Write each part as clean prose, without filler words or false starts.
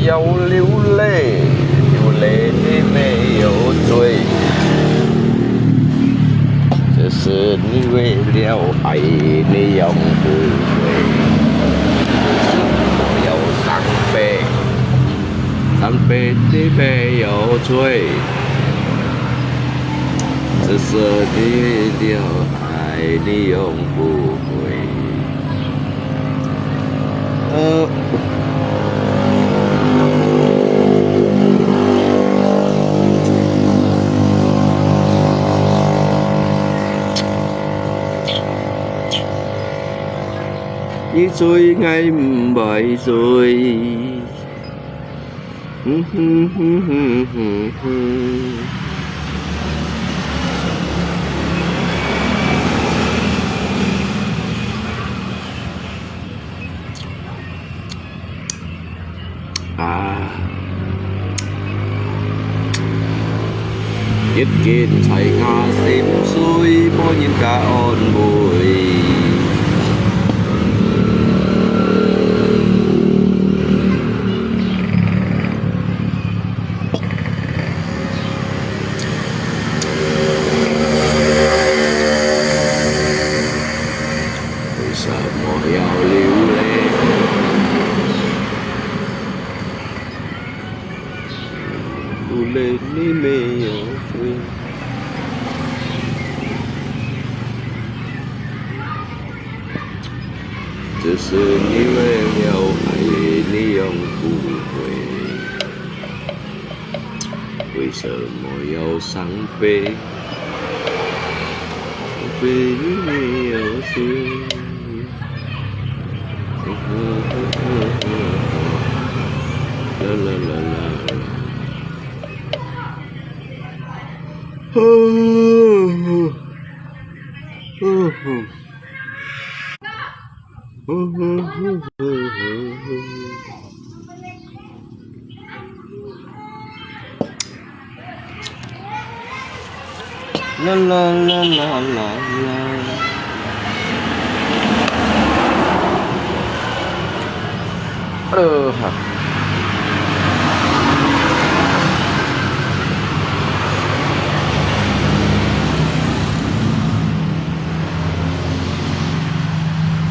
要流泪，流泪你没有罪，这是你为了爱你永不悔，不要伤悲，伤悲你没有罪，这是你为了爱你永不悔。你最愛唔係罪，一見齊牙閃水，冇人家安慰。你没有罪，只是你为了爱你永不悔，为什么要伤悲？伤悲你没有罪。啦啦啦啦。啦啦啦啦啦哈。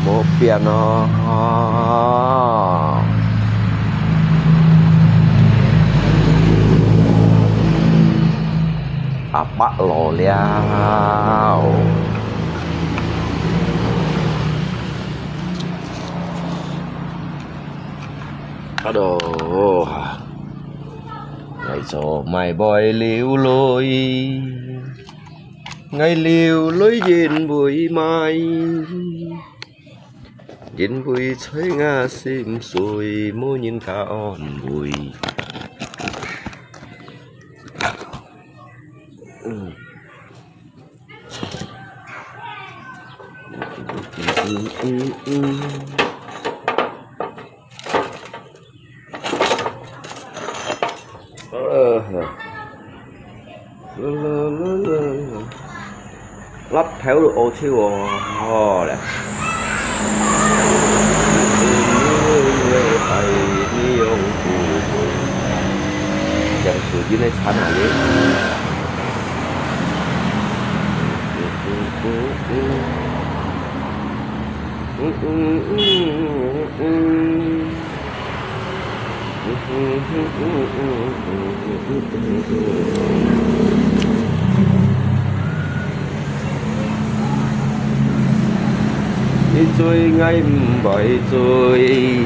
một piano apa lo liao aduh ngày cho mày bòi liu lối ngày liu lối diện bụi mai nhìn vui thấy ngã xìm xuôi mô nhìn cả on vui lắp theo được ô thiêu nè chẳng thử dưới này sẵn hả đấy đi chơi ngay bởi rồi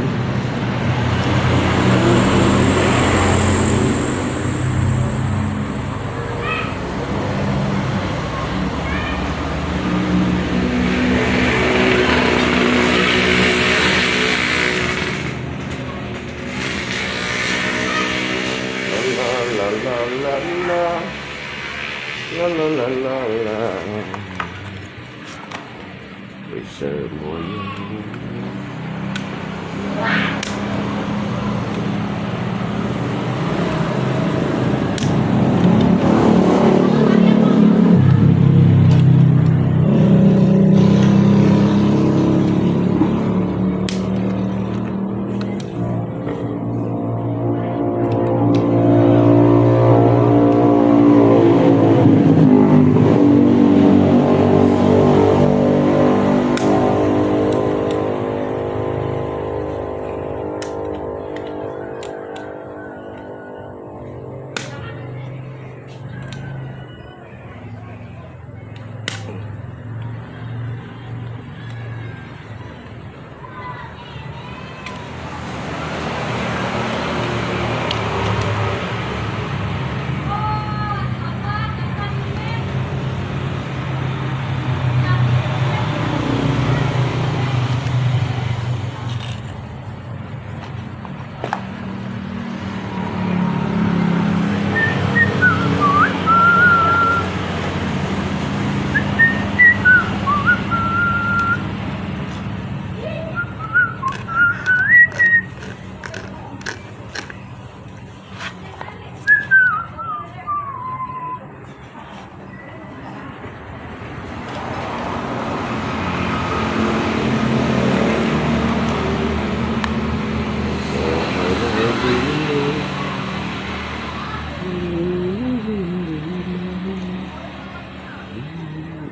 bây giờ mỗi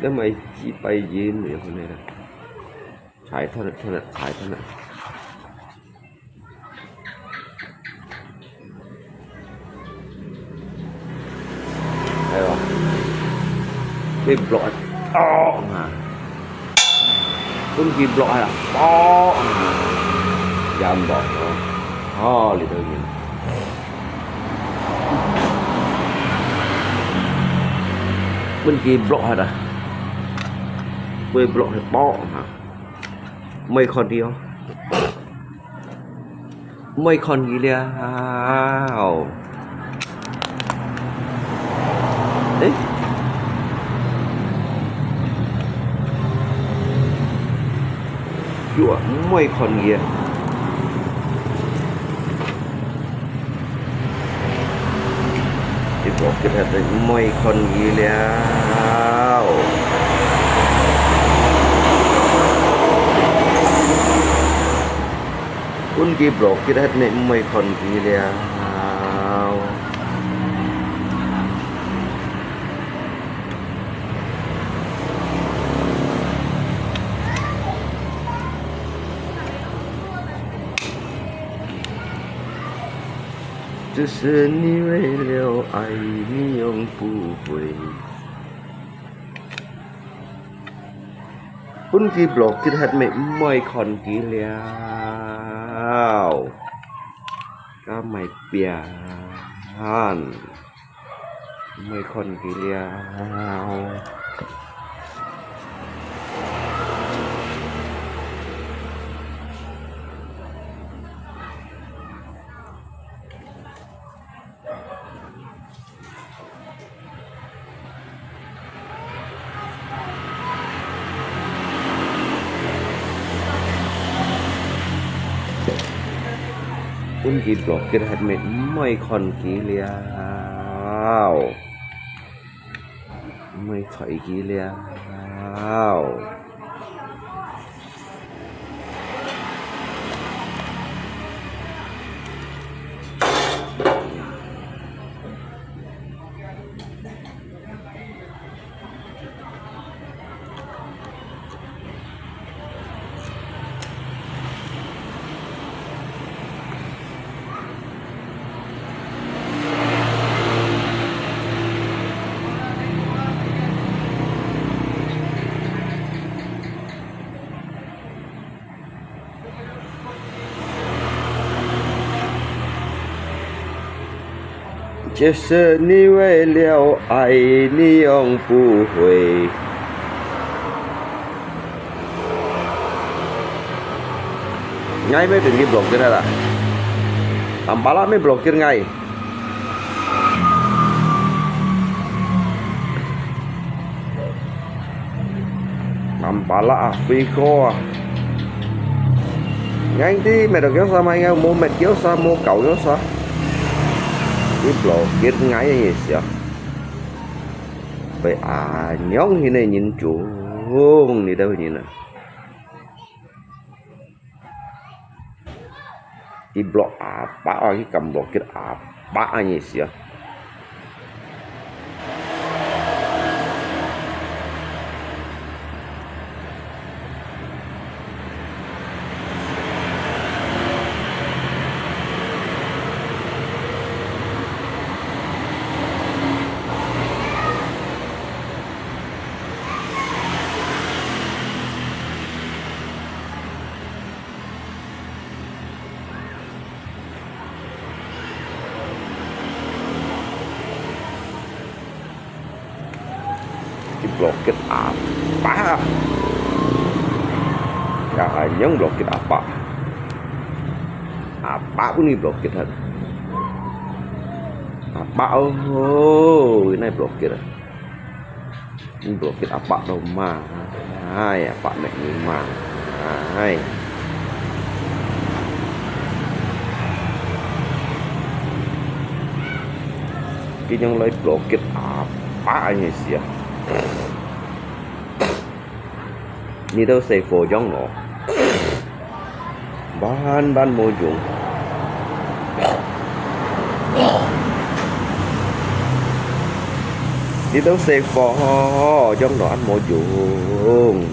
nếu mày chỉ bay gì nữa con này là xài thôi xài thôi nè đây rồi cái block to mà con gì block à to giảm bỏ to liền thôi nhìn bên kia block hả ta bên block thì to hả mấy con đi không mấy con gì liền đấy chùa mấy con gì thì có cái thật là mấy con gì liền con kia block cái hết này mấy con gì liền只是你为了爱你永不会คุณกี่บล็อกที่ทัดไม่คอนกี่แล้วก็ไม่เปลี่ยนไม่คอนกี่แล้วคุณกี่บล็อกที่ทัดไม่คอนกี่แล้วไม่ถอยกี่แล้ว就是你为了爱你永不会ngay mấy đường đi block cái này là làm bá lắm mấy block cái ngay làm bá lạ phi kho nhanh đi mày được kéo sao mày nghe mua mệt kéo sao mua cậu kéo sao cái block cái ngay như vậy vậy nhóm như này nhìn chủ đi đâu nhìn nè cái block bả cái cầm block cái bả như vậy block cái apa ya yang block cái apa pun ni block kita apa ini block kita ini block kita apa đâu mà hai apa này mà hai cái yang lấy block kita apa như vậy như đâu xây phổ giống nó ban môi trường đi đâu xe phò trong đó anh một dụng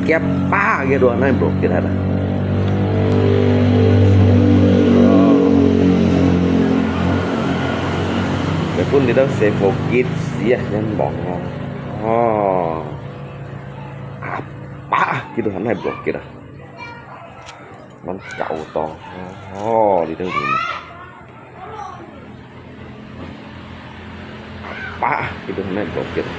kép ba cái đồ này bro cái này cái pun đi đâu xe phò kít gì nhân bọn ba cái đồ này bro cái nàyมันเก่าต่อđi đâu nhìn ba cái đồ này bro cái này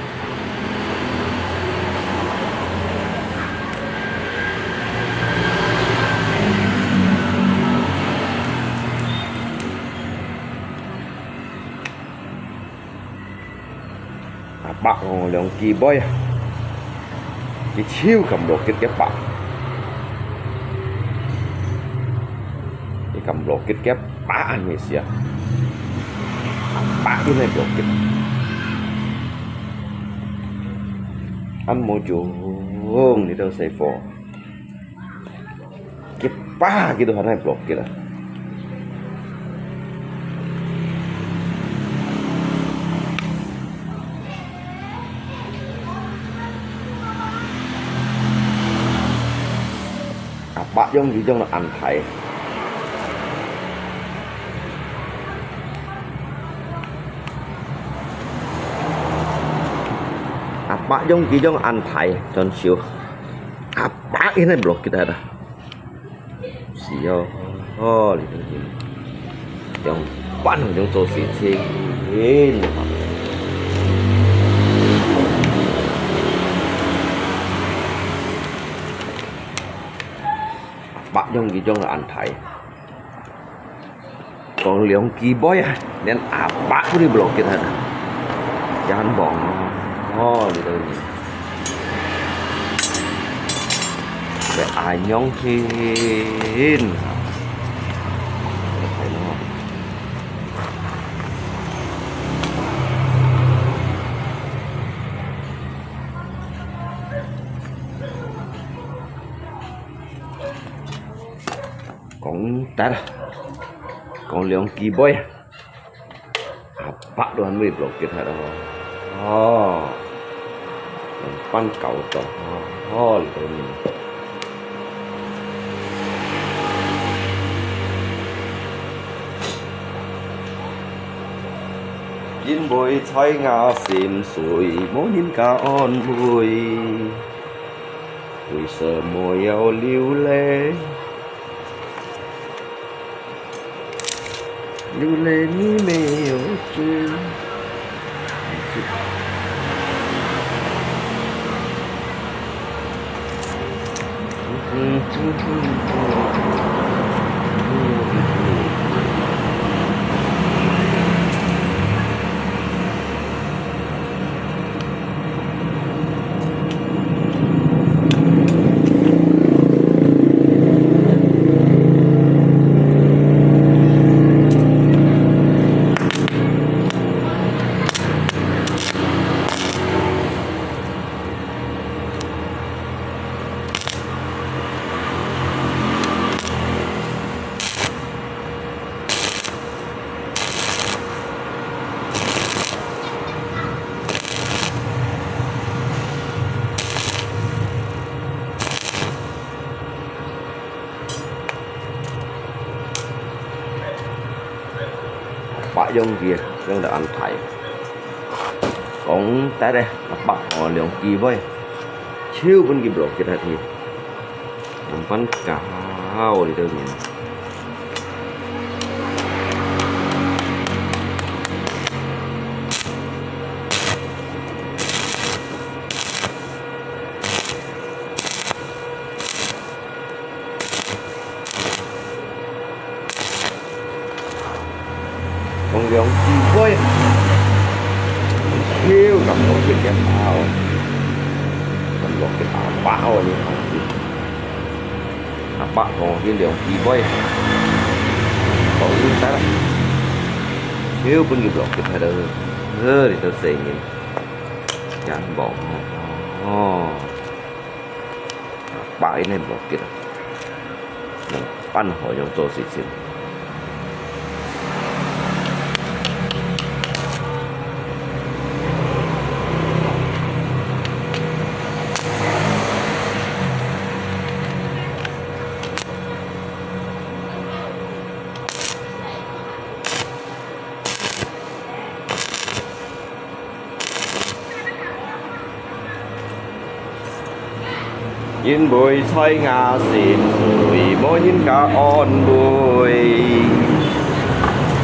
bạn lượng kỳ bơi cái chiêu cầm đồ kết bạn cái cầm đồ kết ba anh người xia ba cái này đồ kết anh mua chủ thì đâu xây phò cái ba cái đồ này đồ kết à bạn giống gì trong là ăn thầy bạn giống gì trong ăn thầy cho chiều bạn cái này block kita dah siêu trong bạn trong số xịn xịn bạn trong gì trong là ăn thầy còn liệu kỳ bói nên bạn cũng đi block kita dah jangan bohong đi đâu nhỉ để ai nhông hin thấy nó còn ta còn lượng kỳ bơi bạn đoàn mới block kia thật đó pan cậu to thôi rồi nhìn bồi thấy ngã xìm sủi mỗi nhìn cả on bùi bùi sờ môi eo lưu lê ní mê ở trên bạn giống kia giống là ăn thầy cũng tại đây bạn họ lượng kỳ với chiêu bên kia block kia thì mình vẫn cao đi đâu nhỉ con giống chi với siêu cầm một cái áo cầm một cái áo bão như thế bạn còn cái lượng chi với còn những cái siêu bên nghiệp cái thay đổi thì tôi sẽ nhìn chán bọn bãi này một cái pan hỏi trong tôi xịt xịt ยินบุยใช้งาสินสุยโมยินกาอ่อนบุย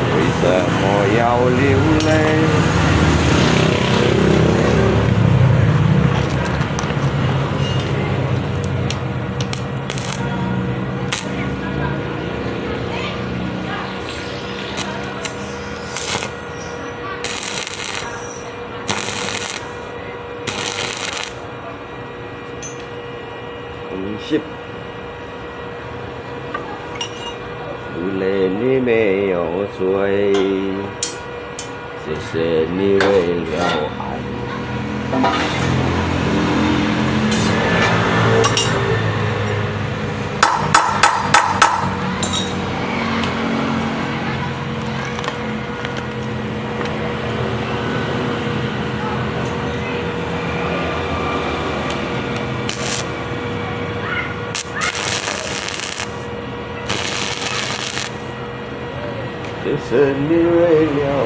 บุยเสอมอยาวเลี้ยวเล่ship lên đi mê ở xuôi sẽ đi về lâu ảnh sẽ đi về lâu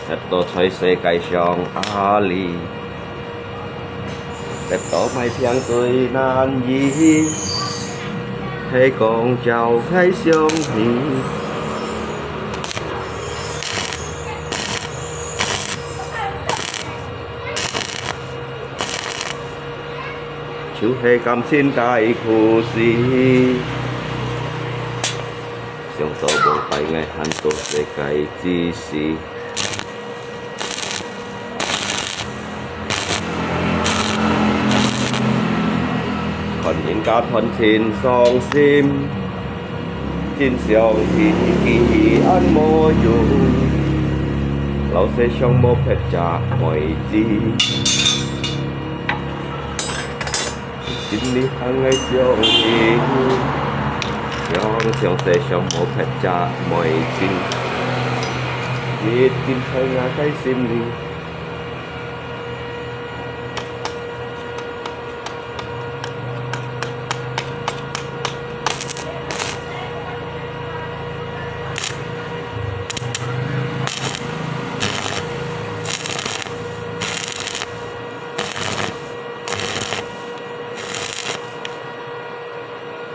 thật tôi thấy xe cây xong Ali đẹp tổ mây phiang cười nan gì thấy con chào thấy sương thì chú hề cầm xin tay khu si xong tổ bộ phải ngày hắn tổ sẽ cái gì si còn những cá thân thiên song sim trên sông thì kỳ ăn mô dùng lão sẽ trong mô phép trả mọi gì chính đi hàng ngày sông thì sông sẽ trong mô phép trả mọi gì biết kim thay ngã cái sim đi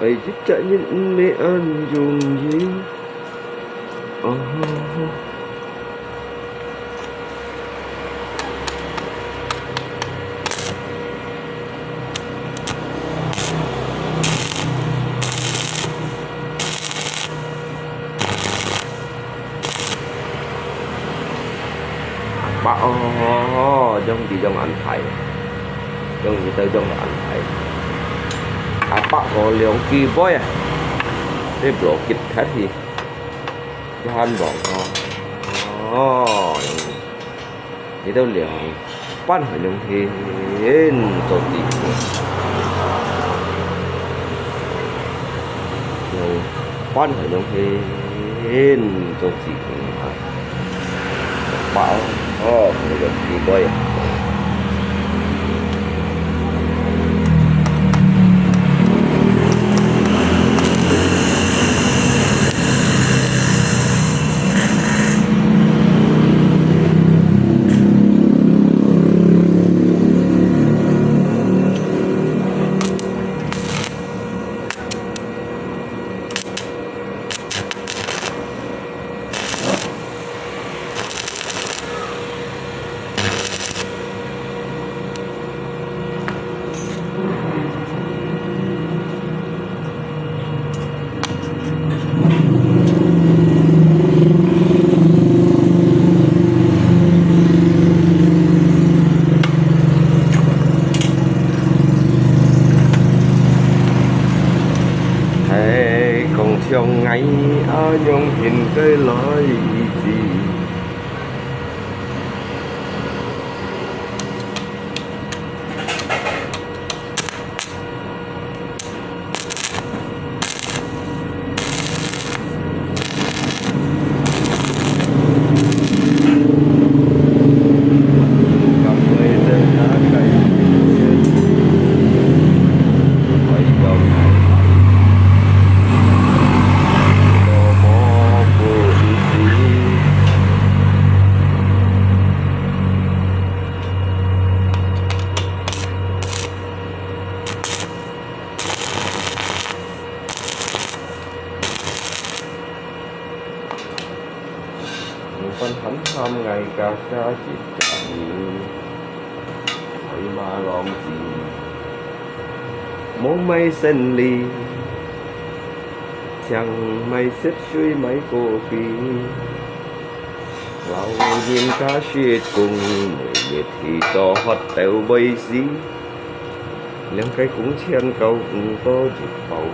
phải giúp trả những mẹ ăn dùng gì bảo trong gì trong anh thầy trong gì tới trong là anh thầy apa có liều kỳ bói à đây bộ kịch hết thì han bỏ thì đâu liều quan phải dùng thì tổ tỷ quan phải dùng thì tổ tỷ bảo liều kỳ bói à trong ngày nhung hình cái lời gì ปัญหาทำไงกากาจิตใจถอยมาลองสิmong mây xanh ly chẳng mây xếp suy mấy cô phi lâu nhìn cá shit cùng mười nhiệt thì cho hót tèo bay xí lên cái cũng chen câu cũng có dịp bầu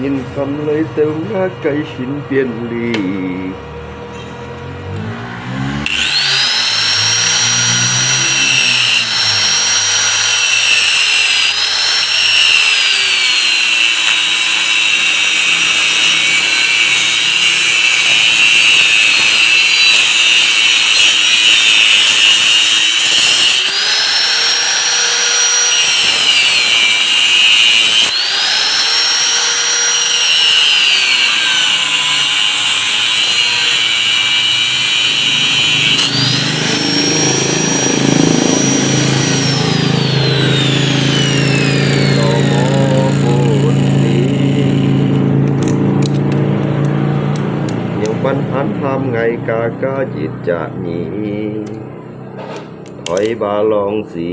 nhìn cầm lấy teu ngã cây xin biên lyปัญหาทำไงกากาจิตจะหนีถอยบาลองสี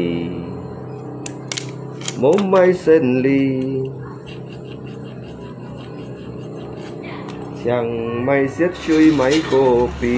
มุมไม่เส้นลีช่างไม่เสียช่วยไหมโกปี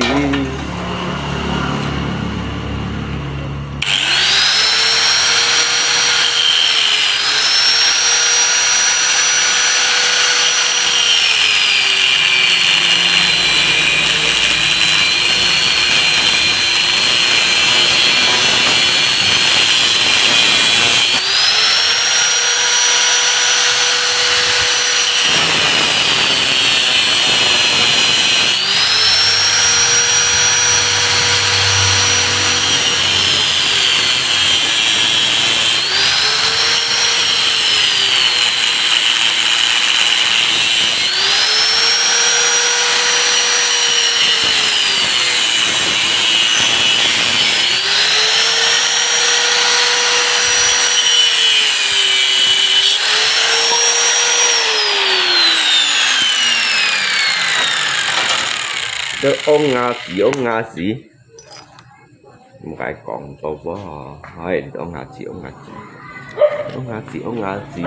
ông Nga sĩ một cái còn tàu quá hay ông Nga sĩ cho nên ông Nga sĩ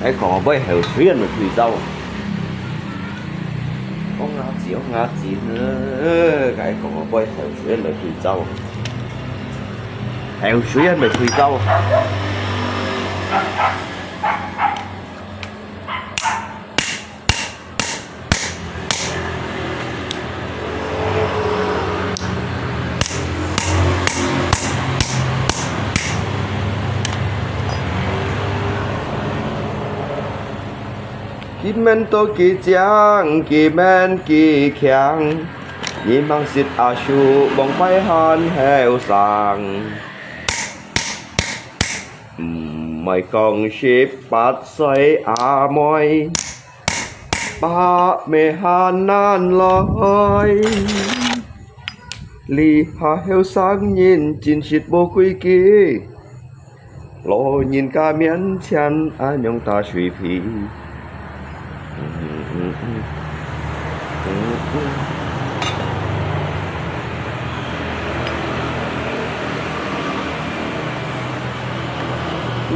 cái còn với hậu xuyên là thủy dâu ông Nga sĩ nữa cái còn với hậu xuyên là thủy dâu hậu xuyên là thủy dâu กินแม่นโตกี่จางกี่แม่นกี่แข็งยิ่มังสิทธิ์อาชูบ่งไปหันแหวสางไม่กองชิบปัดใส่อามอยปะเมหานนานลอยลีหาเฮวสังยินจินชิดโบคุยกีโลยินกาเมียนเชียนอันยองตาชุยพีก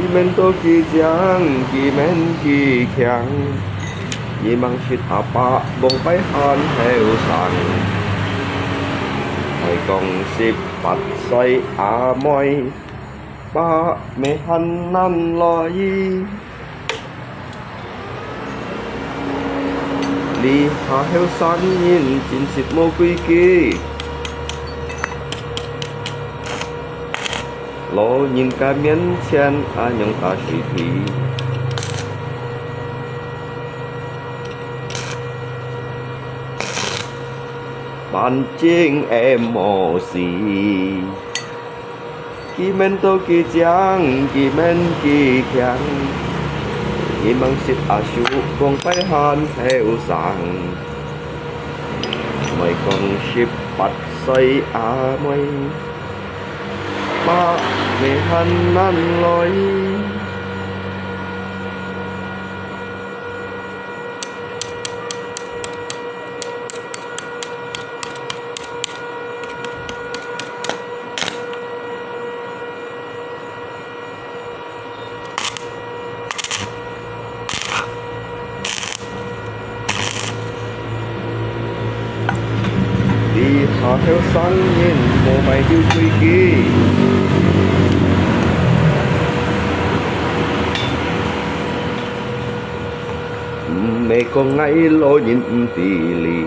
ี่เมนโตกี่จางกี่เมนกี่แข็งยี่มังชิดอาปะบ่งไปหันแหวสังไม่กองสิบปัดใส่อามอยปะเมหันนั่นลอยลีหาเฮวสันยินจินสิบโมกุยกีโลยินกาเมียนเชียนอันยองตาชุยพีปานจิงเอมโมสีกี่เมนโตกี่จางกี่เมนกี่แข็งยี่มังสิทธิ์อาชูคงไปหันแหวสังไม่กองชิบปัดใส่อาไม่ปะเมหันนั่นลอยดีหาเฮวสังยินโมไม่ดูคุยกีเมก็ไงโลยินตีลี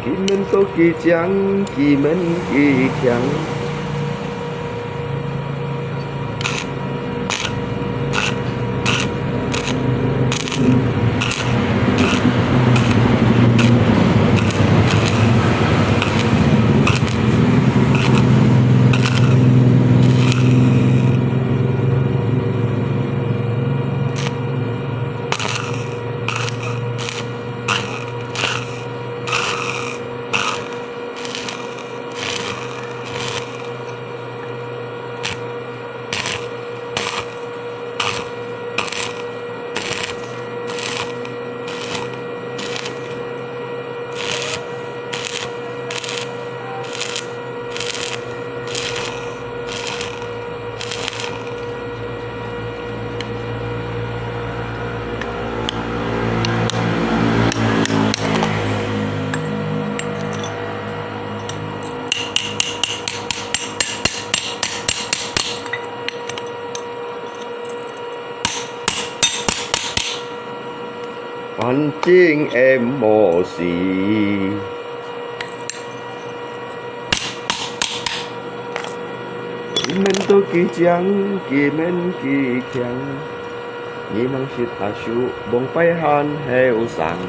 กี่เมนโตกี่จังกี่เมนกี่แข็งปันจิงเอมโมสีกี่เมนโตกี่จังกี่เมนกี่แข็งยี่มังชิดอาชูบ่งไปหันแหวสัง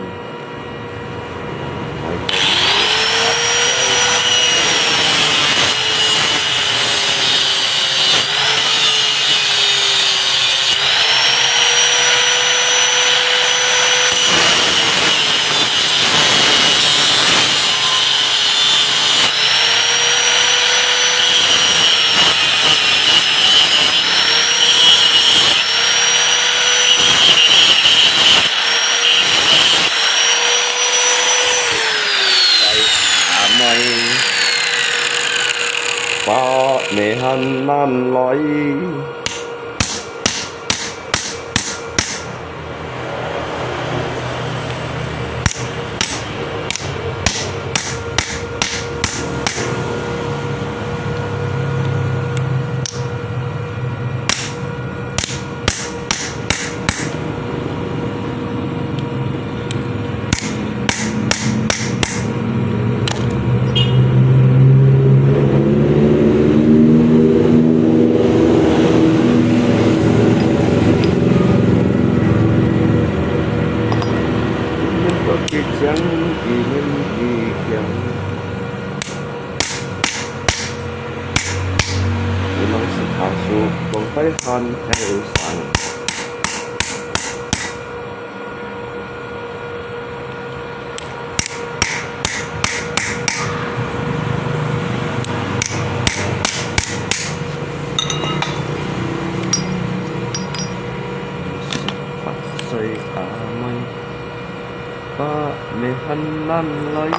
ปะเมหันนั่นลอย Cái trắng kỳ nhân kỳ khéo Vì mang sự thả số Còn phải hàn theo sáng Xây à mây Ba mẹ hân lan lấy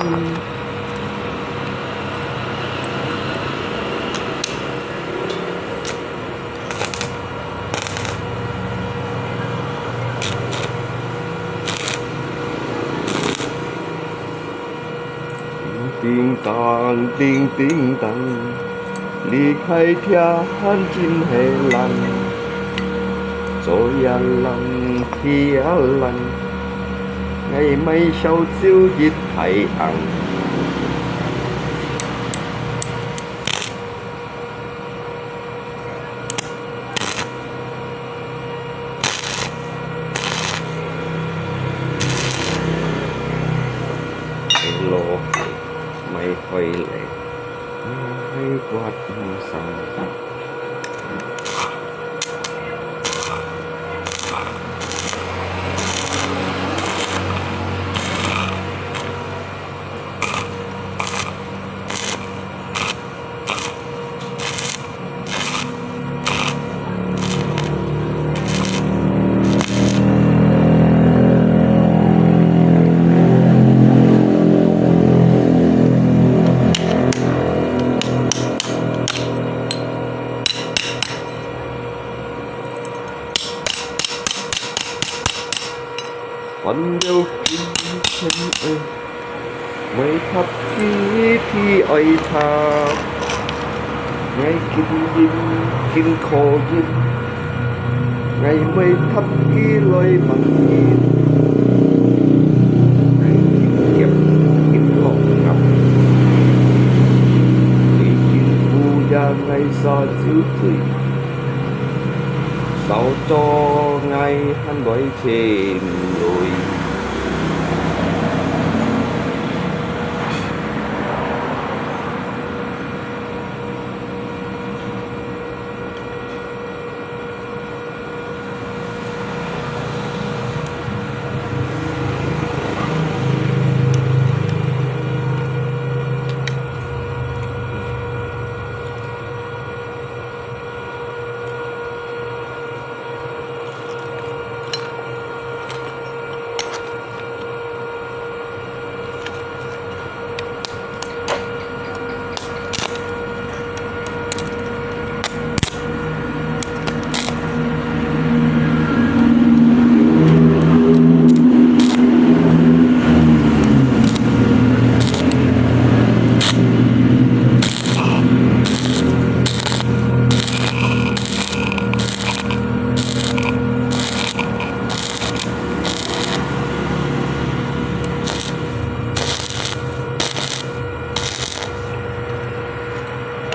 Tiếng tàng Ly khai thia hân chim hệ lăng Rồi lăng thì lăng Ngày mây sau chiếu giết thầy ăn Lô mây quay lệ hay quạt sông Con yêu kính chân ơi Mấy thập ký thì ơi thà Ngày kinh dinh kinh khổ dinh Ngày mấy thập ký lời bằng nhìn Ngày kinh kiếp kinh lòng ngập Ngày kinh phu gia ngày xa chiếu thủy Sao cho ngày hắn đói trên rồi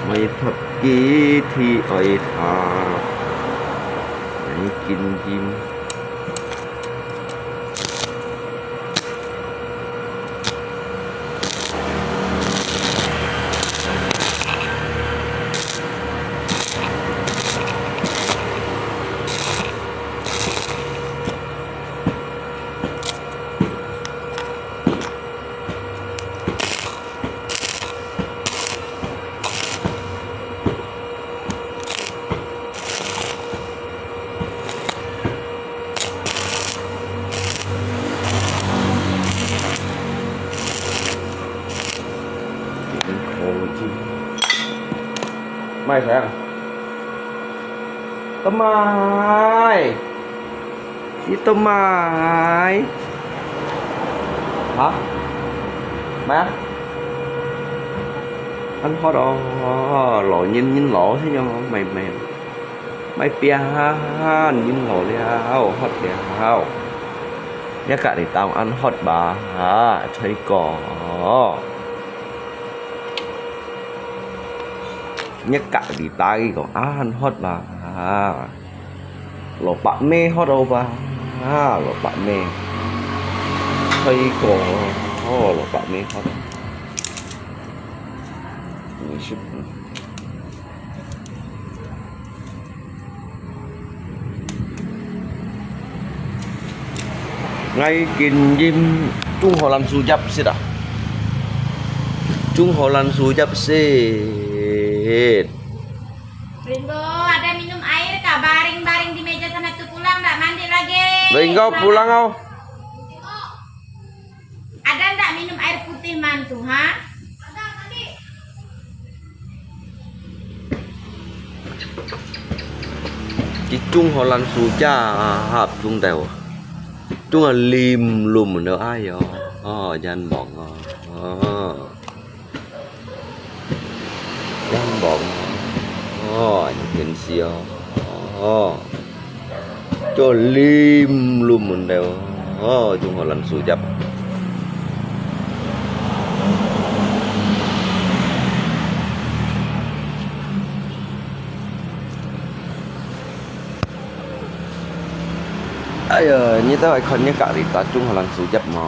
Mấy thập ký thì ơi thà Ngày kinh dinh Mai sayang Temai Itu Mai Hả Má Anh khó đó lộ nhìn lộ thế nhau mày mày pia nhìn lộ liao hot liao nhắc cả thì tao ăn hot bà thấy cỏ nhắc cả thì tao còn ăn hot bà lộ bạn mê hot đâu bà lộ bạn mê thấy có là bạn ấy hết ngay kinh dìm Trung Hồ Lan su dập xít à Trung Hồ Lan su dập xít Ringo, ada minum air kah? Baring-baring di meja sana tuh pulang nggak mandi lagi? Ringo pulang không? Ada nggak minum air putih mantu, ha? Ada tadi. Cái Trung Hồ Lan su cha hợp Trung đều Trung là lim lùm nữa ai vậy? Danh bọn danh bọn nhìn siêu cho lim lùm mình đều Trung Hồ Lan su dập ai như thếคนนี้กะริตาTrung Hồ Lan su dập mà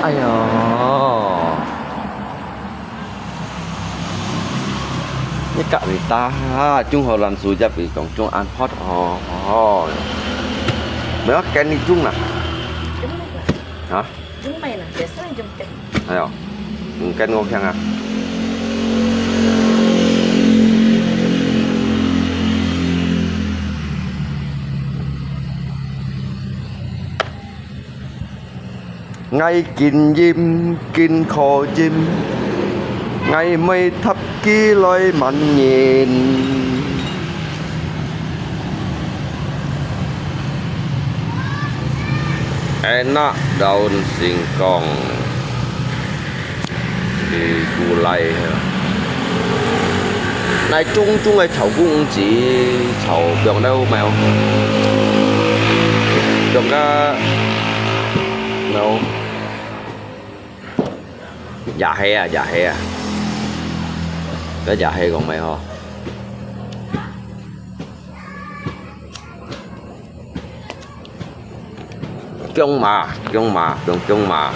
ai như cạ người ta Trung Hồ Lan su dập thì còn Trung An Pot mấy bác ken đi Trung nè hả Jung main lah, biasa jung ken. ayo ken ngô khen à ngay kinh dìm kinh khô dìm ngày mây thấp ký lối mạnh nhìn enak daun singkong digulai này trung trung cái chậu cũng chỉ chậu đường đâu mèo đường cái đâu dạ he à cái dạ he còn mày ho chung mà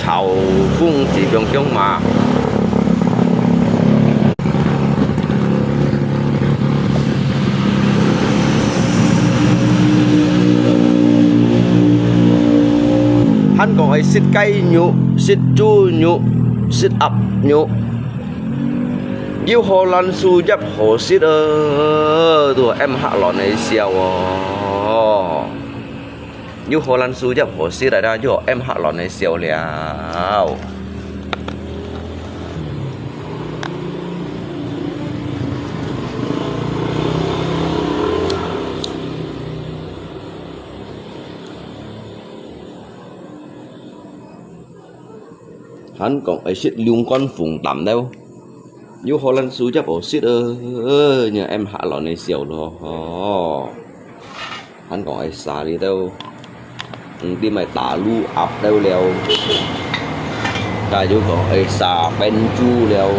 chào cũng chỉ chung mà hắn còn hay xịt cây nhụ xịt chu nhụ xịt ập nhụ yêu Hồ Lan su dập hồ xịt tụi em hạ lọ này xèo yêu Hồ Lan su dập hồ xịt lại ra cho em hạ lọ này xèo liao hắn còn ấy xịt luôn con phùng tắm đâu yêu Hồ Lan su dập hồ xịt nhờ em hạ lọ này xèo rồi hắn còn ấy xả đi đâu đi mày tả lu ập đâu leo ta chú còn ấy xả bên chu leo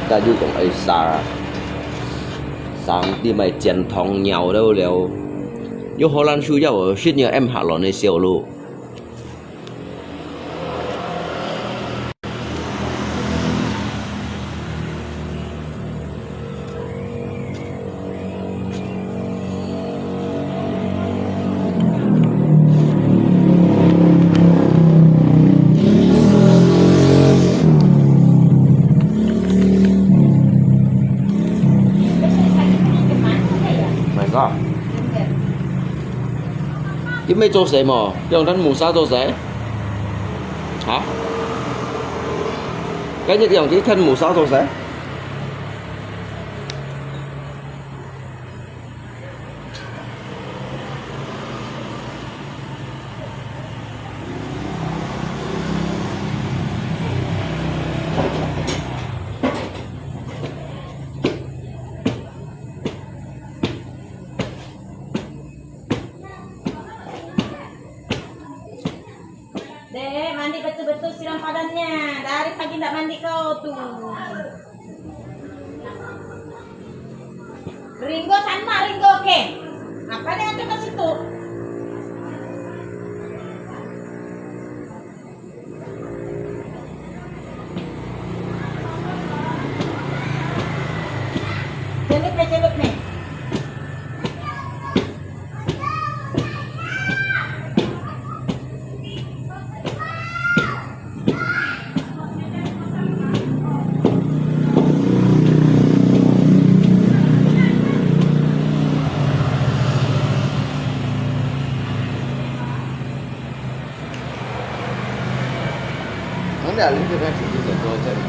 ta chú còn ấy xả sáng đi mày chèn thòng nhau đâu leo yêu Hồ Lan su dập hồ xịt nhờ em hạ lọ này xèo luôn Cái mấy做什麼？用緊磨砂做什？嚇？cái những dòng chỉ thân mù sao thôi sẽ Dek, mandi betul-betul siram padannya. Dari pagi tidak mandi kau tuh. Ringo sama Ringo oke. Apa yang ada ke situ? Celup nih. Nanti alih ke kan sini ke cari.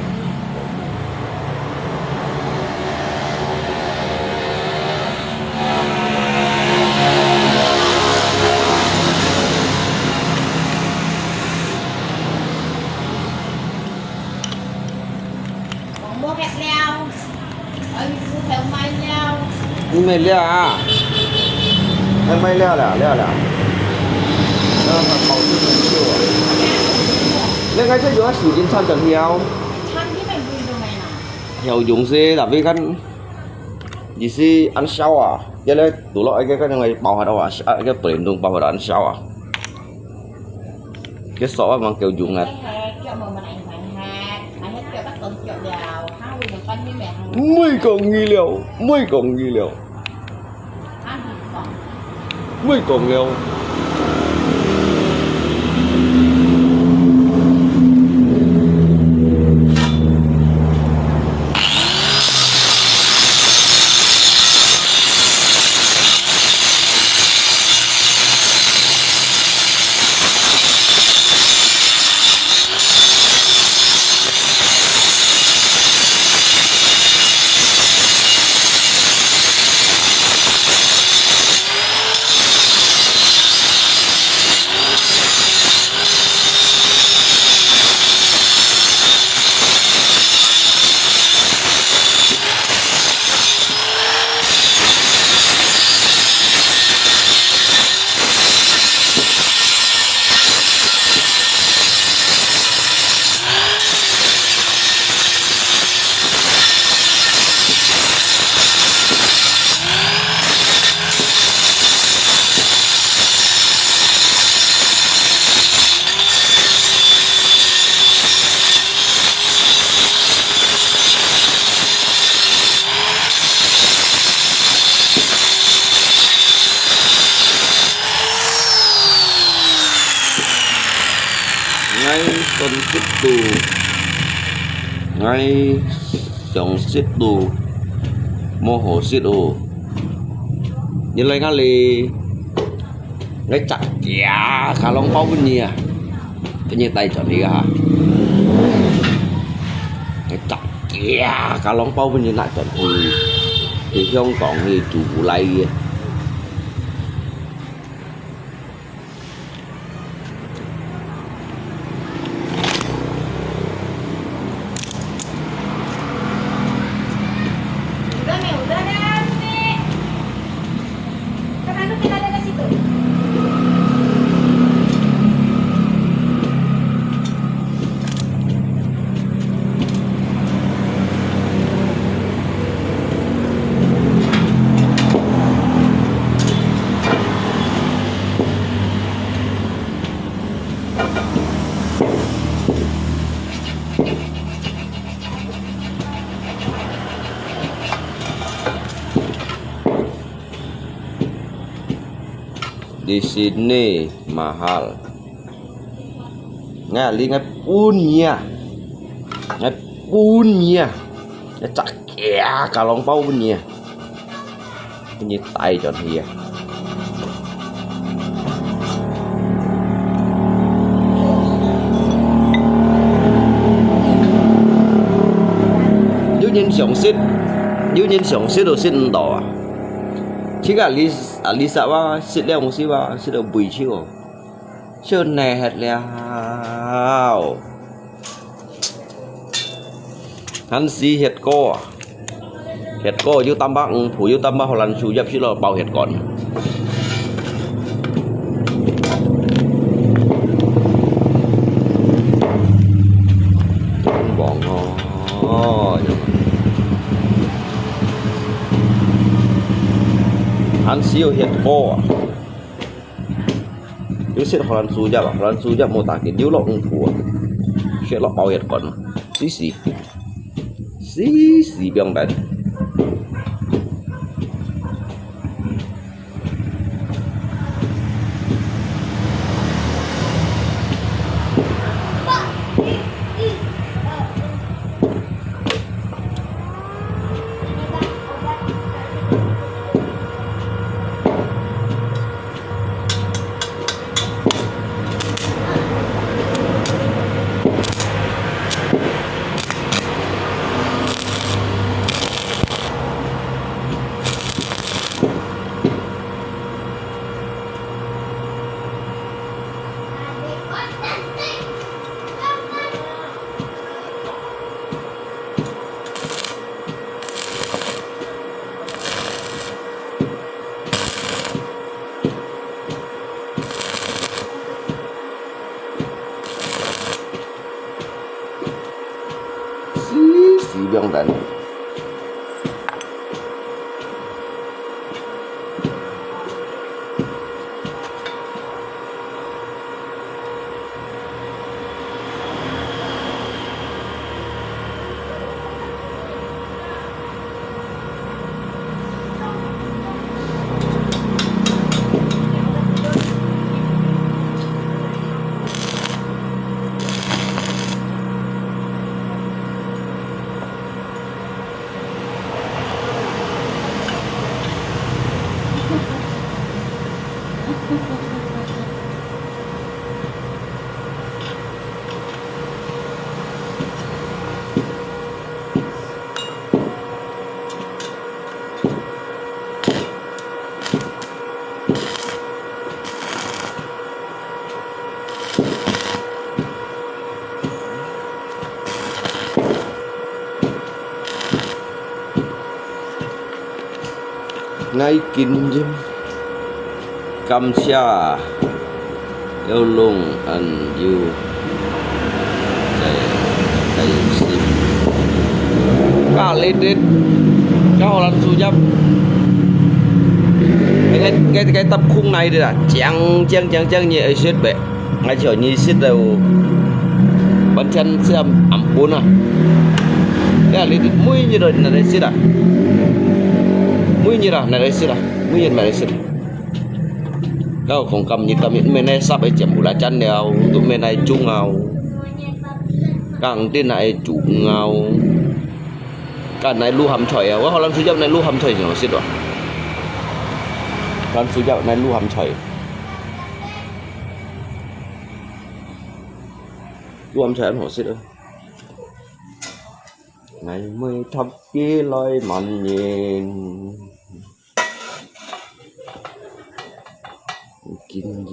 Mua kẹt leo. Mua theo mai leo. Nhưng mà leo à? Em may leo là leo. Nó mà màu như mình chưa à? Lên ngay sẽ dùng sử dụng chân chẳng hiểu. Chânที่มันดูตรงไหนน่ะ Hiểu dùng gì là vì kan gì si ăn sau à? Vậy là tụi nó cái này bảo hạt đâu à? Cái bền đông bảo hạt ăn sau à? Cái sọ bằng kiểu dùng này. แฮกเกี่ยวมือมันไอ้แฮกไอ้แฮกเกี่ยวกับต้นเกี่ยวยาวห้าวินปั้นที่แม่ Mới còn nghi liệu, mới còn nghi liệu, ห้าหินสอง mới còn liệu. Con xích đù ngay dòng xích đù mô hồ xích đù như lấy ngã lì ngay chặt kìa khả long bao bên nhìa cái như tay chọn đi hả ngay chặt kìa khả long bao bên nhìa lại chọn thì không còn thì chủ lại udah dah nih. Karena lu kita ada di situ. Di sini mahal. Ngali ngay punya. Ngay punya. Ngay chặt kìa cả lòng bao bên nhìa. Như tay tròn hìa. Nếu nhìn sống xích đồ xích đỏ à. Chỉ cả Lisa ba xịt leo một xí ba xịt được bùi chiêu chân này hết leo hắn xí hết co yêu tam bác thủ yêu tam bác họ làm chủ dập chứ là bao hết còn bỏ ngò hắn siêu hiện co cứ xịt họ lần su giáp mô tả cái điếu lọ không thua sẽ lọ bao hiện còn xí biang đấy xí biang đấy ngay kinh dâm cầm xa yêu lung ăn yêu đây sim cả lên đến cho lần su dâm cái tập khung này đây là chăng như xếp bệ ngay chỗ như xếp đầu bắn chân sẽ ẩm bốn à cái là lên đến mũi như rồi là đây xếp à mũi như là này đây xếp à mũi như này xếp kau không cầm như cầm những bên này sắp ấy chém bùa chân nào tụi bên này chung ngào càng tên này chủ ngào cả này lu hầm chọi à họ làm số dạo này lu hầm chọi nó xịt rồi làm số dạo này lu hầm chọi họ xịt rồi ngày mới thắp kia lôi mặn nhìn kinh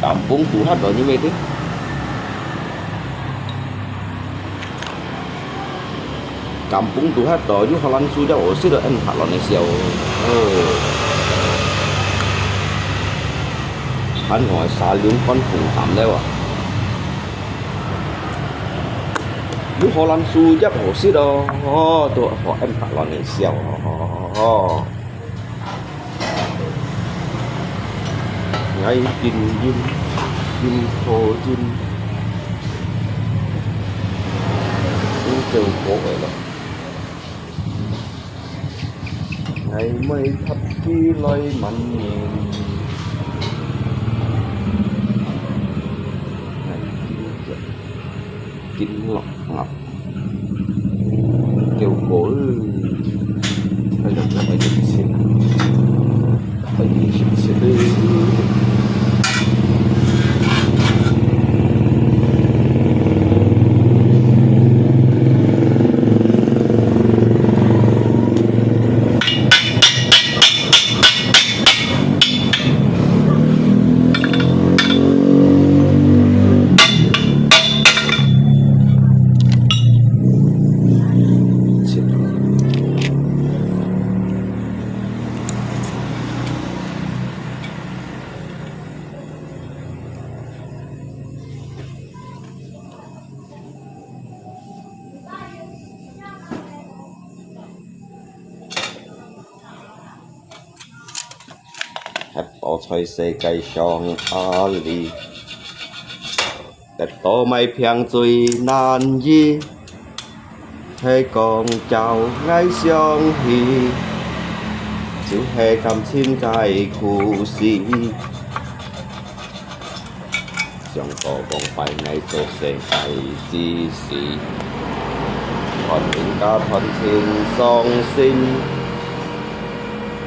kampung Tuhan đó như vậy thế kampung Tuhan đó như họ lăn sudah osi đó anh thả lon này xèo anh ngồi xa lưỡng con phùng thảm đây à lúc họ lăn su giáp osi đó tụi họ anh thả lon này xèo ngay kinh dinh thô dinh kêu cổ vậy đó ngày mây thấp khi lôi mạnh nhìn kinh lọc ngọc kêu cổ phải được là phải đi xin 我隨世界上阿里，得到咪平最難易，係講就愛相戲，就係感情在苦事，上個講快藝做世界之事，團圓加團情雙線。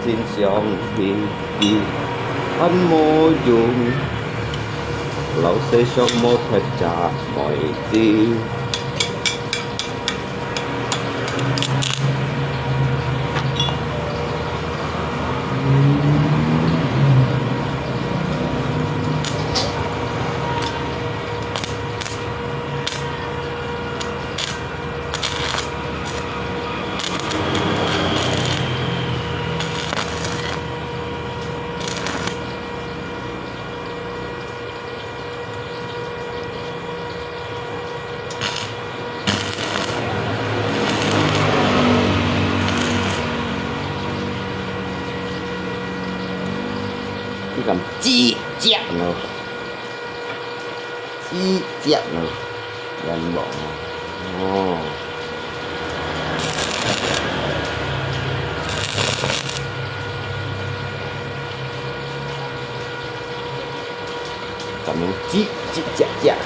真相戲戲很無用，老世上無撇雜mọi gì cái cầm chi chẹt nữa chi chẹt nữa gần bỏ cầm những chi chi chẹt chẹt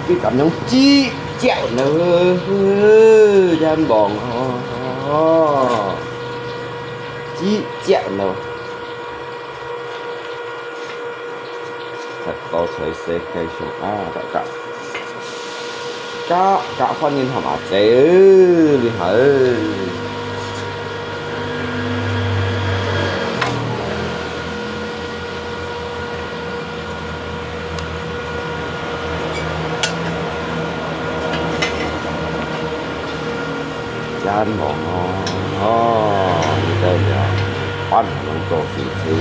cái cảm nhận chi chẹo nữa đan bòn chi chẹo nữa thật có thể sẽ cây số đã cả phân nhân hàm chế đi hả ăn bò đây là ăn nó cho xì xì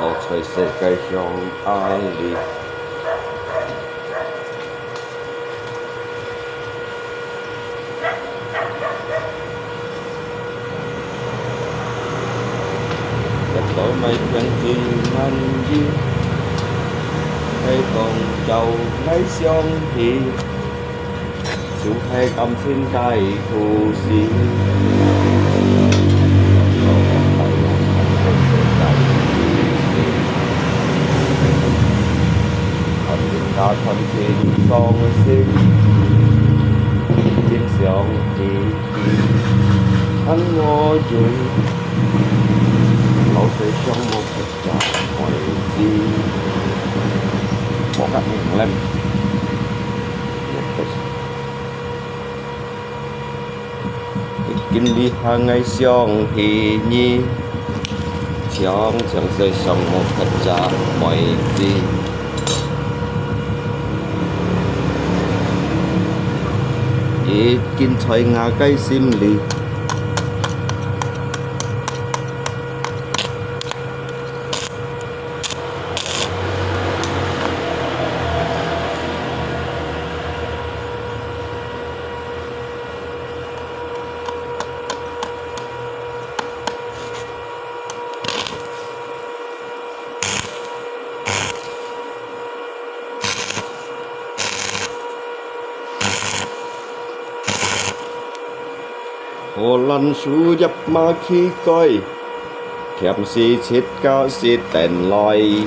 có chơi xe cây trong ai đi đổi mây quen gì man gì hay còn trầu lấy xong thì dù hay cầm thiên tài thù gì còn những ta thân thiên con xin trên xong thì anh ngồi chung老死傷冇實在我哋知，我覺得唔叻。經歷hàng ngày相戲nhi，常常世上冇實在mọi gì。已經在牙雞心裏。Hồ lăn sú dập ma khi coi kèm si chết cao si tèn lòi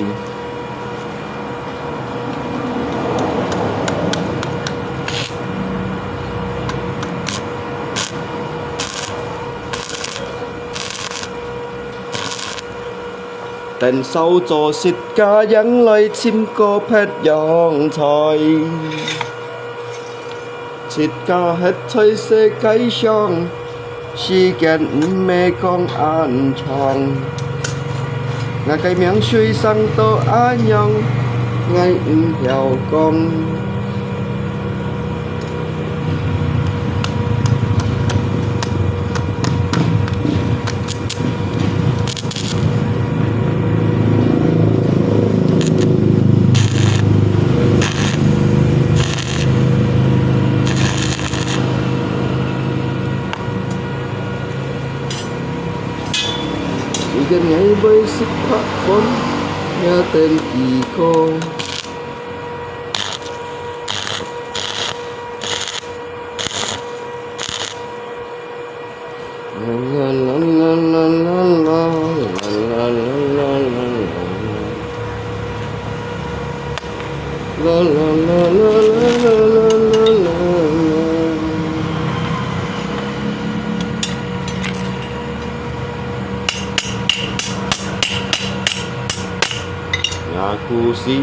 但手做舌家人來簽個劈樣菜，舌家吃菜世界上，時間唔咩講安詳，我嘅名水上到安樣，我唔曉講。Gần ngày với sức phát phấn nghe tên kỳ cô la la la la la la la la la nhà khu sĩ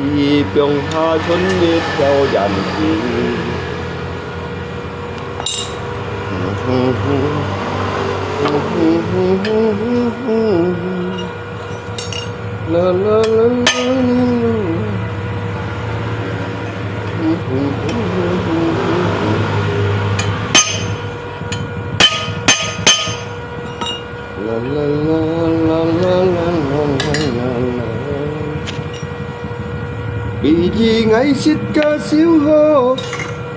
병 하 전립 theo dàn khí la la la vì gì ngày xít ca xíu hô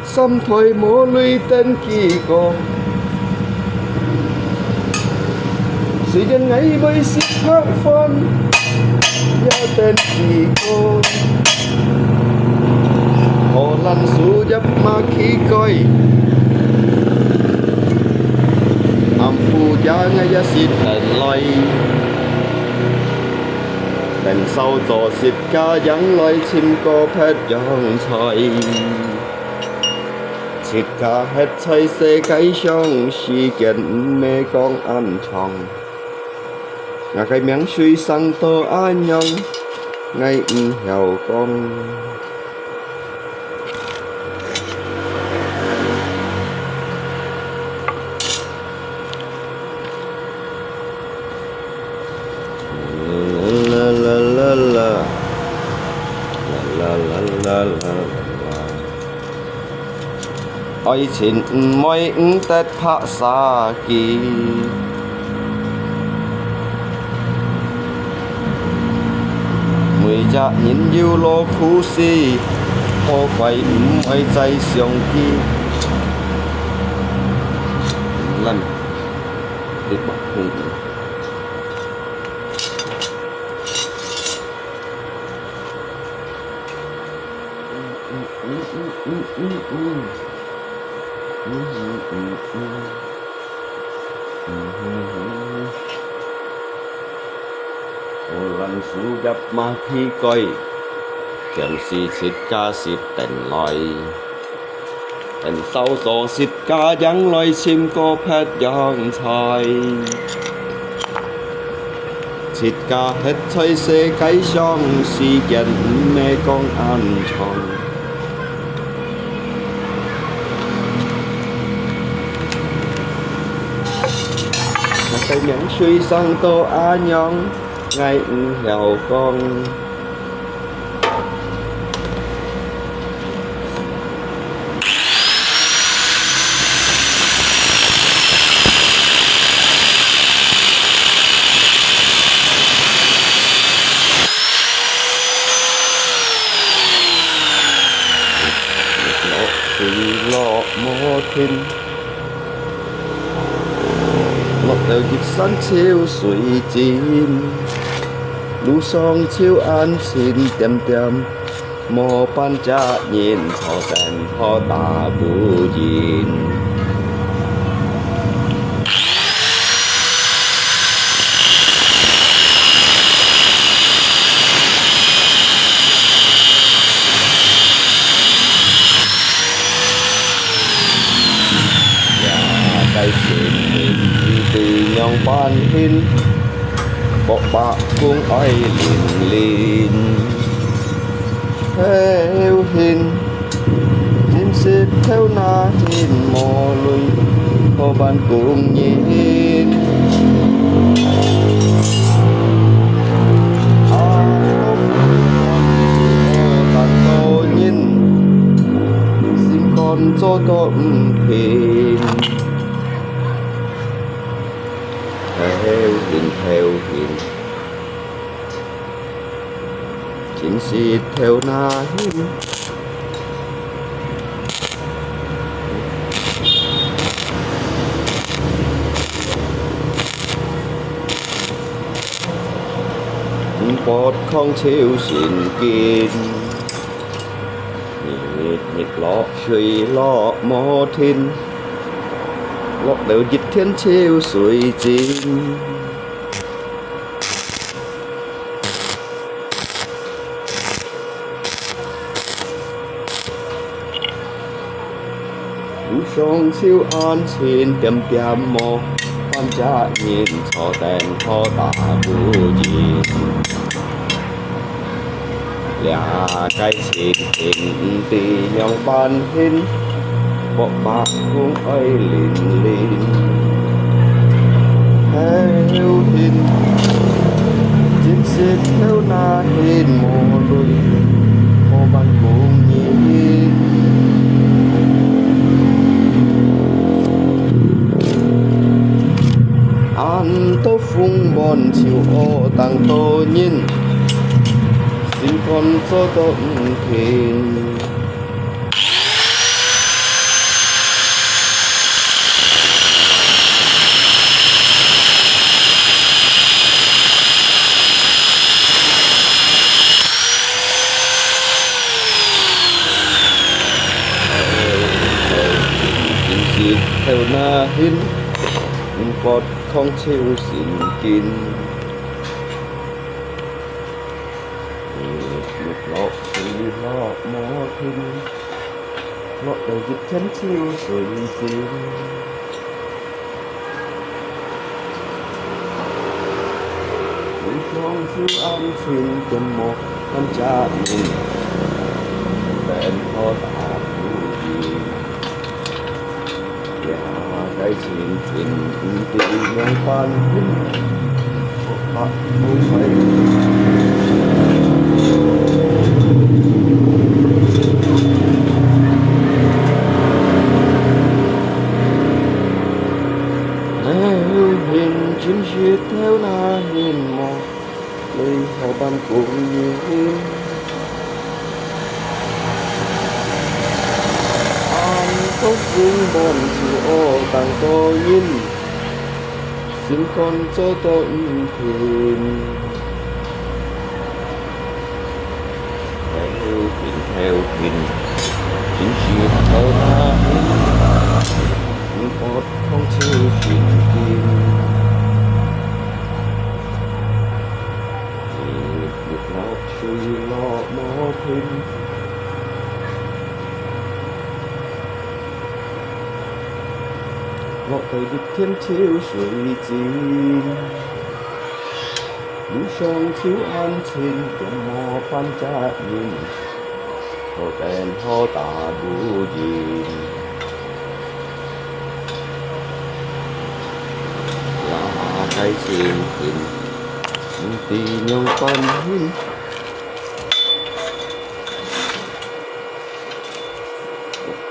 xăm thôi mô lùi tên kỳ cô sự dân ngày với xít hát phân nhớ tên kỳ cô hồ lăn xu dấp mà khi coi âm phu giá ngay giá xít tên lây tình sâu tổ xịt ca dẫn lối chim cô phết dòng trời xịt ca hết chơi xe cái sông si kiện mê con ăn chồng ngà cái miếng suy sang tô an nhông ngay hiểu con愛情唔會唔得拍沙記，每隻人要落苦思，可貴唔會再相見。lần được bắt cùng lần xuống gặp mà khi coi kèm si xịt ca xịt tình lòi tình sâu gió xịt ca dáng lòi chim cô phết dòng trời xịt ca hết chơi xe cái sông si kiện mê con ăn chồng cái miếng suy sang tô á nhong ngay hèo con lọ mô thiên một đầu dịp sắn chiếu suy chim lũ song chiếu an xin tiêm tiêm mô ban cha nhìn thọ đèn thọ tà bù dìn cái chuyện mình từ nhau ban hin bộ bạc cũng ai liền liền theo hình chính xịt theo na hình mò lui hồ ban cùng nhìn con cho tôm thuyền theo hình chính sĩ theo na hình bọt không chịu xin kín nhịp lọ suy lọ mò thiên lọ đều dịch thiên chiêu suy chín đủ sông siêu an xin tiệm tiệm mò quan trả nhìn cho tên khó tả vô gì là cái xin tình tì nhau ban hình bộ bạc cũng ấy liền liền theo hình chính xịt theo na hình mồ lui hồ ban cùng nhìn an tô phung bon chiều ô tăng tô nhìn xin con cho tôm thuyền theo na hin bọt không chịu xin kín lọ suy lọ mò thiên lọ đầu dịch chấn chiêu suy xin núi phong siêu an xin cầm một con cha nhìn đèn khó tả vui gì cái chuyện tình nhân quan không phải hình chính siết theo na hình mò nơi họ ban cùng nhìn có vương bon chiều ô tàng tô nhìn xin con cho tôm thuyền theo hình chính siết theo na hình bọt không chịu xin kín việc nó suy lo mò thiên ngọ tới dịch thiên chiêu suy chín đủ sông chiếu an trên cầm mò phan cha nhìn hồ đèn ho tà bù gì là cái xin tình tì nhau con hin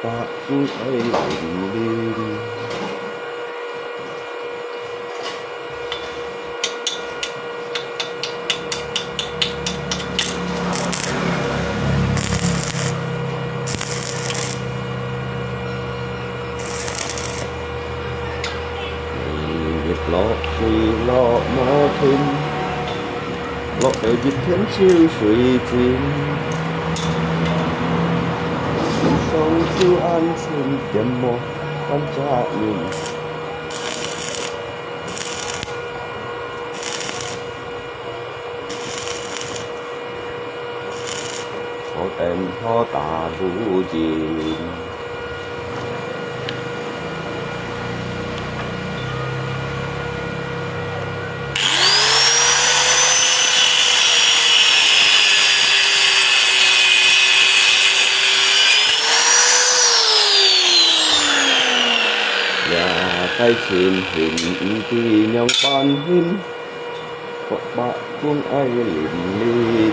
ta cũng ấy liền đi lọ suy lọ mò thiên lọ đều dịch thiên chiêu suy chín sông siêu an xin tiệm mò con cha nhìn họ tên họ tà vũ gì cây trên hình thì nhau ban hình có bạ cuông ai lên lên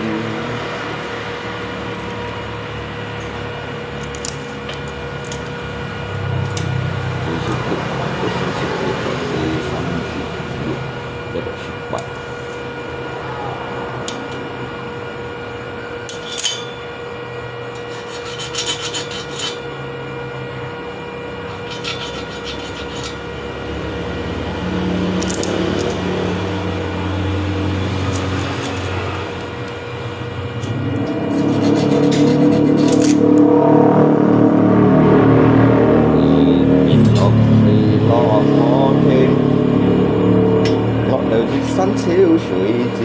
山超水箭，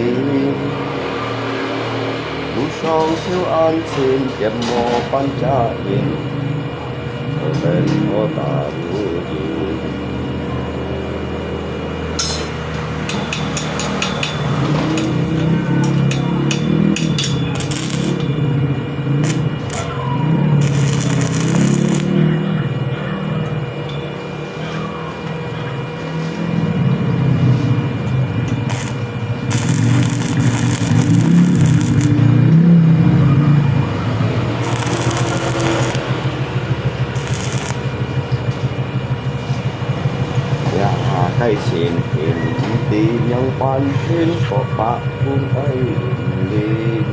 路上小安全，夜幕班扎营，我们我大路营。cây trên hình đi nhau ban trên có bạc buông tay lên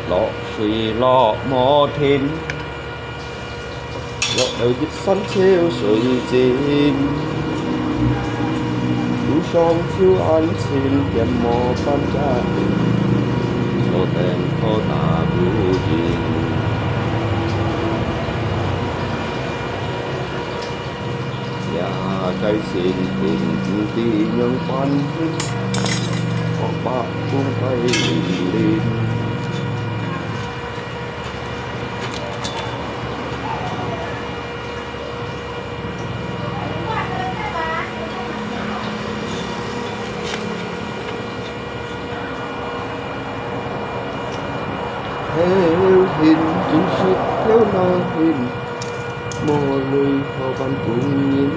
lọ suy lọ mò thêm lọ đời dịch sắn treo sợi chim đủ son chiếu ăn xin kèm mò ban cha cho tên có ta bưu gì nhà cây xin tình ti nhân ban có ba buông tay lên theo hình chính sự theo na hình mò lùi vào ban cùng nhìn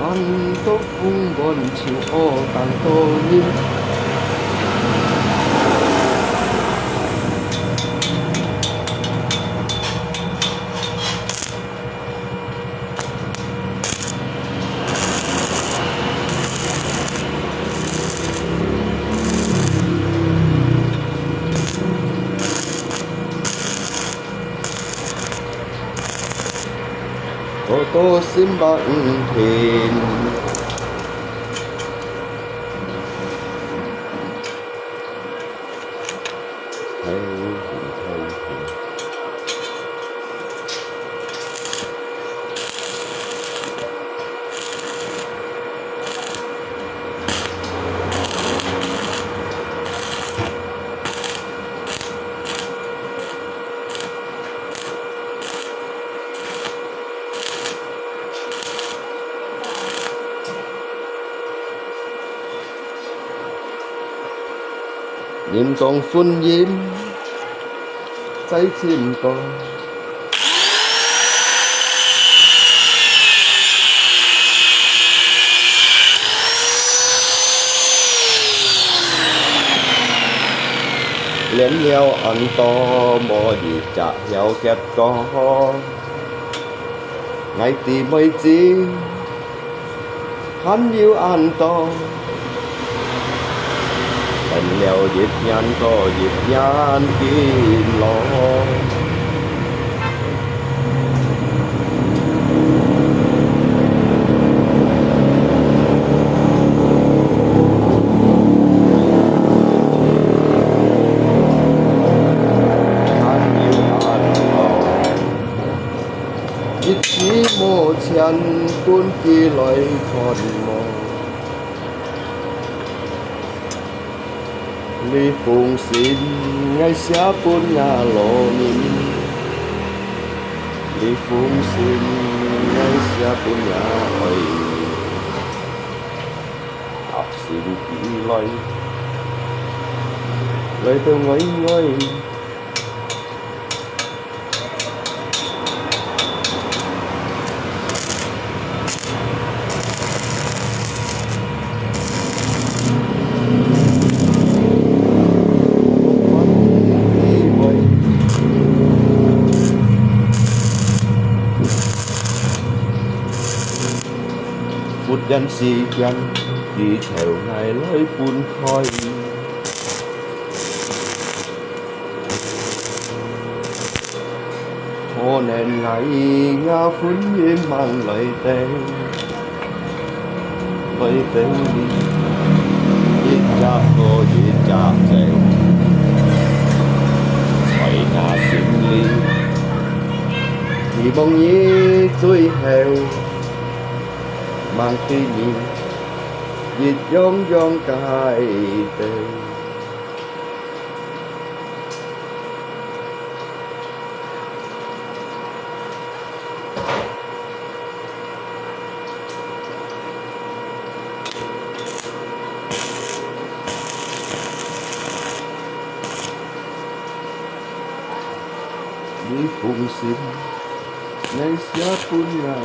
ăn tốt vung bòn chiều o tàn to nhìn ô tô xin bạn thuyền nhìn còn phun diêm cháy chim con lén nhau ăn to mò gì chả nhau kẹt co ngày tì mây chi hắn yêu ăn to tình leo dịp nhanh có dịp nhanh kim lo 一起莫前半記來看我，你奉線愛寫半牙羅面，你奉線愛寫半牙愛，合線記來到愛愛。Phút danh si danh đi theo ngài lối buôn khói, hồ nền ngài ngao phun im mang lời tên đi giết cha cô giết cha trèo xoay ngà xin ly thì bông nhí chuối heo mang tuy nhiên dịch giống giống cái tên đi phụng xin ngày xưa pun ngài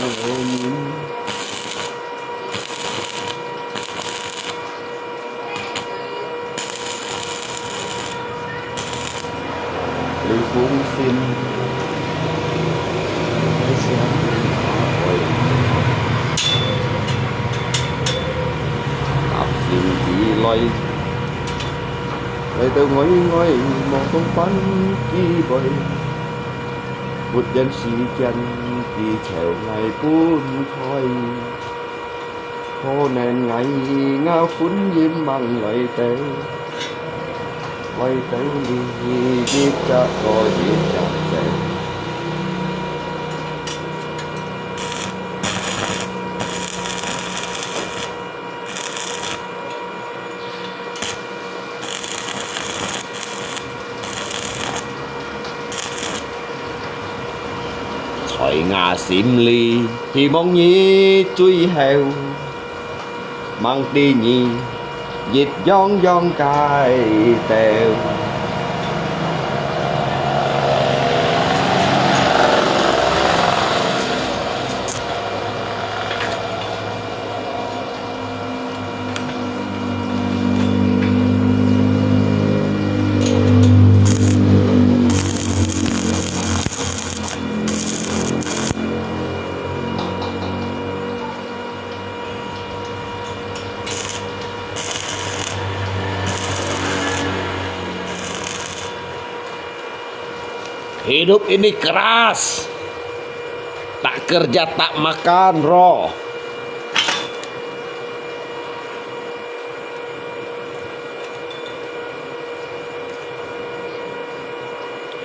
đi phụng xin ngày xưa tập xin chỉ lôi từ ngồi một con bánh chi vậy một dân sĩ chân đi theo ngày buôn khói hồ nền ngày ngao phun diêm bằng lời tê quay tới đi giết cha coi giết cha sẽ thoại ngà xỉm ly thì mong nhí truy heo mang đi nhì dịch giòn cài tèo Hidup ini keras, tak kerja tak makan roh.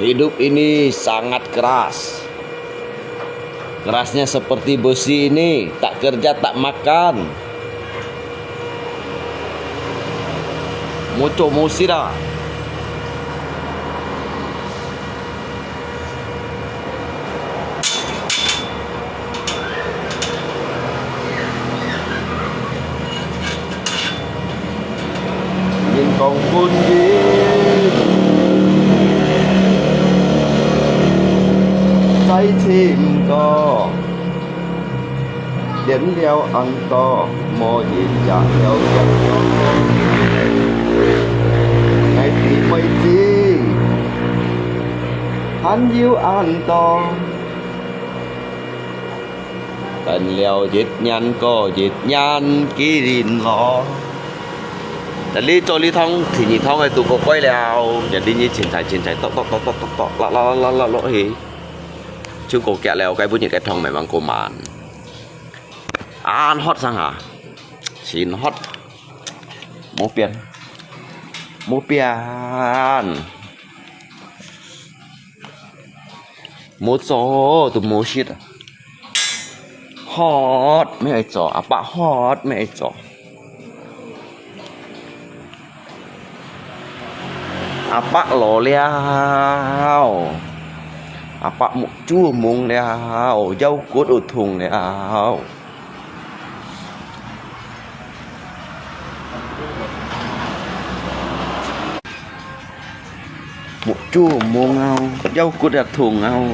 Hidup ini sangat keras. Kerasnya seperti besi ini, tak kerja tak makan. Mucho musira. Còn buồn đi say chim co đến leo ăn to mò nhìn chả leo chẳng cho ngày thì mấy chi hắn yêu ăn to tần leo giết nhăn co giết nhăn kí rìn loแต่ลีโจลีท้องถี่หนีท้องไอ้ตูก็ก้อยแล้วอย่าดิ้นยี่ฉินใส่ตอกละเฮ้ยชื่อโกแกะแล้วไก่บุญยี่ไก่ทองใหม่บางโกมานฮอตสังหาชินฮอตโมเปียนโมโซตุโมชิด hot mấy ai trò à bạ hot mấy ai trò à bạ lò leo à bạ một chua mùng leo dâu cốt ở thùng leo một chua mùng ao dâu cốt ở thùng ao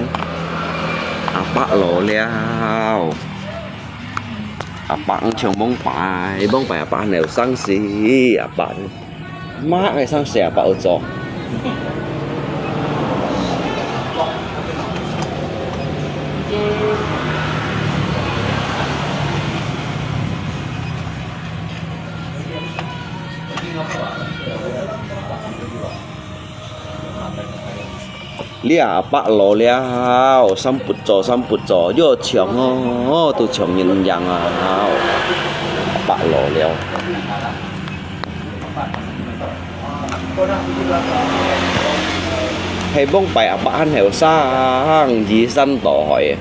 à bạ lò leo à bạn chồng bông phải à bạn đều sang xí à bạn má cái sang xẻ bảo trò lia bạ lò leo xăm bụt trò vô chồng tôi chồng nhìn rằng bạ lò leo hay bông bài à bạn hiểu sang gì săn tỏ hỏi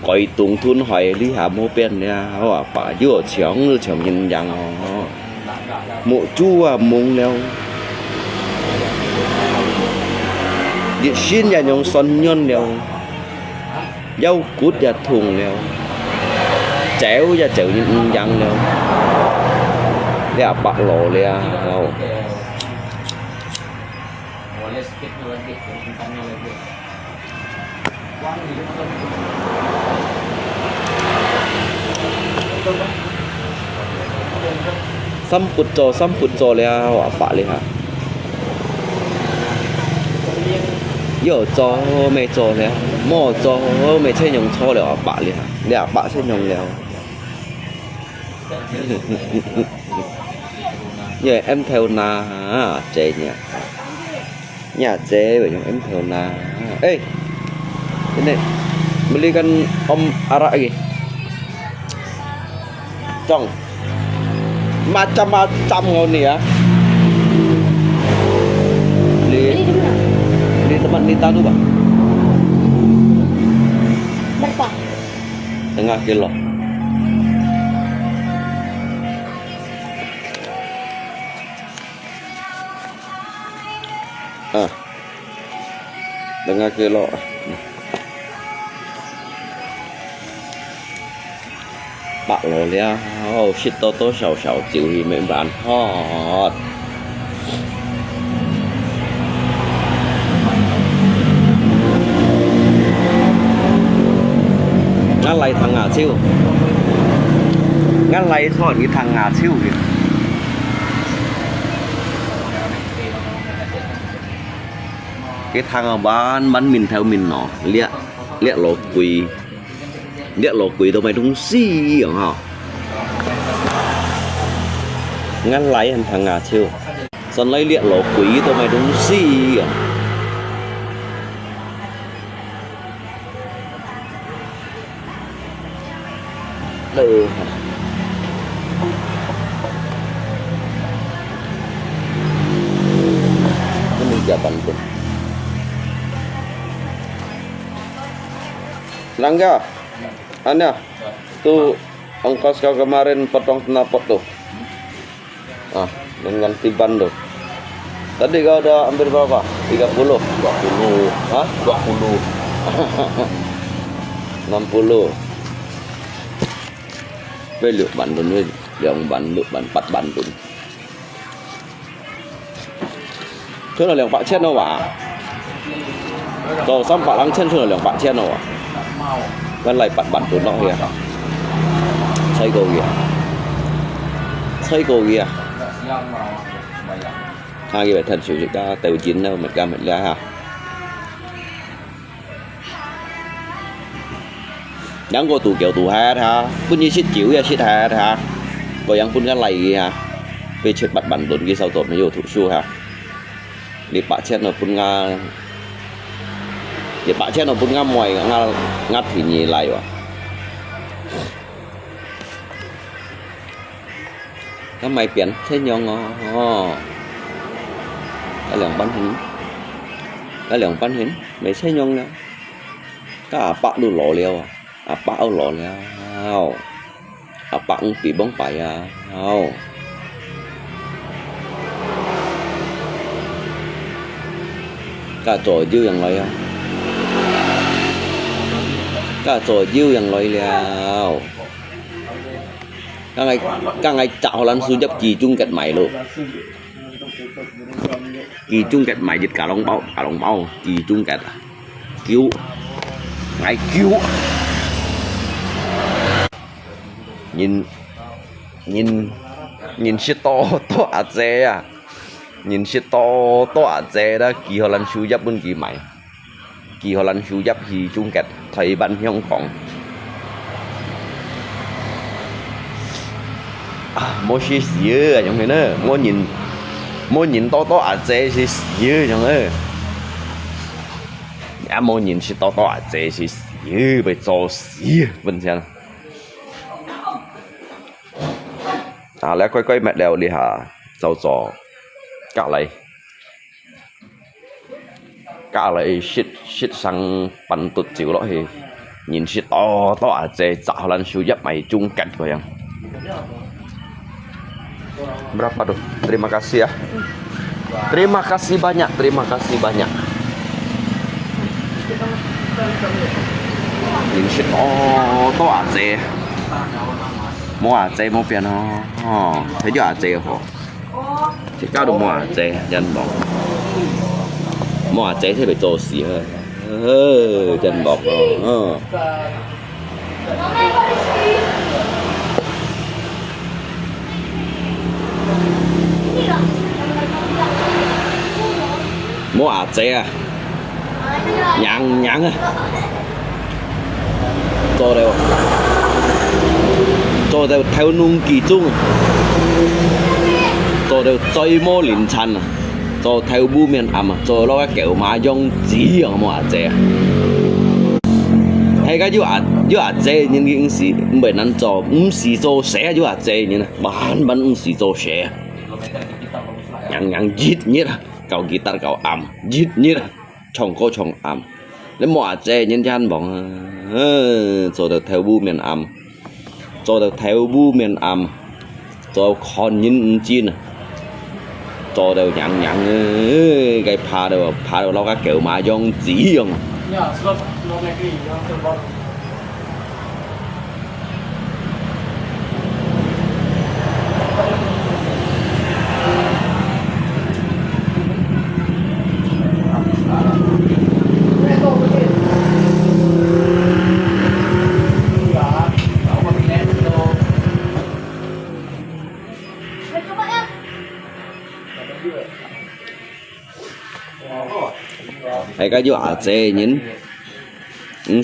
coi tung thun hỏi lý hà mô bên nè à bà vô chồng nhìn rằng mộ chua mông leo địa xin nhà nhung xuân nhân leo dâu cút và thùng leo chéo và chịu những răng leo để à bạc lộ leo xăm put trò leo à bạc leo giờ cho mẹ cho lẹ mò cho mẹ chơi nhung cho lẹ bạ lẹ bạ chơi nhung lẹ giờ em theo na chế nhà chế vậy em theo na ê cái này belikan om arak lagi trong macam ngon nih ya di tempat Nita tuh, Pak. Berapa? Setengah kilo. Setengah kilo. Bạc lò leo, shit to sầu chịu thì mềm bạn hot. ngăn lại thằng ngà siêu ngăn lại thôi cái thằng ngà siêu kìa cái thằng ở bán mình theo mình nó liệt lộ quỳ tụi mày đúng xí hiểu không ngăn lại thằng ngà siêu xong lấy liệt lộ quỳ tụi mày đúng xí hiểu từ ini jawaban pun Langga Anda tuh ongkos kau kemarin potong knalpot tuh dengan tiban tuh tadi kau udah ambil berapa 30 20 hah 20 60 với lượng bắn luôn với lượng bắn bắt bắn luôn thế là lượng bạn chết đâu à rồi xong bạn lăng chân là lượng bạn chết đâu à vẫn lại bắt luôn nó kìa xây cầu kìa hai cái bài thần sử dụng ta từ chín đâu một cam một lá ha đáng có tù kiểu tù ha ha pun như shit chịu ya shit ha ha có yang pun cái lầy ha về chuyện bắt bản đồn cái sau tổn mới vô thủ su ha để bạn chết nó pun nga để bạn chết nó pun nga mồi nga ngắt thì nhì lại à cái mày biển thế nhau ngò cái lượng bắn hình mày thấy nhau nữa cả bạn đủ lỗ liêu à apa au lo lao apa ang pi bong pa yao cả trò dư yang loi cả trò dư yang loi liao các ngày chào lần su chấp kỳ chung kẹt mày luôn kỳ chung kẹt mày dịch cả lòng bao kỳ chung kẹt cứu ngày cứu nhìn shit to à dê à nhìn shit to à dê đó kỳ họ lần su chấp bên kỳ mày kỳ họ lần su chấp kỳ chung kẹt thầy bạn hiong phòng mua xí xíu à trong này nữa mua nhìn to à dê xí xíu trong này à mua nhìn xí to à dê xí xíu bị cho xíu bên xem à lại quay mặt đèo đi hả cho cả lại shit sang pan tụt chịu đó thì nhìn shit to à dê chảo lần siêu dấp mày chung cạnh rồi yang berapa tuh? Terima kasih ya. Terima kasih banyak. Nhìn shit to à dê. Mua à dê mua tiền ho. Thấy chưa à dê hả? Chỉ cao được mua à dê dân bọc. Mua à dê thì phải做事hơn. Dân bọc rồi. Mua à dê à? Nhang à? Cho đều theo nung kỳ trung, cho đều chơi mô liền chăn à, cho theo bu miền ẩm, cho lo cái kiểu mà dùng chỉ ở mua à dê. Hay cái yêu à dê những cái gì mình ăn cho, xì cho xe yêu à dê như này, bán xì cho xe. Nhang giết nhít à, cậu guitar cậu ẩm, giết nhít à, chồng cô chồng ẩm. Nếu mua à dê nhân gian bảo, cho đều theo bu miền ẩm. Cho được theo bu miền Am cho con nhìn chín cho đều nhặng cái phá đều lo cái kiểu mà dùng chỉ dùng hay cái dọa dê nhín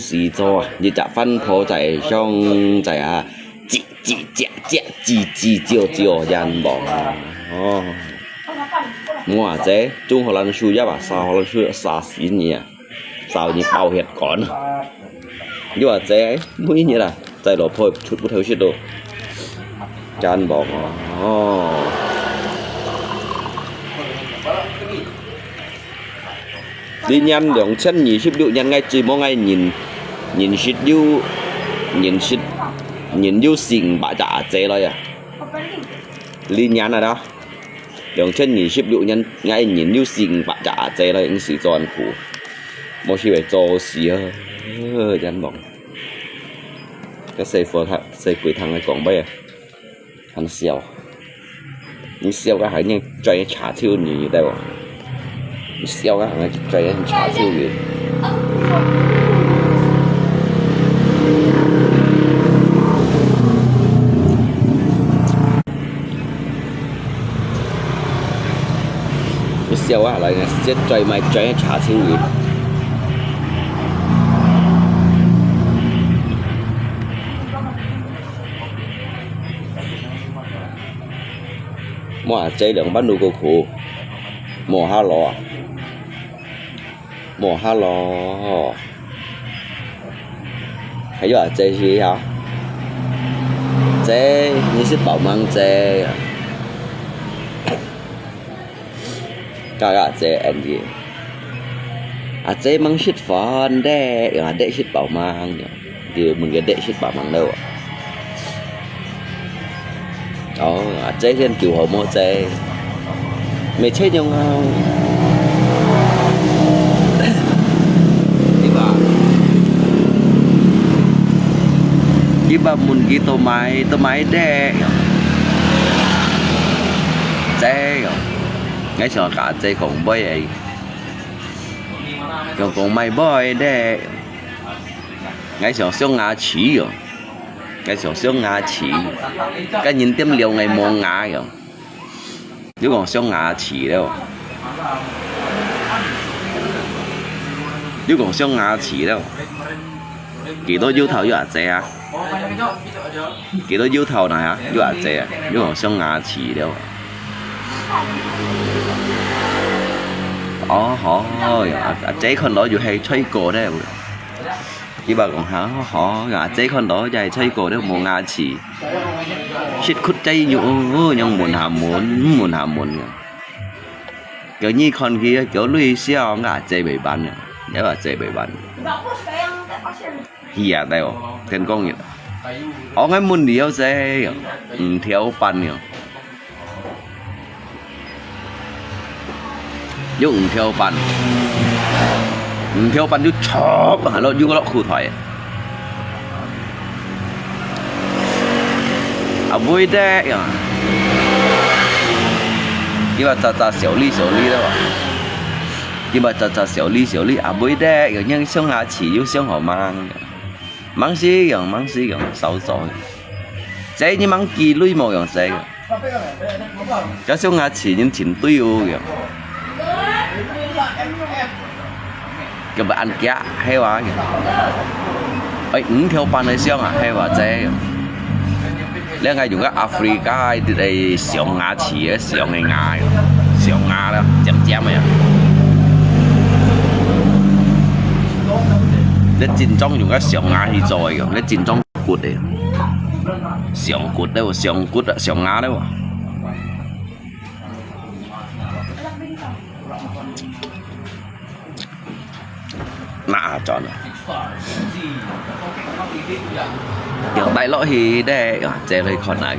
xì cho như chả phân phố chạy trong chạy à chị chiều dàn bỏ mua à dê chung họ lần xui giá bà sao họ lần xui xa xí nhỉ sao như bao hiệt con dọa dê ấy mũi như là chạy đổ thôi chút bút theo shit đồ dàn bỏ đi nhanh đường chân nhìn ship dụ nhanh ngay chỉ mỗi ngày nhìn ship dụ nhìn dụ xỉn bả trả dễ rồi à đi nhanh rồi đó đường chân nhìn ship dụ nhanh ngay nhìn dụ xỉn bả trả dễ rồi những sự toàn khổ mỗi khi phải cho xì chân bóng cái xe quỷ thằng này còn bây giờ hắn xèo những xèo cái hải nhân chơi trả thiêu như đây rồi xeo cái hàng chơi anh trả siêu việt xeo á lại chết chơi mày chơi anh trả siêu việt mua chơi đừng bắt nuôi cô khổ mua ha lò mua ha lò hay là chơi gì hả chơi như ship bảo mang chơi cả chơi anh gì à chơi mang ship phone đấy để ship bảo mang Dia menggedek shit bà mang đâu. Đó, chế thiên kiểu hồ mô chế. Mày chết nhau không? Đi bà. Đi bà muốn ghi tô máy đe. Chế không? Ngay sau cả chế cũng bơi ấy. Còn mày bơi đe. Ngay sau xuống ngã chỉ rồi. Ngay sau xuống ngã chỉ. Cái nhìn tiêm liều ngày mùa ngã rồi. Nếu còn xuống ngã chỉ đâu. Nếu còn xuống ngã chỉ đâu. Kỳ tôi yêu thầu với à xe à? Kỳ tôi yêu thầu này hả? Với à xe à? Nếu còn xuống ngã chỉ đâu. Họ chế con đó dù hay chơi cổ đấy. Chỉ bảo còn họ chế con đó dài chơi cổ đấy một ngã chỉ. Shit khút cháy dụ nhưng muốn hàm muốn kiểu như con kia kiểu lui xeo ngã chế bị bắn nếu mà chế bị bắn hiya đây tên con vậy ở ngay muốn điếu xe thiếu bắn nhiều dùng theo bắn chút chóp hả lo dùng cái lọ khu thoại à vui đấy à nhưng mà ta xíu ly đâu à nhưng mà ta xíu ly à vui đấy kiểu như xong à chỉ yêu xong họ mang gì sáu rồi thế như mang kỳ lui màuอย่างthế cái xong à chỉ những chín tuy u kiểu cái bạn kia hay quá kiểu ấy theo pan này xong à hay quá thế lên ngay dùng các Africa thì đây xíu ngã chỉ xíu ngã đó chém này để chính trong dùng các xíu ngã thì rồi để chính trong cột đấy xíu cột đâu xíu ngã đâu nã chọn kiểu tay lõ thì đây chơi lấy con này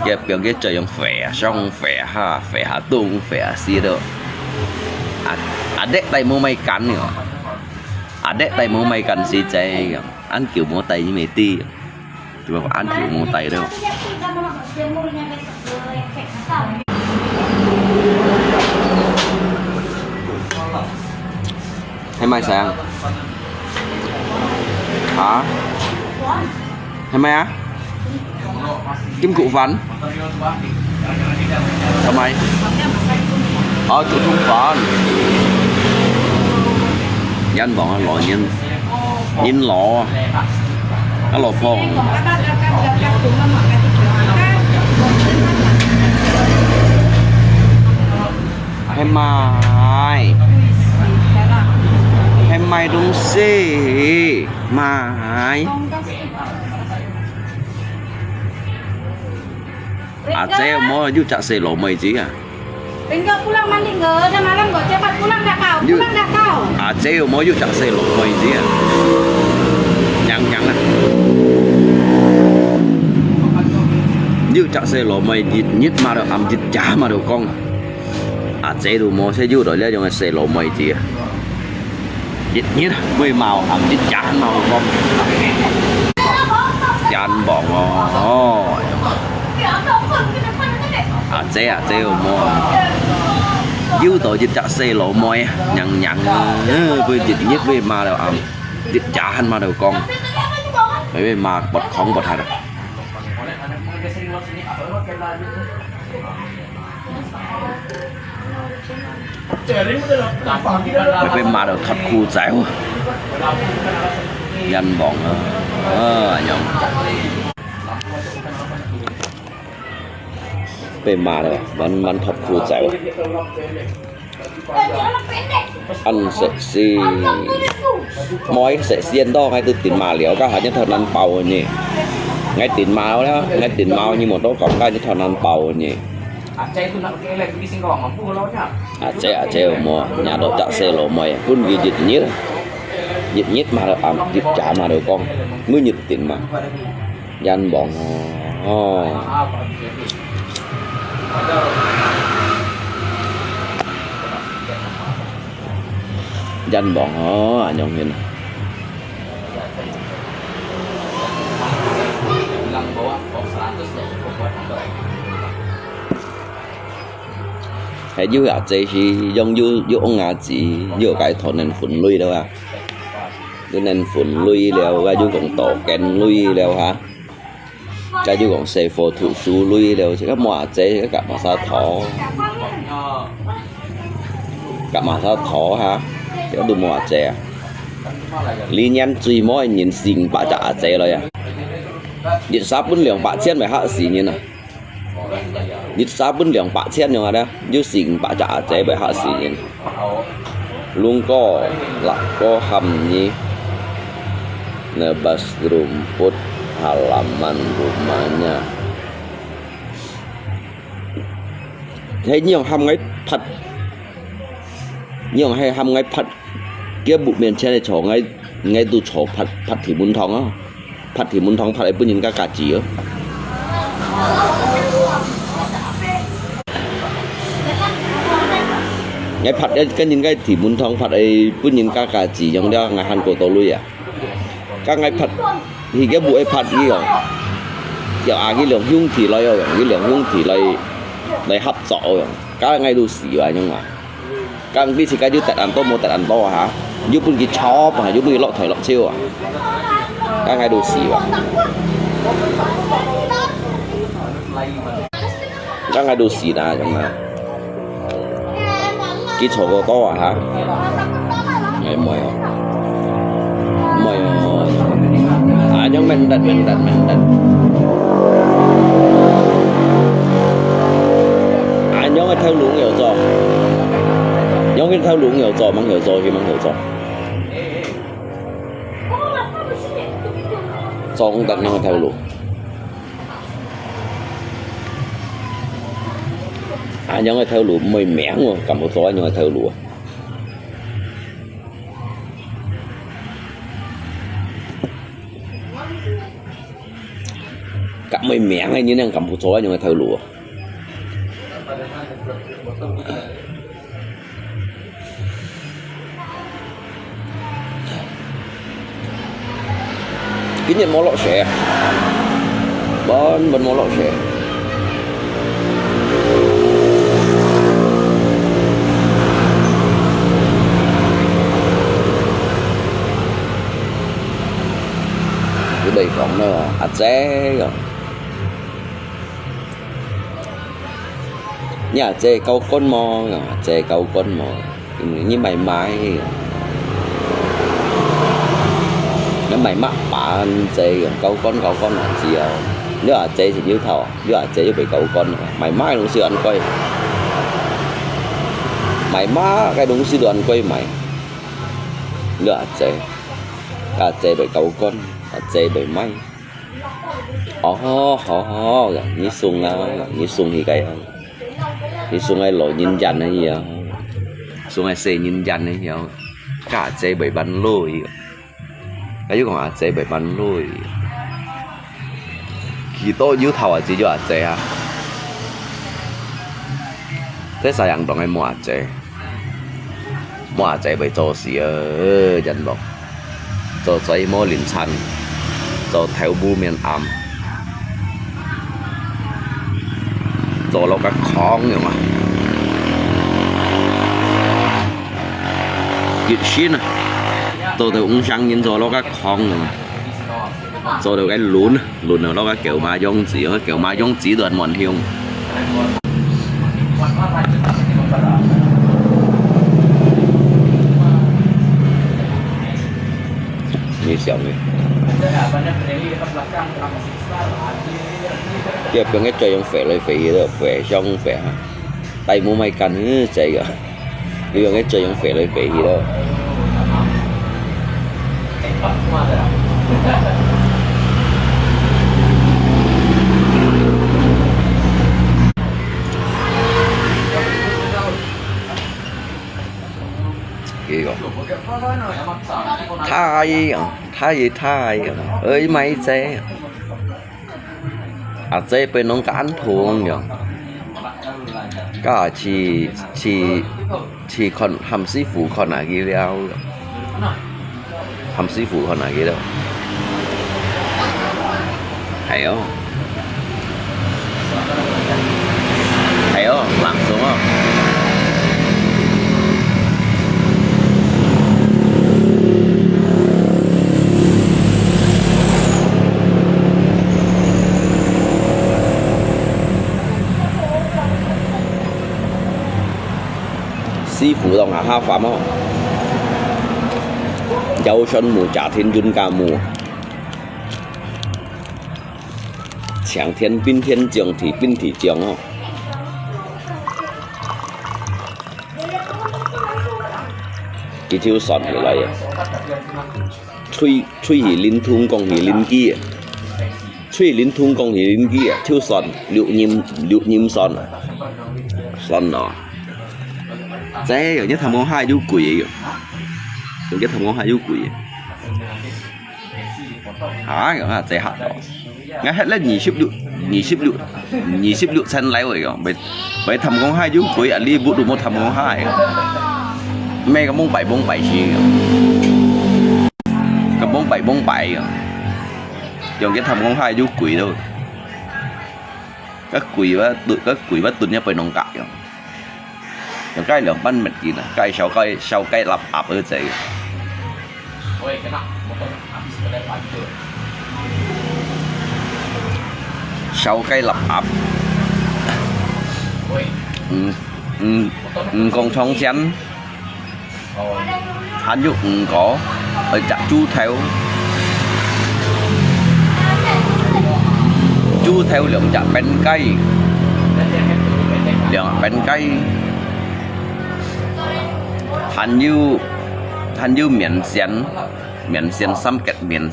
cái kiểu cái chơi yang phẻ hà tung phẻ xí đâu đét tay mua may cắn nữa đét tay mua may cắn xí chơi ăn kiểu mua tay như mấy ti chứ mà ăn kiểu mua tay đâu hay mai sang hả hay mai á kim cụ vắnทำไมจุดทุ่งฟันยันบอกหล่อยินหล่อหล่อฟองให้mai đúng xí mai saya mau ju cak se lo mai ji tinggal pulang mandi nggak udah malam nggak cepat pulang dah kau saya mau ju cak se lo mai ji nhang ju cak se lo mai nhít mà đâu am nhít chả mà đâu con saya tu mau saya ju rồi lấy cho se lo mai ji nhít với màu am nhít chả màu con chan bỏng chế mò dư tội dịch chặt xe lộ môi nhằn với dịch nhất với mà đâu dịch trả hành mà đâu con với mà bật không bật hai đâu với mà đâu thật khu dẻo danh bọn nhộng về mà rồiมันthật khu dẻo ăn sexy mối sexy to ngay từ tiền mà liễu các hạt nhất thần ăn bầu nhỉ ngay tiền máu đó ngay tiền máu như một đôi cổng cái nhất thần ăn bầu nhỉ chế ở mua nhà đồ chợ xe lộ mày cũng ghi dịch nhít nhiệt nhít mà được nhiệt chả mà được con mới nhiệt tình mà danh bọn danh bọn họ nhông nhìn hay dưới chế thì giống dưới ông ngà chỉ dưới cái thọ nên phun lui đâu à dưới nên phun lui leo cái dưới còn tổ kén lui leo hả cái dưới còn xe phô thủ su lui leo chỉ có mỏ chế cái cả mà sao thọ hả chỉ có đủ mỏ chế lý nhân truy mỗi nhìn xin bà trả chế rồi à điện sáp bốn lượng bạc千 phải hạ xỉ như này điện sáp bốn lượng bạc千nhưng mà đó dưới xin bà trả chế phải hạ xỉ như luôn có là có hầm như nebas rumput halaman rumahnya thấy nhiều hầm ngay thật nhiều hay hầm ngay thật kia bụng miền trên này chỗ ngay tu chỗ thật thì muốn thong áผัดที่มุนทองผัดไอ้ปุ่นยินกากาจีอ่ะไงผัดก็ยินไงที่มุนทองผัดไอ้ปุ่นยินกากาจียังเดียวไงฮันโกโตลุยอ่ะก็ไงผัดที่แกบุไอ้ผัดกี่อ่ะเดี๋ยวcái lượng hương thì lấy rồi cái lượng hương thì lấy hấp rõ rồi cái ngay đủ xỉ vậy nhưng mà cái đi thì cái như tại ăn to một tại ăn to hả nhưปุ่นกี่ชอบอ่ะnhưปุ่นกี่lọถอยlọเชี่ยวอ่ะcác ngay đồ xì vào các ngay đồ xì là trong này cái chỗ có to à hả ngày mời nhưng mình đặt nhóm cái theo lũ nhiều rồi nhóm cái theo lũ nhiều rồi mang nhiều rồi thì mang nhiều rồi sao không đặt nhau theo luôn nhóm người theo luôn mày mẻ luôn cầm một số người theo luôn cầm mày mẻ hay như này cầm một số người theo luôn cái nhận mỏ lọ xẻ bên mỏ lọ xẻ cái bầy phỏng nó chế rồi nhà chế câu con mò chế câu con mò như mày mái nó mày mắc bạn chơi câu con là gì à nếu là chơi thì dưới thầu nếu là chơi bị câu con mày mãi đúng sự ăn quay mày má cái đúng sự ăn quay mày nếu là chơi cả chơi bị câu con là chơi bị may như sung thì cái như sung ai lội nhìn dần hay gì không sung ai xề nhìn dần hay gì không cả chơi bị bắn lôi cái chứ còn chế bảy bắn lôi khi tôi dưới thầu chỉ cho chế à thế sao anh bọn em mua chế bị cho xì ở dân bọc cho chế mua liền chăn cho theo bu miền âm cho nó các con rồi mà dịch xin à tôi cũng sang nhìn cho nó các con rồi cho được cái lún nó cái kiểu ma giống chỉ cái kiểu ma giống chỉ đoạn mòn hiông như xẻo này kia cái chơi trong phệ lại phệ đó phệ trong phệ tay mua may cắn chạy cả bây cái chơi trong phệ lại phệ gì đó kia rồi thay ơi mấy chế chế bên nông cán thuồng nhởก็ชีคนทำซีฟูคนไหนกี่แล้วทำซีฟูคนไหนกี่แล้วhay không làm xuống không師傅當下蝦飯咯，有春母假天潤家母，強天冰天降體冰體降哦。幾條船嚟啊！吹起ลิ้นทุ่งกอง起ลิ้นกี้吹ลิ้นทุ่งกอง起ลิ้นกี้條船六nhiệm船啊！thế rồi nhất thầm con hai chú quỷ rồi nhất thầm con hai chú quỷ hả rồi thế hả ngay hết là nhị ship lựu xanh lấy rồi bởi thầm con hai chú quỷ ở đi bút được một thầm con hai mẹ cái bông bảy gì cái bông bảy rồi cái thầm con hai chú quỷ đâu các quỷ bắt tuần nhá bởi nông cạn rồi cái lượng bánh mệt gì nè cái sau cái lập ập ở đây sau cái lập ập con thông chắn hắn dụng có ở chặt chu theo lượng chặt bên cây hắn như miền xiên xăm kẹt miền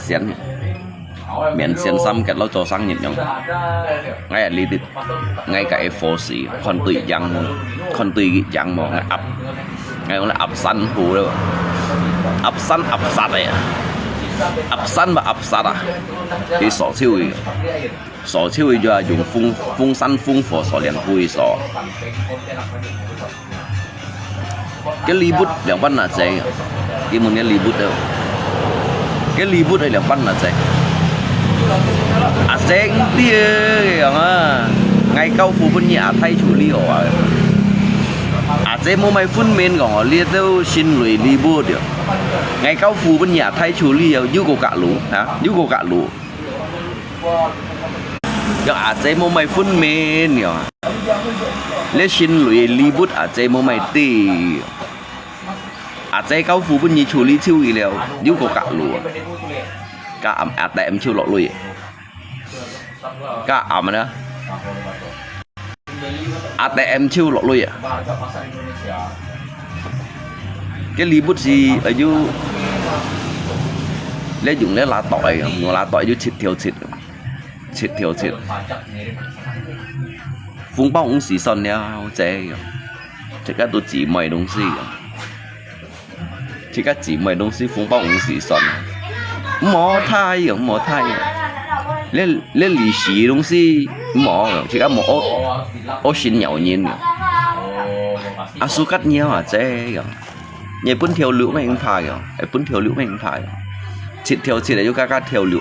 xiên xăm kẹt nó cho sang nhịn nhung ngay ở lý tịch ngay cả phô sĩ con tùy giang mò ngay ập ngay là ập săn hù đâu ập sạt này ập săn và ập sạt à thì sọ chiêu cho dùng phun săn phun phổ sọ liền hui sọ cái ly bút两班là gì cái một cái ly bút đâu cái ly bút đây两班là gì chế tia mà ngày câu phụ bên nhà thay chủ ly họ chế mua máy phun men của lia đâu xin lùi ly bút được ngày câu phụ bên nhà thay chủ ly yêu cầu cả lũ cho chế mua máy phun men nhở lấy xin lùi ly bút chế mua máy tì chế cao phú bên như chủ lý chiêu gì liệu yêu cầu cả lúa cả ẩm tại em chiêu lọ lùi cả ẩm nữa tại em chiêu lọ lùi cái ly bút gì ở dưới lấy dùng lấy lá tỏi dưới thịt phun bao cũng xì son nha chế chắc các tôi chỉ mày đúng gì chỉ các chỉ mày đông sĩ phun bao cũng xì son mỏ thay lên lì xì đông sĩ mỏ chỉ các mỏ ô xin nhậu nhìn số cắt nhau chế nhảy bún theo lựu mấy anh phải bún theo lựu mấy anh phải thịt để cho các theo lựu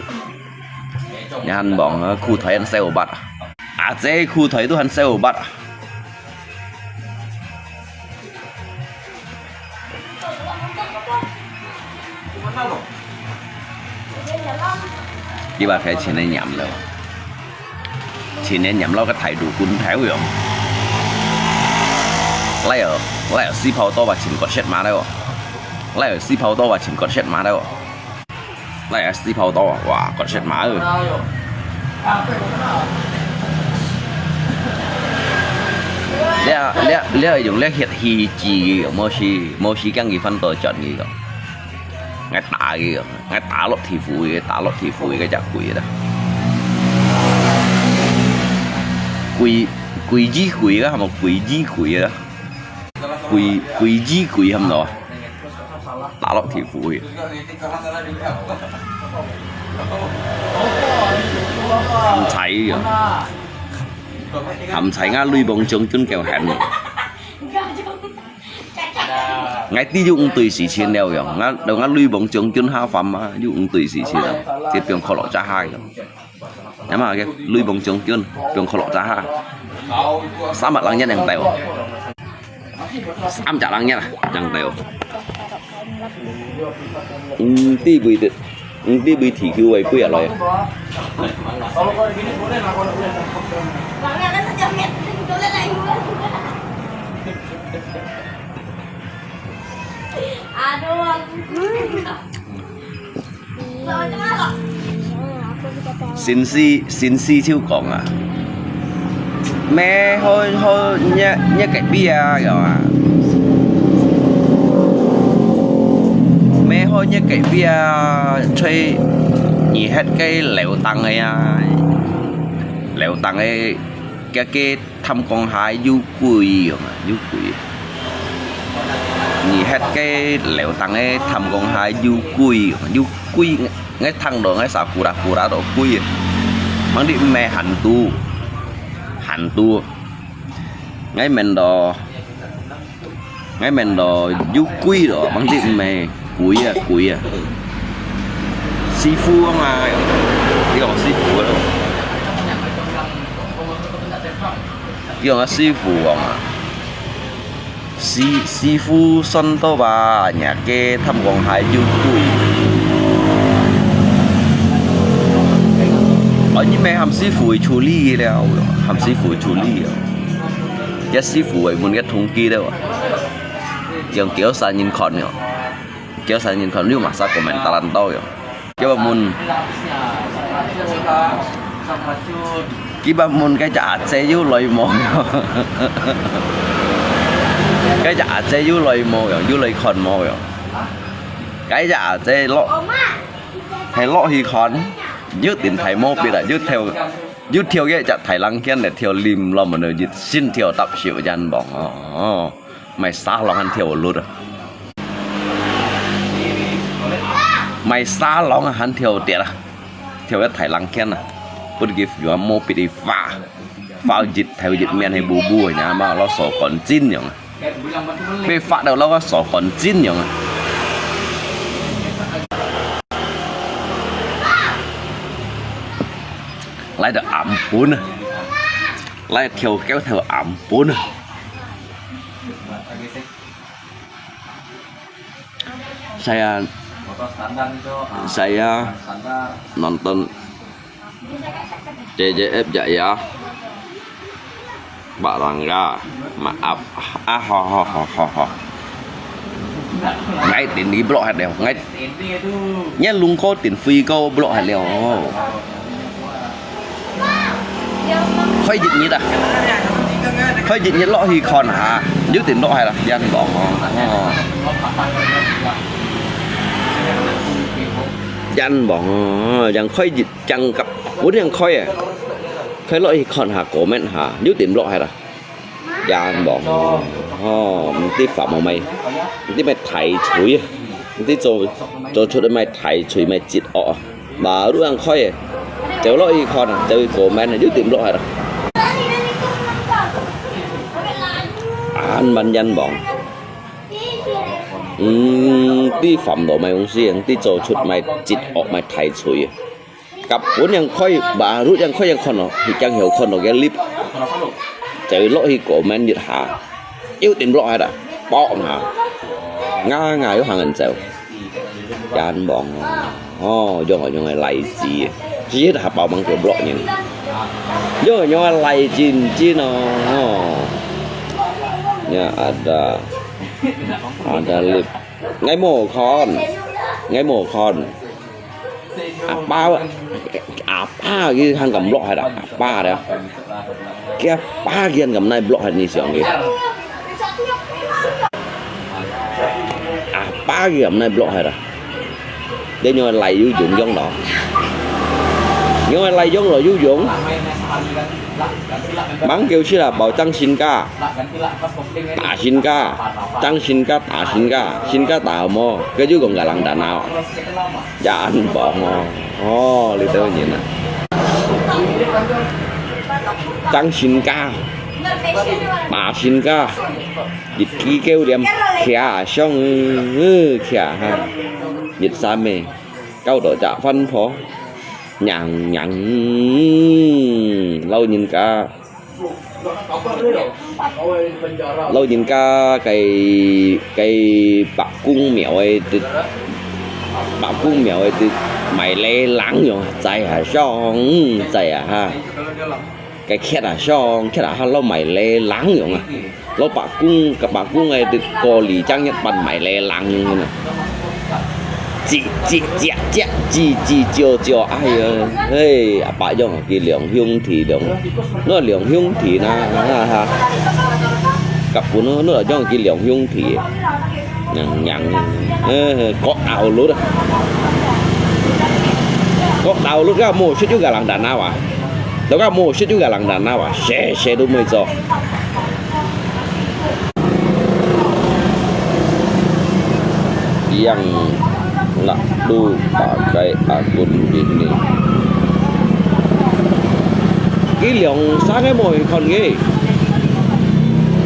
nhà anh bọn khu thấy anh sale bát chế khu thấy tôi anh sale bátที่ว่าแค่ชิ้นในยำแล้วชิ้นในยำเราก็ถ่ายดูคุณแถวอยู่ไล่ซีเผาตัวว่าชิ้นกดเช็ดมาได้วะไล่ซีเผาตัวว่าชิ้นกดเช็ดมาได้วะไล่ซีเผาตัวว่ากดเช็ดมาแล้วdùngแล้วเห็ดฮีจีโมชีกังกี่ฟันตัวจอดกี่ก็ngay tả lót thì phủi cái chặt quỷ đó quỷ gì quỷ đó mà quỷ gì quỷ đó quỷ gì quỷ hầm đó tả xả lọ thì vui hầm cháy ngã lui bóng trống chân kèo hẹn ngay tí dụng tùy sĩ chiến đeo rồi ngã đầu ngã lui bóng trống chân ha phẩm dụng tùy sĩ chiến đâu thì trường khó lọ cha hai rồi nhá mà cái lui bóng trống chân trường khó lọ cha hai sao mặt lăng nhất đằng tèo sao chả lăng nhất đằng tèo tí bì thì kêu vậy quỷ rồi xin si chiêu cổng à mẹ thôi nhá cái bia rồi à mẹ thôi nhá cái bia chơi nhỉ hết cái lẹo tăng ấy à lẹo tăng ấy cái thăm con hai du cùi rồi mà du cùi nhỉ hết cái lẹo tăng ấy thăm con hai du cùi ngay thằng đó ngay sao cù đá đó cùi mang đi mẹ hành tu ngay mình đó du cùi đó mang đi mẹ cùi à si phu không à đi gọi si phu đâu đi gọi si phu không à si phu son to bà nhà kê thăm còn hai du cùi ở như mẹ hầm si phu chú ly đâu hầm si phu chú ly cái si phu ấy muốn cái thùng kia đâu dòng kéo xa nhìn con nữa kéo xa nhìn con nếu mà sao của mình ta làm to rồi cái bà môn cái chả xe dưới lôi mồ cái chả xe dưới lôi mồ rồi dưới lôi con mồ rồi cái chả xe lọ hay lọ thì con dưới tiền thầy mô bị là dưới theo cái chả thầy lăng kia để theo lim lo mà nơi dịch xin theo tập chịu dàn bỏ mày xa lòng ăn theo luôn rồi mày xa lòng hắn theo tiệt à theo cái thầy lăng kia nè bữa kia vừa mua bị đi phá dịch theo dịch men hay bù ở nhà mà nó sổ còn chín nhở về phá đầu nó sổ còn chín nhở lại được ẩm bốn lại theo kéo theo ẩm bốn saya nonton JJF Jaya Pak Rangga maaf ho ngay tiền đi block hạt đèo ngay nhé luôn có tiền phi câu block hạt đèo khơi dịch như ta khơi dịch như lọ thì còn hả dưới tiền lọ hay là dân bỏ dân bỏ dân khơi dịch chẳng cặp bốn dân khơi à khơi lọ thì còn hả cổ men hả dưới tiền lọ hay là dân bỏ tí phạm mà mày tí mày thải chuối tí cho cho mày thải chuối mày chít ọ mà lúc ăn khơi à cháu lọ thì còn à chơi cổ men là dưới tiền lọ hay là anh ban dân bọn tí phẩm đồ mày không riêng tí cho chút mày chít ọ mày thải chuối cặp bốn dân khơi bà rút dân khơi dân con nó thì chẳng hiểu con nó cái clip chơi lọ thì cổ men nhiệt hạ yêu tiền lọ hay là bỏ hả nga ngày có hàng nghìn sẹo dân bọn do họ cho ngày lại gì chỉ là bảo bằng kiểu lọ nhưng do họ lại chín chi nó nha ada lip ngay mồ con ba cái hàng cầm lọ hay là ba đấy cái ba kia cầm này lọ hay gì xong kì ba cái cầm này lọ hay là để nhau lại sử dụng giống đó nhưng mà lại giống là du dũng bắn kêu chứ là bảo tăng xin ca tả xin ca tăng xin ca tả mò cái chứ còn gà lằng đàn nào dạ anh bỏ mò lý tớ nhìn nè tăng xin ca tả xin ca dịch ký kêu đem khía xong khía ha dịch xa mê câu đổi trả phân phó nhằng lâu nhìn ca cái bạc cung mèo ấy từ mày lê lắng rồi chạy hả xong chạy ha cái khét à xong khét à lâu mày lê lắng rồi mà lâu bạc cung ấy từ cô lì trang nhất bằng mày lê lắng như này chị cho ai ơi bà dòng cái lượng hương thì lượng nó lượng hương thì na ha cặp của nó là do cái lượng hương thì nhận có ảo luôn đó có ảo luôn ra mua chút gà lằng đàn nào à đâu ra mua chút gà lằng đàn nào à xe đúng mới cho yang nak tu pakai akun ini. Cái lượng sáng cái mồi còn ghê.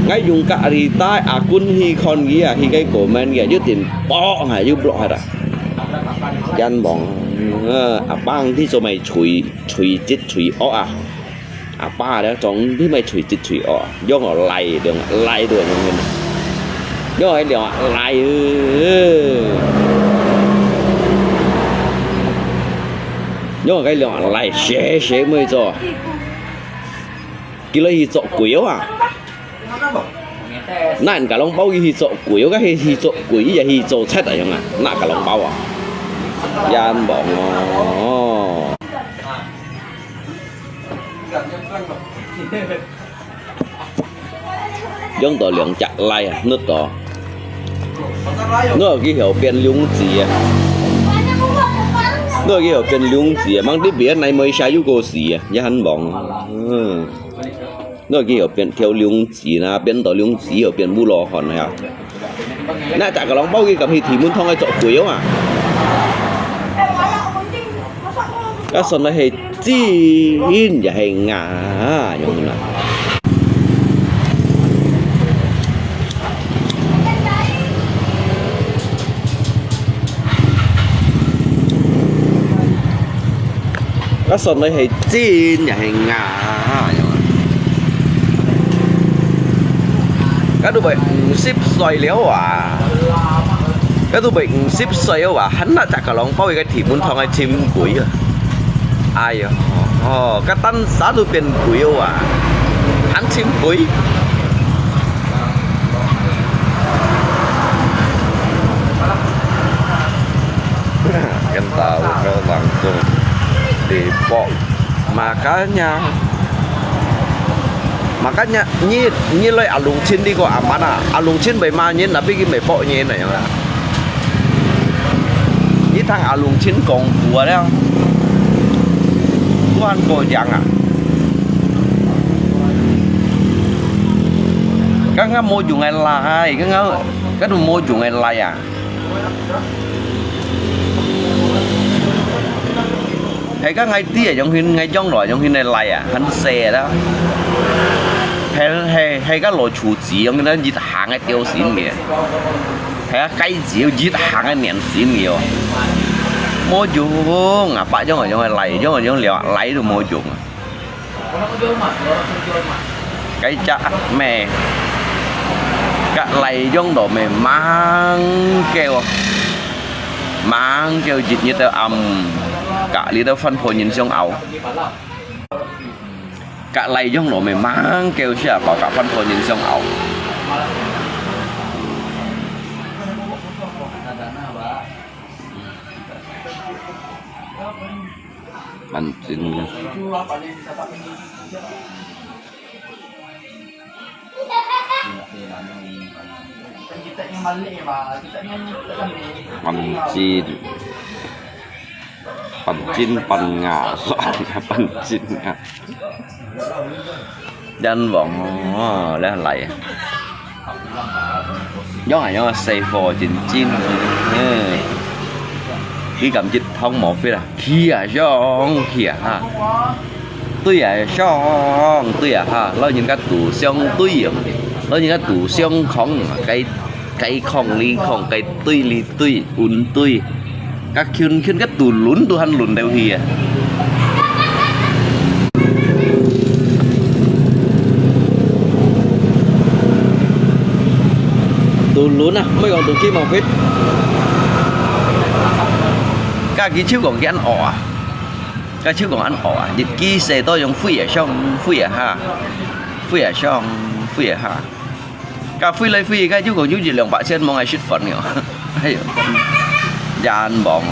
Ngay dùng cả thì tai akun hi còn ghê hi cái cổ men ghê chứ tiền bỏ hả chứ bỏ hả. Dân bọn bangที่số mày chùi chết chùi ó ba đó trongที่mày chùi chết chùi ó do họ lay được như mình. Do cái điều lay nhưng mà cái lượng lại sẽ mới cho cái lấy chỗ quỷ à nãy cả lông bao cái chỗ quỷ cái chỗ quỷ và chỗ chết ở trong à nãy cả lông bao à gian bỏ giống tờ lượng chặt lại nước đó nó cái hiểu biến lung gì à nó cáiเป็นลุงสีบางทีเบียร์ในไม่ใช่ยุโกสียันบอกnó cáiเป็นเที่ยวลุงสีนะเป็นต่อลุงสีเป็นมูลอก่อนนะครับน่าจะกำลังเป้ากี่กับที่ทีมุนทองไอ้เจาะกุยอ่ะก็สนใจให้จีนอย่าให้งาอย่างนั้น Các sân này hay chín nhà hay ngà các tụi bệnh ship xoay léo à các tụi bệnh ship xoay à hắn là chả cả lòng bao cái thì muốn thong ai chim cuối à ai à các tân xã tụi tiền cuối à hắn chim cuối cái tàu cái bằng chung để bỏ makanya như lại alung chin đi qua mana alung chin bảy ma như là biết cái mấy bỏ như này mà như thằng alung chin còn bùa đấy không ăn bùa chẳng à các ngắm mua dùng ngày lại các đồ mua dùng ngày lại à hay các ngày tia trong khi ngày trong rồi trong khi này lại à hắn xe đó hay các loại chủ chỉ trong cái nó giết hàng cái tiêu xỉn kìa hay cái gì giết hàng cái nền xỉn nhiều mua dùng à phải trong này lại trong liệu lấy được mua dùng cái chả mẹ các lấy trong đồ mẹ mang kêu dịch như tao cả lý tao phân phối nhìn trong ảo cả lấy trong đồ mày mang kêu sẽ bảo cả phân phối nhìn trong ảo anh xin anh xin ปั่นจิ้นปั่นงาสอนปั่นจิ้นงายันบอกอ๋อแล้วอะไรย้อนย้อนใส่ฟอจิ้นจิ้นcái cảm dịch thông một phía là kia xong kia ha tôi xong tôi ha lo những cái tủ xong tôi lo những cái tủ xong không cái không ly không cái tôi ly tôi un tôi các khiên cái tủ lún tôi han lún đều hìa tủ lún à mấy còn tủ kia màu phết các cái chiếu còn cái ăn ỏ các chiếu còn ăn ỏ dịch kia xe tôi dùng phi ở trong phi ở ha phi ở trong phi ở ha các phi lấy phi cái chiếu còn chú gì lượng bạn trên mong ai shit phận nhở hay gian bọn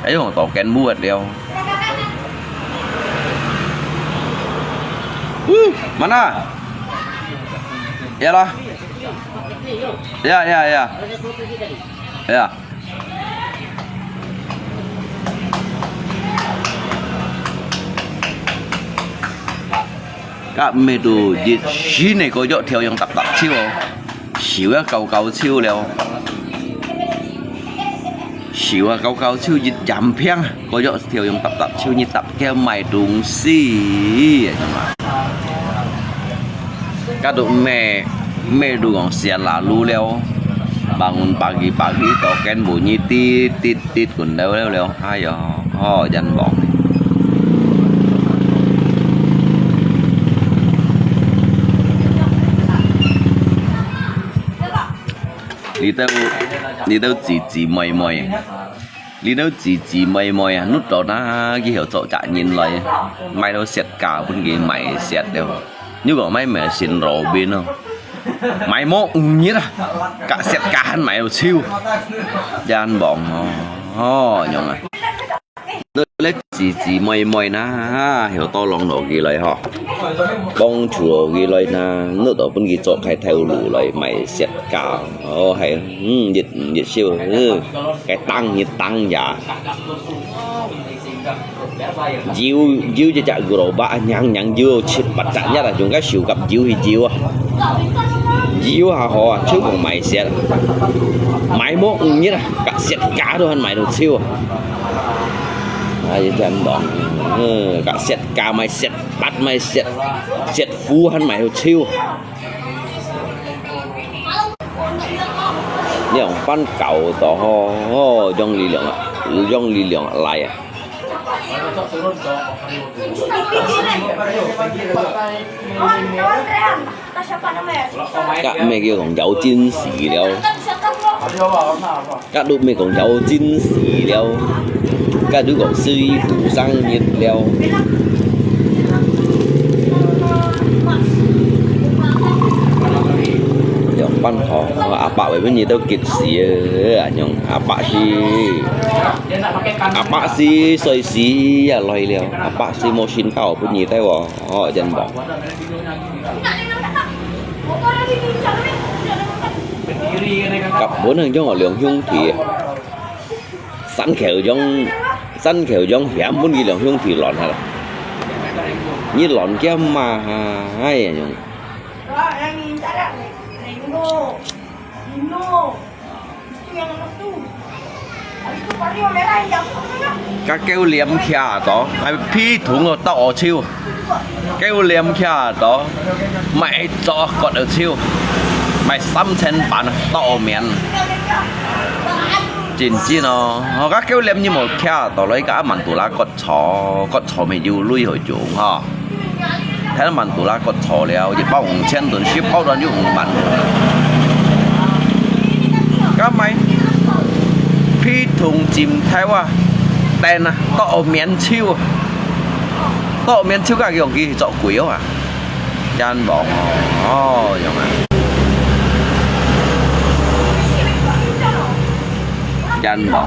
ấy còn tổ kén mua đeo mana ya lah ya ya ya ya các mẹ đồ dịch xí này có dọ theo dòng tập chiêu xíu cầu chiêu leo xíu cầu chiêu dịch chậm phiang có dọ theo dòng tập chiêu như tập theo mày đúng xí các đồ mẹ đồ còn xe là lu leo bangun pagi tau ken bunyi tit kun leo ayo jangan bohong đi đâu chỉ mày đi đâu chỉ mày à nút đó na cái hiểu chỗ chạy nhìn lại mày đâu xẹt cả bên kia mày xẹt đều như còn mày xin rổ bên không mày mốt nhất à cả xẹt cả hắn mày siêu gian bọn nhung à lấy chỉ mày na hiểu to lòng nổ gì lại họ bông chùa gì lại na nước đó bên kia chỗ khai theo lũ lại mày xẹt cả hay dịch siêu cái tăng giả diêu cho chạy gồ ba nhang diêu chết bắt trả nhất là chúng cái siêu gặp diêu thì diêu hà họ chứ còn mày xẹt mày mốt nhất à cả xẹt cá thôi hắn mày được siêu ai cho anh bọn cả xẹt cá mày xẹt bắt mày xẹt phu hắn mày được siêu nhưng pan cầu tỏ ho dòng ly lượng lại à các mẹ kia còn giấu chín xì đâu các đứa mẹ còn giấu chín xì đâu các đứa còn suy phủ sang nhiệt đâu dòng ban họ apa vậy bên gì đâu kịch xì nhung apa si soi si à loài liều apa si machine cao bên gì tay bỏ họ dần bỏ cặp bốn thằng trong họ lượng hung thì sẵn khéo giống hiểm muốn gì lượng hung thì lọn hả như lọn kia mà hay à nhung các kêu liềm kia đó ai phi thủng rồi tao chiêu kêu liềm kia đó mày cho còn ở chiêu mày xăm trên bàn tao miệng chính nó các kêu liềm như một kia đó lấy cả màn tủ lá cột chó mày yêu lui hồi chủ ha thế là màn tủ lá cột chó leo chỉ bao hồng trên tuần ship bao đoàn dùng màn các mày phi thùng chìm theo à đèn à tọ miếng chiêu cả kiểu gì chọ quý à chan bỏ giống à chan bỏ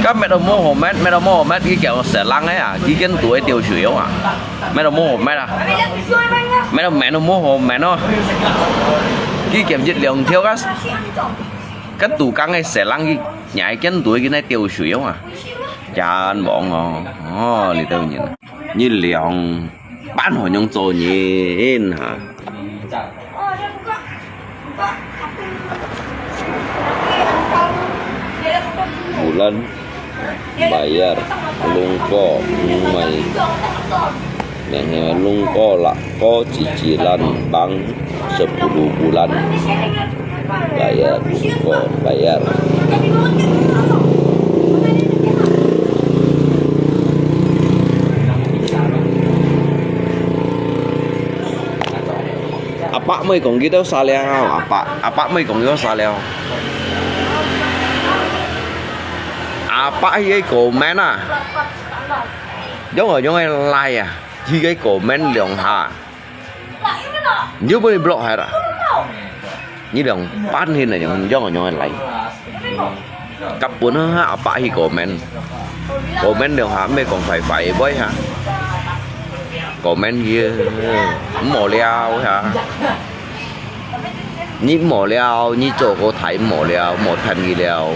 các mẹ đồng mua hồ mét cái kiểu sẽ lăng ấy à cái kiến tuổi tiêu chủ yếu à mẹ đồng mua hồ mét à mẹ đồng mua hồ mét nó cái kiểm dịch lượng theo các tủ căng này sẽ lăng cái nhảy chân tuổi cái này tiêu suy không à cha anh bọn ngon thì tôi nhìn như lượng bán hồi nhung做nhìn hả bulan bayar lungko mày yang lungko lah ko cicilan bank 10 bulan bayar lungko bayar apa mấy còn cái đó sao leo apa mấy còn cái đó sao leo apa cái cổ men à giống như like à chi cái cổ men lượng hà như bên block hay à như đường bán hình này giống như like cặp bốn ha apa cái cổ men lượng hà mấy còn phải với hả cổ men kia mỏ leo hả như mỏ leo như chỗ có thấy mỏ leo một thành gì leo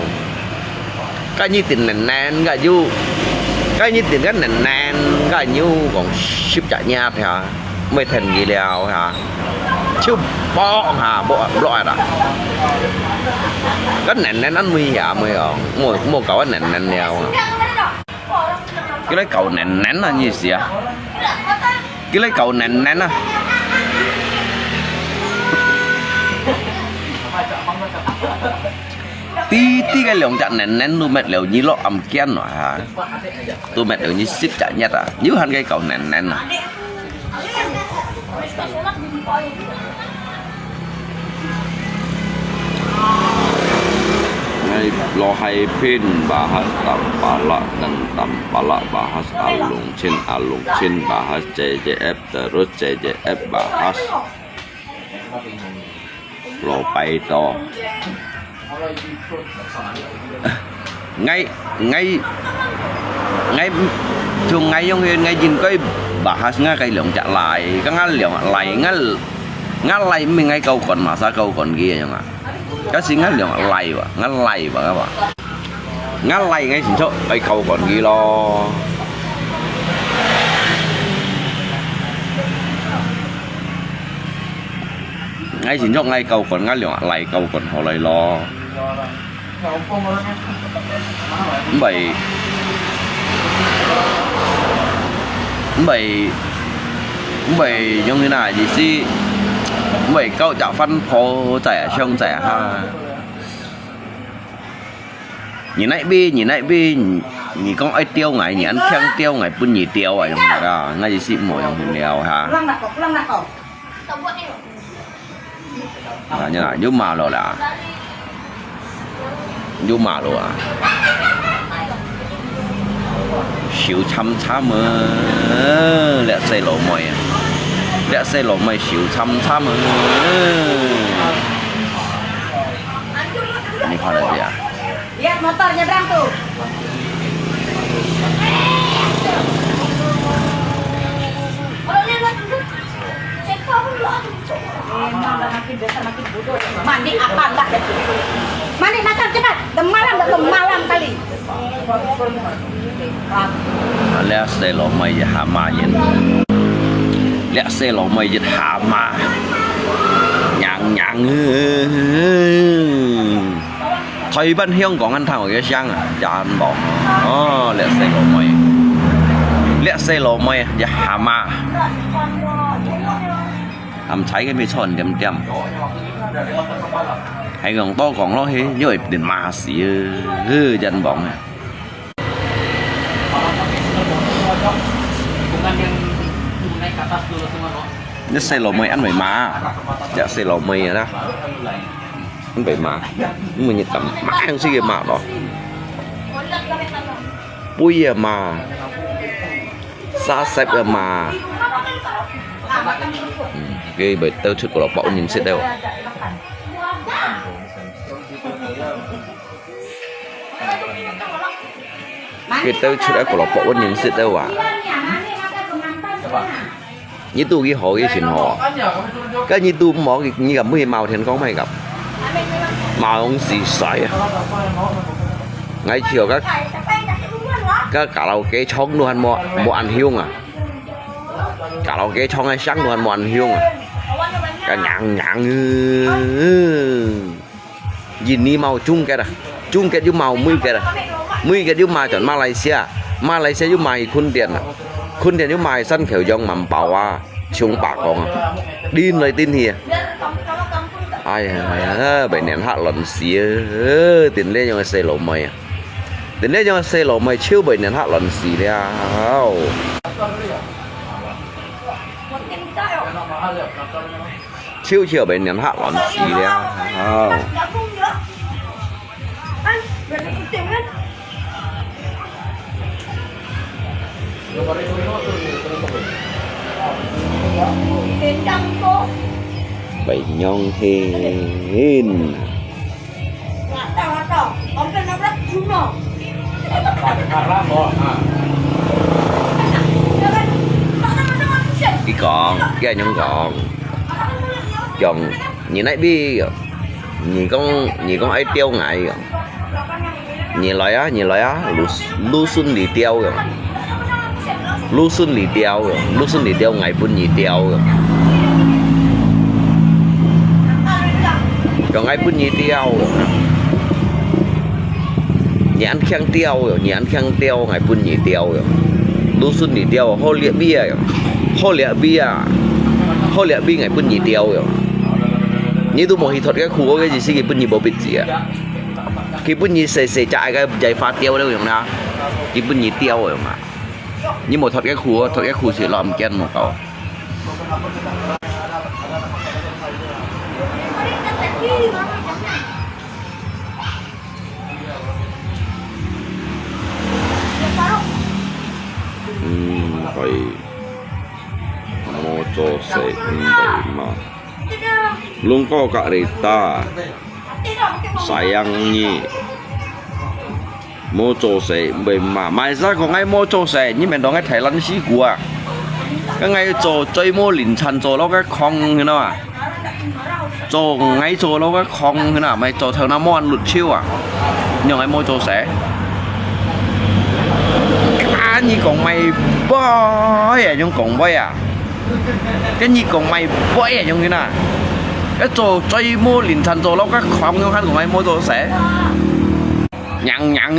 cái như tiền nền nền cái như tiền cái nền nền cái như còn ship trả nhà thì hả mấy thành gì leo hả chứ bỏ hả bỏ loại đó cái nền nền anh mới hả mới ở mua cậu cái nền nền leo cái lấy cậu nền nền là như gì à cái lấy cậu nền nền à tí cái lượng chặt nền nén tôi mệt liệu như lo ẩm kiên rồi hả tôi mệt liệu như ship chặt nhất à như hắn cái cậu nền nén à ngay lo hay pin bahas tampala dan tampala bahas alung chin bahas JJF terus JJF bahas lo bay to ngay thường ngay trong ngay nhìn cái bahas ngay cái lượng trả lại cái ngăn lượng lại ngăn lại mình ngay câu còn mà sao câu còn kia nhưng mà cái gì ngăn lượng lại và ngăn lại và các bạn ngăn lại ngay chính chỗ cái câu còn kia lo ngay chính chỗ ngay câu còn ngăn lượng lại câu còn họ lại lo bảy giống như này gì xí bảy câu trả phân phố trẻ xong trẻ ha nhìn nãy bi nhìn con ai tiêu ngày nhìn ăn khen tiêu ngày bún nhì tiêu vậy mà ngay gì xí mồi trong hình đèo ha như là giúp mà rồi là giúp mà rồi à xíu chăm chăm lẹ xe lỗ mày xíu chăm chăm ini pada dia lihat motornya berang tuh mandi apa enggak deh mandi makan cepat malam kali lihat xe lỗ mày hà ma vậy lihat xe lỗ mày dịch hà ma nhàng thầy bên hiên còn anh thằng ở cái sang à dạ anhบอกlihat xe lỗ mày dịch hà ma làm thấy cái mấy son điểm hay còn to còn lo hết rồi điện ma xí dân bọn này nhất xe lỗ mày ăn bảy má dạ xe lỗ mày rồi đó ăn bảy má nhưng mà nhiệt tầm má ăn xí cái má đó bui à mà xa xếp à mà cái bởi tao chút của nó bỏ nhìn xích đâu cái tao chút của nó bỏ nhìn xích đâu à như tu cái họ cái chuyện họ cái như tu mỏ như gặp mới màu thì có mày gặp màu ông xì sải ngay chiều các cả lau cái chóng luôn mua ăn hiung à cả lau cái chóng hay sáng luôn mua ăn hiung à cái nhang nhìn đi màu chung cái chứ màu mươi cái chứ màu chọn Malaysia chứ mày khuôn tiền chứ mày sân khởi dòng mầm bảo à chúng bạc còn đi lời tin thì ai bảy nén hạ lần xía tiền lên cho xe lộ mày tiền lên cho xe lộ mày chiêu bảy nén hạ lần xí đấy chiêu bảy nén hạ lần xí đấy bảy nhong hên cái còn cái nhong còn chồng nhìn nãy bi nhìn con ấy tiêu ngại nhìn lại á lu xuân đi tiêu rồi lu xuân đi tiêu ngày bún nhị tiêu rồi còn ai bún nhị tiêu rồi nhị ăn khang tiêu rồi nhị ăn khang tiêu ngày bún nhị tiêu rồi lu xuân đi tiêu hô liệt bia ngày bún nhị tiêu rồi như tôi một hình thuật cái khu cái gì xí cái bún nhị bò bịt gì à cái bún nhị xề chạy cái dây pha tiêu đâu không nào cái bún nhị tiêu rồi mà nhưng một thuật cái khu chỉ làm ken một cậu phải mua cho sẽ mà luôn có cả người ta sayang nhỉ mua cho sẽ bởi mà mai ra có ngay mua cho sẽ nhưng mà đó ngay Thái Lan xí của cái ngay cho chơi mua liền chăn cho nó cái không thế nào à cho ngay cho nó cái không thế nào mày cho theo nó mua ăn lụt chiêu à nhưng ngay mua cho sẽ cái như còn mày boy à nhưng còn boy à cái như còn mày boy à nhưng thế nào cái cho chơi mua liền chăn cho nó cái không nhưng hắn còn ngay mua cho sẽ nhặng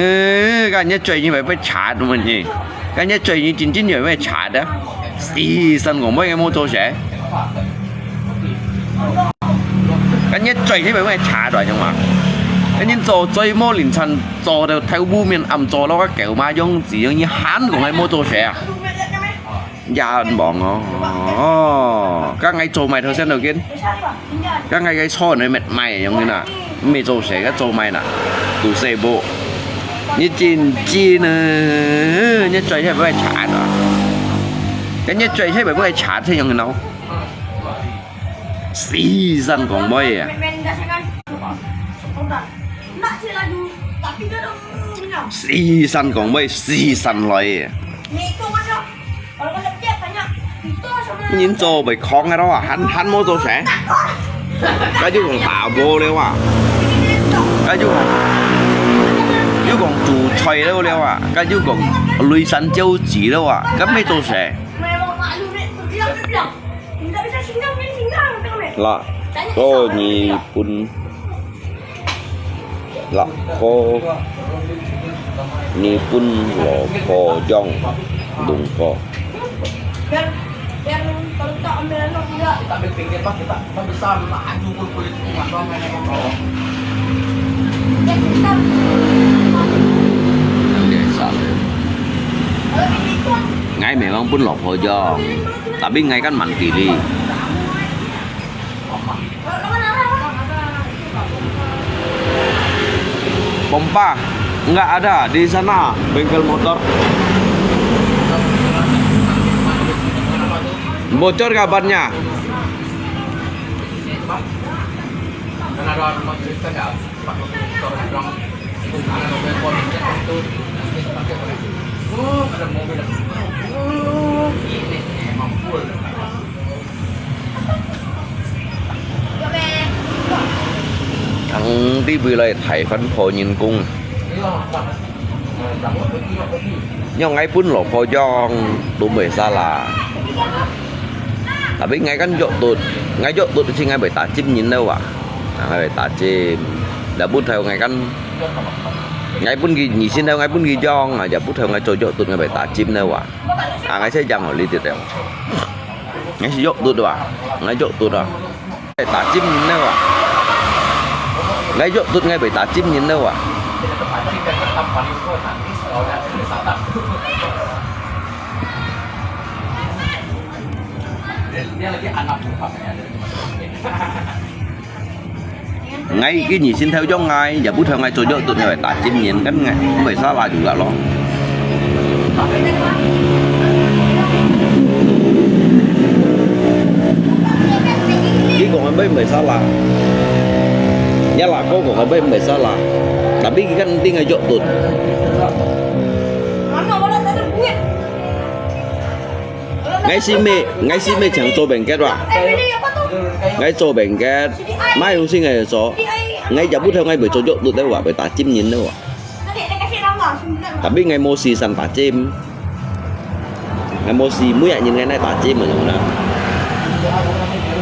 cái nhất chơi như vậy phải trả đúng không nhỉ cái nhất chơi như chính như vậy phải trả đó xì sân của mấy cái mô tô sẽ cái nhất chơi như vậy phải trả rồi nhưng mà cái nhân cho chơi mô liền chân cho đều theo bu miền ẩm cho nó cái kiểu mà giống gì như hán của mấy mô tô sẽ dạ anh bọn các ngày trâu mày thôi xem đầu tiên các ngày cái so này mệt mày giống như nào mày trâu sẽ cái trâu mày nè đủ xe bộ như chín nữa nhất chơi hay phải trả đó cái nhất chơi hay phải trả thế giống như nào xì dân còn bơi à xì dân còn bơi xì dân lại nhìn cho bị con cái đó à hắn mua cho sẽ cái chứ còn tạo vô đâu à cái chứ còn chủ chơi đâu đâu à cái chứ còn lùi sân châu chỉ đâu à cái mấy cho sẽ là có nhị bún là có nhị bún lò kho dong đúng có ngay mẹ con bún lọc hồi do tapi ngay kan man kiri pompa nggak ada di sana bengkel motor bocor kabarnya vì lại thầy phân phối nhìn cung nhưng ngay pun lộc phô giòn tụi bể xa là tapi ngay kan jok tụt thì ngay bể tá chim nhìn đâu à ngay bể tá chim đã bút theo ngay kan ngay pun ghi nhị xin đâu ngay pun ghi giòn à giờ bút theo ngay trôi jok tụt ngay bể tá chim đâu à ngay sẽ dầm ở ly tiệt đâu ngay sẽ jok tụt đâu à ngay jok tụt à bể tá chim nhìn đâu à ngay jok tụt ngay bể tá chim nhìn đâu à ngay cái nhìn xin theo cho ngay giờ bút theo ngay cho tụi này phải tả chim nhìn cái ngay không phải xa lại juga lo chỉ còn bên phải xa là nhớ là cô còn ở bên phải xa là tapi kan tinggal jok tut ngay si mê chẳng cho bệnh kết rồi ngay cho bệnh kết mai hôm sinh ngày số ngay giờ bút theo ngay bởi cho jok tut đâu à bởi tả chim nhìn đâu à tapi ngay mua xì sẵn tả chim ngay mua xì mũi nhìn ngay này tả chim mà nhung nào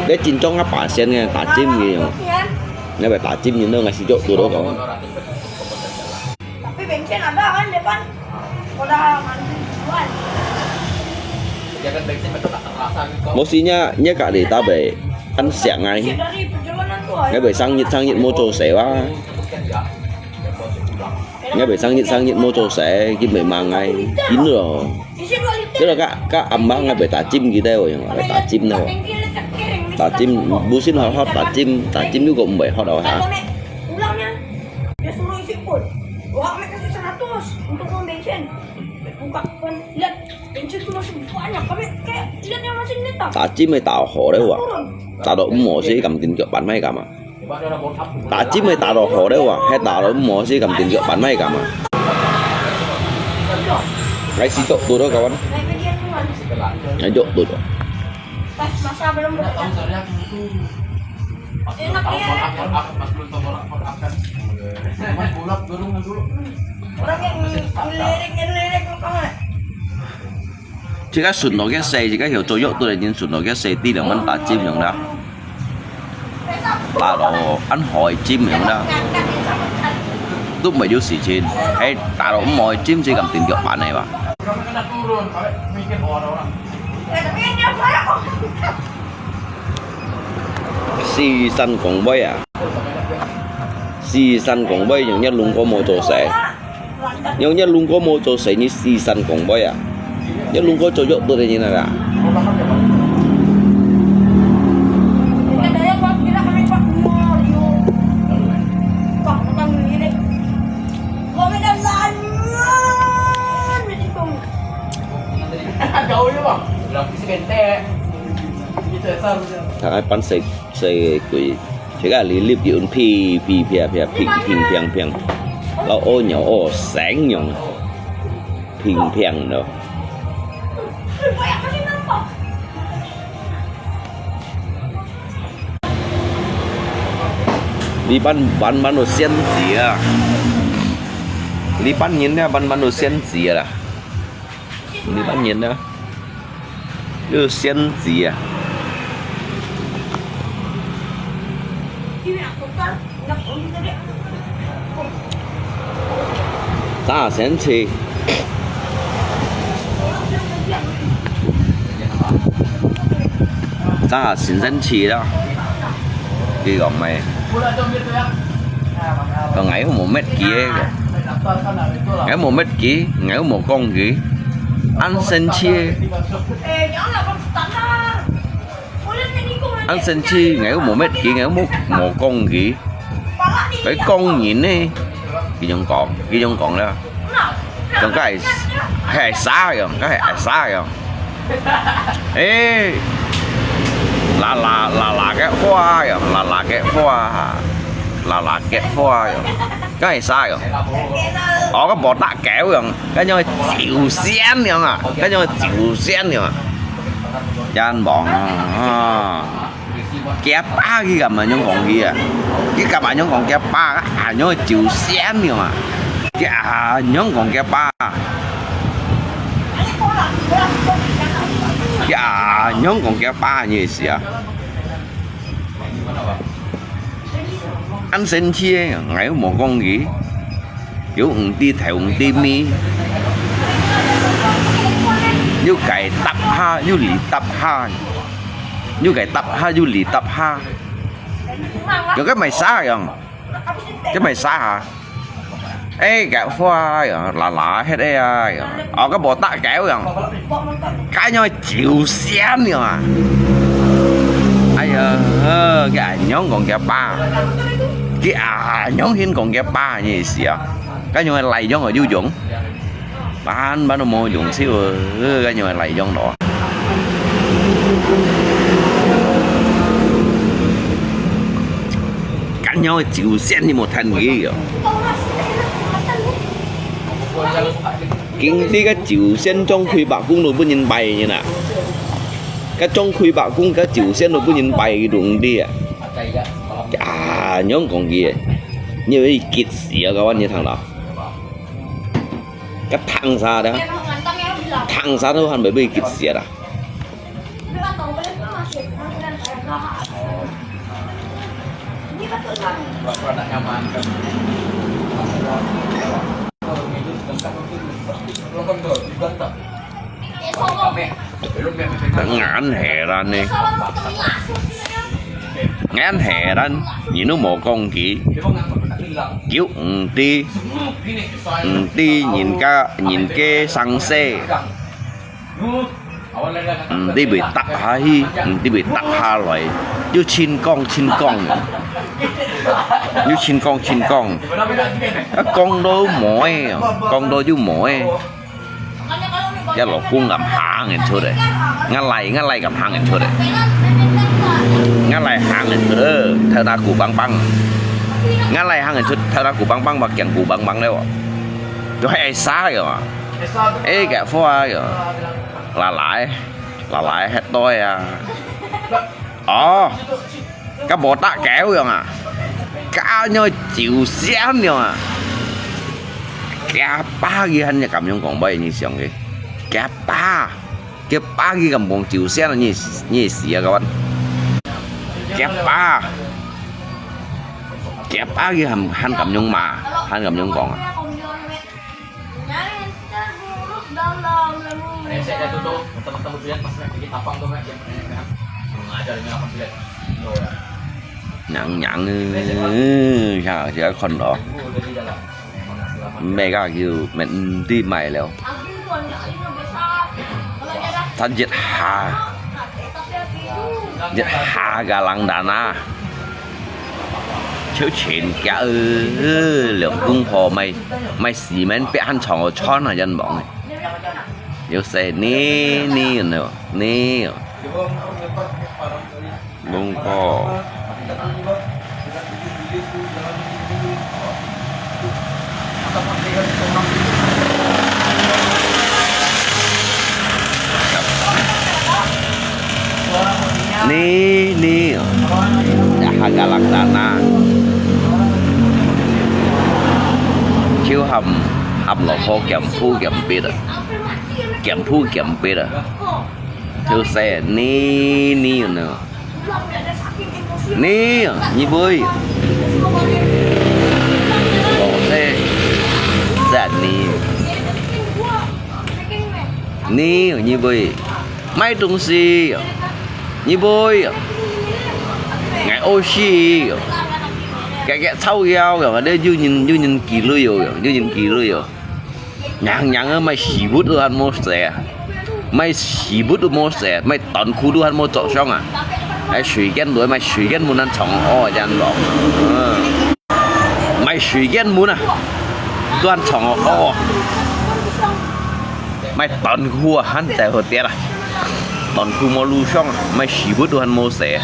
cái chín trong ngắp bả sen nghe tả chim gì nhung ngay bởi tả chim nhìn đâu ngay xì jok tut đâu có tapi bensin ada kan depan udah mandian. Jangan bensin betul tak terasa gitu. Mestinya nhớ cả để ta về ăn xẻng ngay Dari perjalanan tuh. ngay bởi sang nhịn mô trồ xẻ quá ngay bởi sang nhịn mô trồ xẻ kim bể màng ngay chín rồi Isi 2 liter. tức là các âm bác ngay bởi tả chim gì đâu rồi phải tả chim đâu tả chim bu xin hot tả chim juga bể hot đâu hả Ulangnya. Dia suruh isi full. Wah, kami kasih 100 untuk uang bensin. Buka kan, lihat bensin tuh masih banyak. Kami kayak lihat yang masih nyetak. tả chim hay tạo hồ đấy à Turun. tạo độ mỏ xí cầm tiền cược bán mấy cầm à Coba ada bot up. tả chim hay tạo độ hồ đấy à hay tạo độ mỏ xí cầm tiền cược bán mấy cầm à cái xí cậu tôi đó kawan Naik media tuh. cái chỗ tôi đó Pas masa belum Tahu bekerja. saya itu. Enak Tahu ya. bot up pas belum tahu bot up kan. Mas bulap dulu dulu. Orang yang ngelirik kamu. chứ cái sụn nó cái xe chứ cái hiểu chỗ dốc tôi là nhìn sụn nó cái xe tí là mình tả chim giống đó tả độ ăn hỏi chim giống đó lúc mà vô xì trên hay tả độ mọi chim chỉ cầm tiền cược bạn này mà Kalau kena turun, kalau mikir orang. Tapi dia saya kok. xì xanh còn bay à xì xanh còn bay nhưng nhất luôn có mô tô xe nhưng nhất luôn có mô tô xe như xì xanh còn bay à nhất luôn có chỗ dốc tôi đây như này à Kadang Pak kira kami Pak mau yuk. Pak datang ini. Kami dah lanjut begitu. Jauh ya bang. Bilang isi bente. Gitu ya sar. thằng ai bắn xe quỷ chỉ là lý liếp dưỡng phi phiền là ô nhỏ ô sáng nhộng phiền nữa Banyak kasih nampak. đi bắn đồ xiên gì à đi bắn nhìn nha bắn đồ xiên gì à đi bắn nhìn đó đồ xiên gì à Ini nak tukar, nak undi tadi. ta xiên chi ta xiên chi đó cái gọi mày Pula jom gitu ya. còn ngảy một mét kia kìa. Daftar sana itu lah. Ngảy một mét kia ngảy một con kia ăn sen chia Jangan lah kalau standar. Boleh menikung aja. ăn sen chia ngảy một mét kia ngảy một con kia Pala di. cái con nhìn đi cái giống còn đó còn cái hải xá rồi cái hải xá rồi ê là cái hoa rồi là cái hoa là cái hoa rồi cái hải xá rồi có cái bò tạ kéo rồi cái nhau chịu xén rồi à cái nhau chịu xén rồi à chan bọn kẹp ba cái gặp mà nhóm còn kia cái gặp mà nhóm còn kẹp ba à nhóm chịu xém nhiều mà cái à nhóm còn kẹp ba cái à nhóm còn kẹp ba như gì à anh sinh chia ngày một con gì kiểu đi theo đi mi như cái tập ha như lì tập ha như cái tập ha như lì tập ha rồi cái mày xá rồi cái mày xá hả ê cái khoa là hết ê ở cái bộ tạ kéo rồi cái nhau chịu xém nhiều à ai cái nhóm còn kẹp ba cái nhóm hiên còn kẹp ba như gì à cái nhau lại giống ở du dũng bán nó mua dùng xíu cái nhau lại giống đó cắn nhau chịu xén như một thằng gì vậy kinh đi cái chịu xén trong khuy bạc cung rồi bữa nhìn bày như nè cái trong khuy bạc cung cái chịu xén rồi bữa nhìn bày đụng đi à nhóm còn gì như cái kịt xỉa các bạn như thằng đó cái thằng sao đó thằng sao đâu hẳn bởi vì kịt xỉa đó ngán hè ra nè ngán hè ra nhìn nó một con kỹ kiểu đi nhìn cái xăng xe đi bị tập hai đi bị tập hai loại như chín con như chín con con đôi mỗi con đôi chứ mỗi cái lỗ cung làm hạ người thôi đấy ngăn lại gặp hàng người thôi đấy ngăn lại hàng người thôi theo ta cụ băng ngăn lại hàng người thôi theo ta cụ băng và kiện cụ băng đấy ạ cho hay xá rồi mà ê cả pha rồi là lại hết tôi à cái bộ tạ kéo rồi mà cá nhau chịu xém rồi mà cá ba ghi anh nhà cầm trong còn bay như xong vậy cá ba cái ba ghi cầm còn chịu xém là như xỉa các bạn cá ba ghi hắn cầm nhung mà hắn cầm nhung còn Saya jatuh tuh teman-teman lihat pas lagi tapang tuh yang ngajar dengan 8 bilet. nhận sao chỉ con đó mẹ gà kêu mẹ đi màyแล้วท่านยึดหากาลังดานาchiếu chuyện cả lượng cung phò mày xì men bé ăn chọn ở chón là dân bọn này yêu xe ní nữa ní bông co ní đã lạc đà chiếu hầm lò khô kèm phu kèm bít à chiếu xe ní nữa ní như bơi bỏ xe dạ ní như bơi mấy东西như bơi ngày oxy cái thâu dao rồi đây như nhìn kỳ lưỡi rồi nhàng mày xì bút đồ ăn mua xe mày xì bút đồ mua xe mày tận khu đồ ăn mua chỗ xong à mày suy ghen đuổi mày suy ghen muốn ăn chồng o ăn bỏ mày suy ghen muốn à đồ ăn chồng o mày tận khu hắn chạy hồi tiệt à tận khu mua lu xong mày xì bút đồ ăn mua xe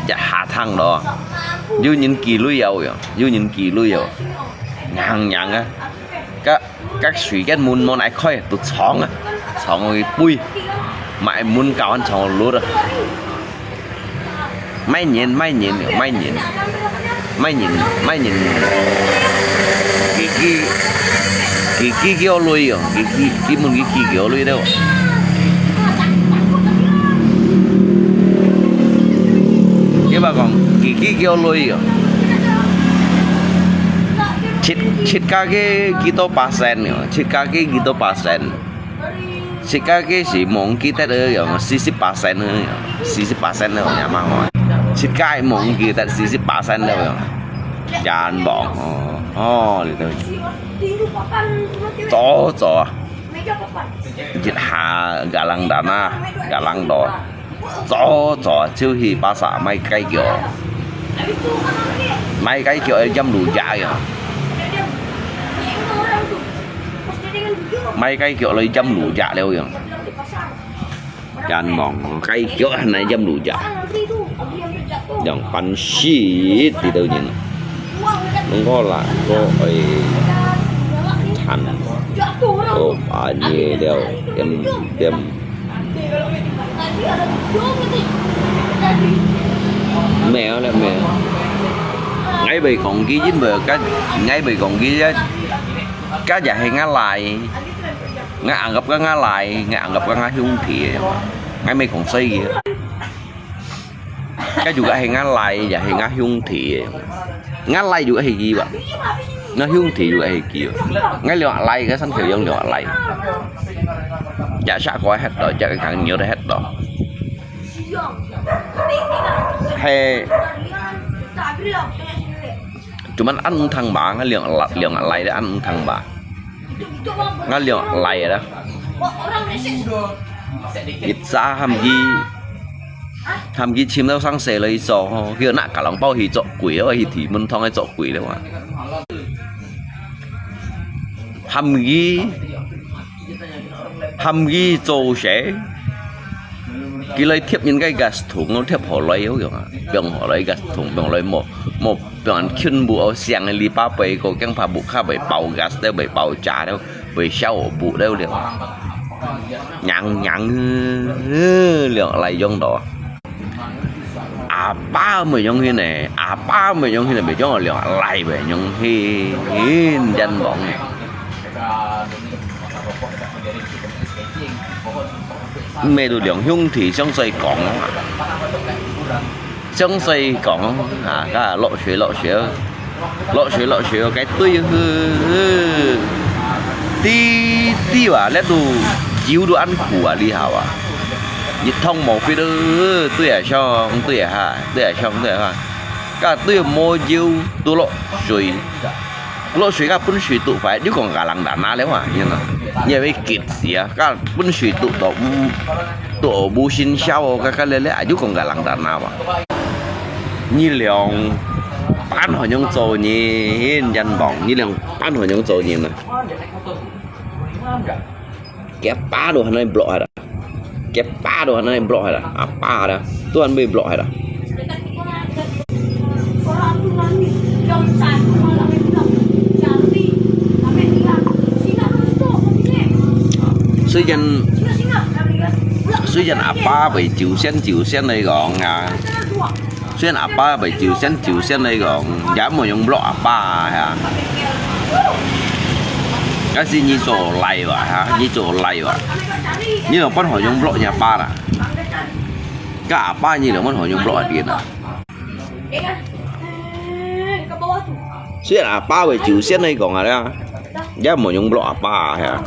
จะหาทางđóยูnhìn kỳ lưỡi dầuยูnhìn kỳ lưỡi dầu nhàng á các suy cái môn ai khơi tụt sóng rồi bui mãi muốn cao ăn sóng lúa rồi Máy nhìn Kiki kêu lui rồi, Kiki muốn Kiki kêu lui đâu. Cái bà còn Kiki kêu lui rồi. Chít cả cái gitu persen rồi, chít cả cái gitu persen. Chít cả cái gì mong kita rồi, 40% nữa, 40% nữa nhà mang rồi. Chít cái mong kita 40% nữa. Jangan bohong. Oh, gitu. Cocok. Dịch hạ galang dana, galang đỏ. Cocok, chứ hi pasar mai cây kiểu. Mai cây kiểu jam đủ dạ kìa. Mai cây kiểu lấy jam đủ dạ đâu kìa. Jangan bohong, cây kiểu này jam đủ dạ. Yang pan shit thì đâu nhìn. Nó có là có ấy thành có bao nhiêu đều em mèo là mèo ngay bị còn ghi dính bờ cái ngay bị còn ghi cá dạ hay ngá lại ngá ăn gặp cái ngá lại ngá ăn gặp cái ngá hung thì ngay mấy còn xây kìa cái juga hay ngá lại dạ hay ngá hung thì ngá lại juga hay gì vậy nó hung thì juga hay kiểu ngay liệu lại cái sân khởi dân liệu lại dạ sao coi hết rồi chắc càng nhiều hết rồi hay chúng mình ăn thằng bà cái liệu lại để ăn thằng bà ngá liệu lại đó ít xa hàm gì chim đâu sang xe lấy sò kia nãy cả lòng bao thì chọn quỷ đó thì mình thong hay chọn quỷ đâu mà hàm gì trâu sẽ cái lấy thiệp những cái gas thùng nó thiệp họ lấy yếu kiểu bằng họ lấy gas thùng bằng lấy một bằng khuyên bộ xiang li ba bể có cái phà bộ khác bể bầu gas đâu bể bầu trà đâu bể sau bộ đâu được nhặng lượng lại dân đó ba mươi nhân hiên này ba mươi nhân hiên này bị cho lượng lại về nhân hiên danh bọn này mẹ đồ lượng hung thì trong xây cổng cái lộ水cái tươi tí à lấy đồ chiếu đồ ăn củ à đi hảo à nhiệt thông một phía đó tươi à cho tươi à cái tươi mua chiếu đồ lộ水cái bún水tụ phải nếu còn cả lằng đàn na léo à như nào như vậy kịp gì à cái bún水tụ tổ bù xin sao cái lẽ nếu còn cả lằng đàn na mà như lượng bán họ nhung trâu nhìn dân bỏng như lượng bán họ nhung trâu nhìn này kẹp ba đồ hắn này block hay là kẹp ba đồ hắn này block hay là ba đó tôi ăn bị block hay là suy dân apa bảy triệu sen này gọn suy dân apa bảy triệu sen này gọn giá một những block apa hả cái gì như chỗ lầy vậy hả như chỗ lầy vậy như là bắt hỏi những block nhà ba à cái apa như là bắt hỏi những block ở tiền à suy dân apa bảy triệu sen này gọn à giá một những block apa hả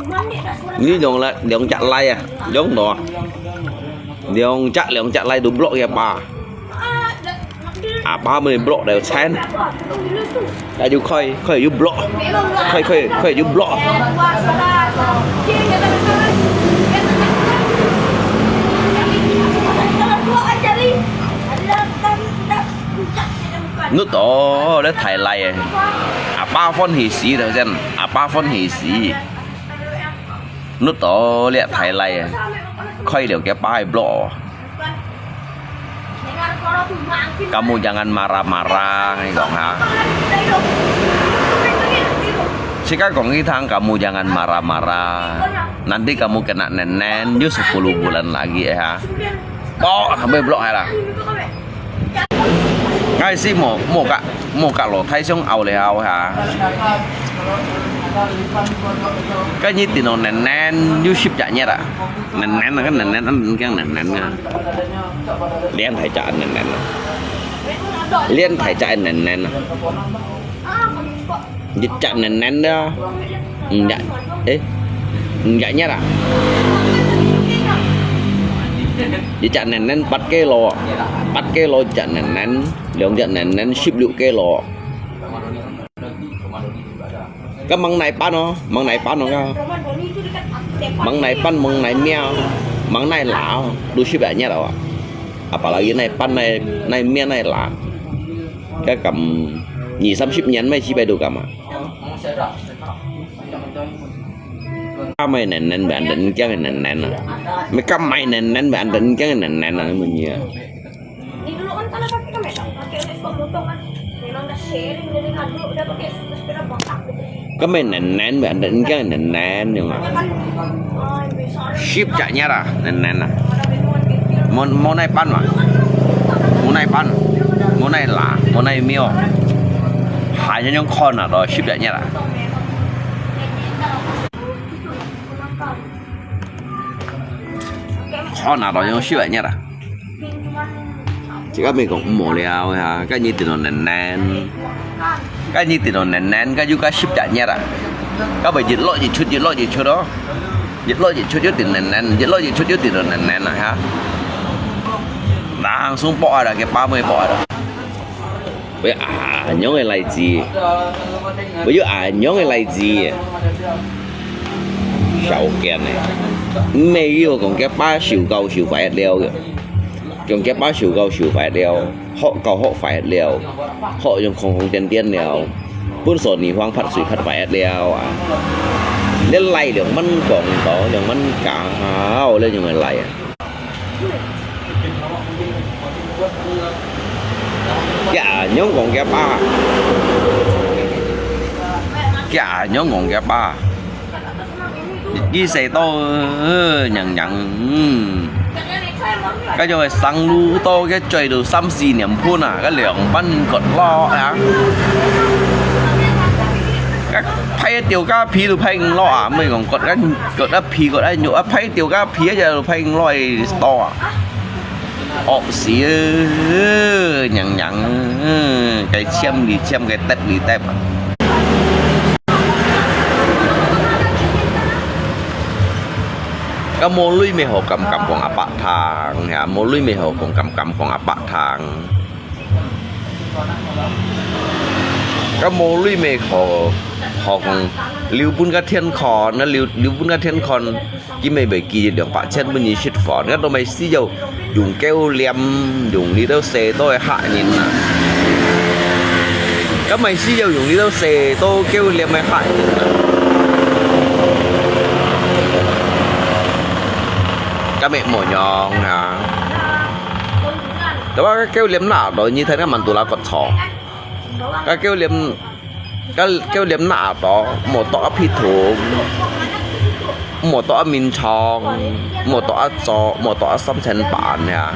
như dòng là dòng chặt lay à giống đó dòng chặt lay đúng block nhà ba ba mươi block đều sen đã du khơi du block khơi du block nước tổ để thải lay ba phân hì xí rồi xem ba phân hì xí nước tổ để thải lay khơi đều cái ba block kamu jangan marah-marah gọng hả sekarang kita kamu jangan marah-marah nanti kamu kena nenen just 10 bulan lagi ya. Oh, sampai blok ya lah. cái gì một cả lỗ thay xong ảo lèo hả cái như tiền nó nén nén như ship trả nhét à nén nén là cái nén nén ăn cái nén nén liên thải trả nén nén liên thải trả nén nén dịch trả nén nén đó dạ ế dạ nhét à dịch trả nén nén bắt cái lò trả nén nén lượng trả nén nén ship liệu cái lò cái măng này pan nó cao măng này pan măng này meo măng này lá đôi ship lại nhé đâu apalagi này pan này meo này lá cái cầm nhì xăm ship nhắn mấy chi bay đồ cầm à mày nền bạn định cái này nền mấy cái mày nền bạn định cái này nền là mình gì Ini dulu kan karena pakai kamera, pakai laptop potong kan. Memang udah sharing dari dulu udah pakai sepeda botak gitu. cái mày nền bạn định cái này nền nhưng mà ship chạy nhá à nền à món này pan mà món này lá món này meo hai cho những con à rồi ship chạy nhá à con à rồi những ship chạy nhá à chỉ có mình cũng mổ leo ha cái như từ nó nền cái như từ nó nền cái juga ship chạy nhá à các bạn dịch lỗi gì chút đó dịch lỗi gì chút từ nền dịch lỗi gì chút từ nó nền này ha đang xuống bỏ ra cái 30 bỏ rồi bây nhóm người lại gì bây giờ nhóm người lại gì sầu kẹt này mấy yêu còn cái ba siêu cầu siêu phải leo kìa còn cái ba siêu cầu siêu phải leo họ cầu họ phải leo họ dùng không tiền leo buôn sổ nỉ hoang phát suy phát phải leo lên lại được măn còn đó được măn cả hao lên những người lại cả nhóm còn cái ba cả nhóm còn cái ba ghi xe to nhận cái rồi sang lu to cái chơi được 3-4 niệm phun à cái lượng bắn cột lo hả cái phay tiêu cá phi được phay lo à mình còn cột cái phi cột cái nhựa phay tiêu cá phi giờ phay loi to ổ xí nhận cái xem cái tết đi tép cái mô lui mê hồ cầmของอปะทางฮะโมลุยเมโหของcầmของอปะทางcái mô lui mê hồ họ còn liu bún cái thiên khò nó liu bún cái thiên khò cái mày bảy kỳ được bạn chân bên nhìn shit phỏ cái đồ mày xí dầu dùng keo liềm dùng đi đâu xe tôi hạ nhìn à cái mày xí dầu dùng đi đâu xe tôi keo liềm mày hạ nhìn à cái mẹ mỏ nhong hảแต่ว่าcái keo liềm nào đó như thế này mình tụi nó còn thọ cái keo liềm nào đó một tỏ phi thủ một tỏ min chong một tỏ cho một tỏ xăm sen bản nha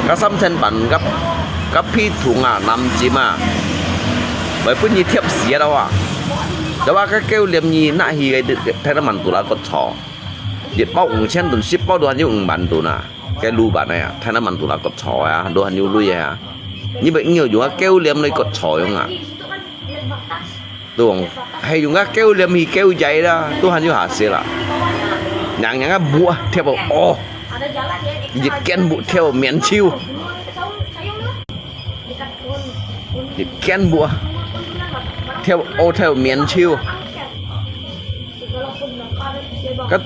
cái xăm sen bản cái phi thủ à nằm gì mà bởi phun như thiệp xía đâu àแต่ว่าcái keo liềm như nãy thì cái thế này mình tụi nó còn thọ dịch bao ủng chen tuần ship bao đồ ăn như bản tụi nè cái lu bản này à thế này mình tụi nó còn thọ à đồ ăn như lui à như vậy nhiều dùng cái keo liềm này còn thọ không à tuồng hay dùng cái keo liềm thì keo dày đó tôi hành như hả xí là nhàng cái bùa theo bảo ô dịch ken bùa theo miền chiêu dịch ken bùa theo ô theo miền chiêu cái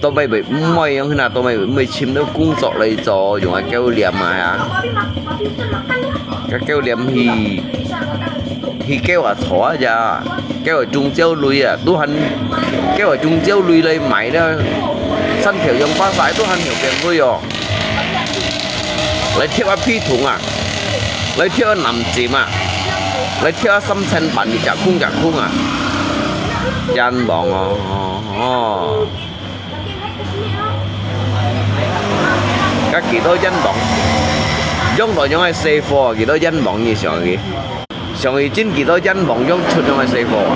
tụi bay bị mày không nào tụi mày chim nó cung dọ lấy giò dùng cái keo liềm mà hả cái keo liềm thì keo ở thỏ ra keo ở trung châu lùi à tu hành keo ở trung châu lùi lấy máy đó săn kiểu giống phá giải tu hành hiểu kèm vui rồi lấy theo phi thùng à lấy theo nằm gì mà lấy theo xăm sen bản thì chả khung à chân bọn các kỳ đôi chân bọn 用到用係四貨，幾多人網嘢上嘅？上去真幾多人網用出用係四貨啊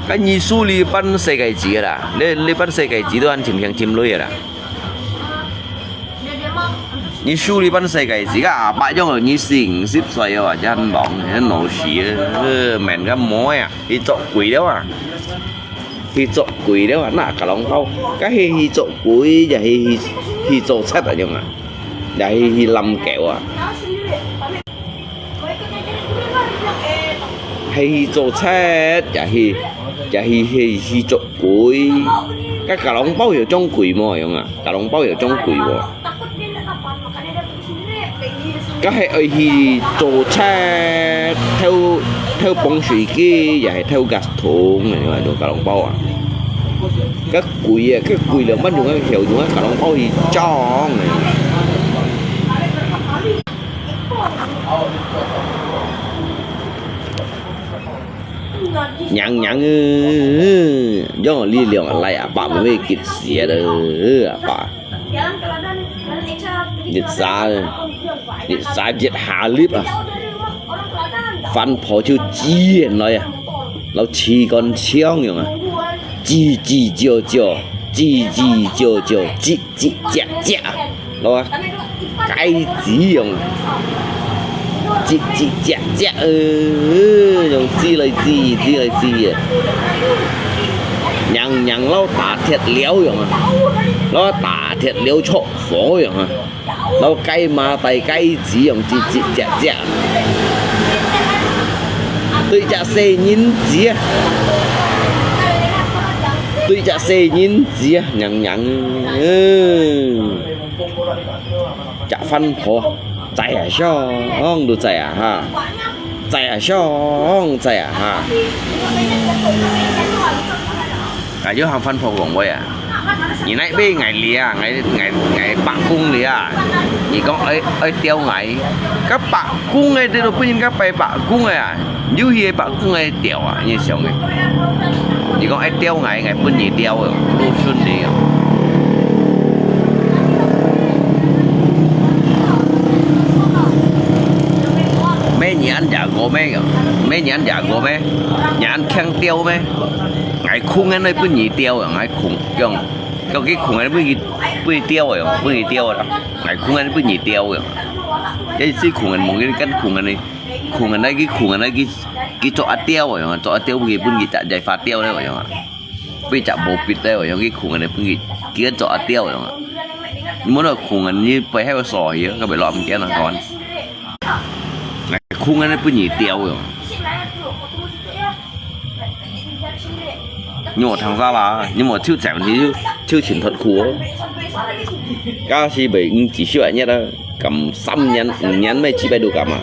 ？cái nhi su li ban xe cái gì là li ban xe cái gì đó anh chìm chìm lưới là nhi su li ban xe cái gì cả bạn trong là nhi xỉn xếp xoay à cho anh bỏng nó nổ xỉ mền cái mối à thì trộn quỷ đó à thì trộn quỷ đó à nã cả lòng thau cái hi trộn quỷ và hi trộn xét ở trong à và hi lâm kẹo à hi trộn xét và hi trộn quỷ cái cả lòng bao giờ trong quỷ mò không à cả lòng bao giờ trong quỷ mò cái hay hi trộn xét theo bông suy kia và theo gạt thùng này mà đồ cả lòng bao à cái quỷ là bắt dùng cái hiệu dùng cái cả lòng bao thì tròn này nhang do li liang lại à bà mới kịp xỉa đó à bà nhiệt giá nhiệt hạ lip à phan phò chiêu chi nói à nó chỉ còn chiang rồi à chi chiều chi chả nó cái gì rồi chị chả dùng chi lời gì nhằng nó tả thiệt léo rồi mà nó tả thiệt léo trộn phố rồi mà nó cay mà tay cay gì dùng chị chả tôi chả xe nhìn gì tôi chả xe nhìn gì nhằng chả phân phô chạy à xong đồ chạy à ha chạy à xong chạy à ha cái chỗ hàng phân phô của tôi à nhìn nãy bên ngày lìa ngày bạn cung lìa chỉ có ấy tiêu ngày các bạn cung này thì đâu biết các bạn cung này à như hiện bạn cung này tiêu à như sao này chỉ có ấy tiêu ngày bên gì tiêu rồi đồ xuân đi mấy nhà anh già gỗ mấy nhà anh già gỗ mấy nhà anh khăn tiêu mấy ngày khung anh ấy bữa nhị tiêu rồi ngày khung cái khung anh ấy bữa tiêu rồi bữa nhị tiêu rồi ngày khung anh ấy bữa nhị tiêu rồi cái gì khung anh một cái khung anh ấy cái chỗ tiêu rồi chỗ tiêu bữa nhị chả giải phá tiêu đấy rồi bây chả bột bịt đây rồi cái khung anh ấy bữa nhị cái chỗ tiêu rồi nhưng mà khung anh như phải hay sò gì các bạn làm cái nào còn khung anh ấy bữa nhị tiêu rồi nhưng mà thằng ra là nhưng mà chưa chẳng thì chưa chuyển thuật khúa các chị bị chỉ sửa nhé đó cầm xăm nhắn mấy chị bay đồ cả mà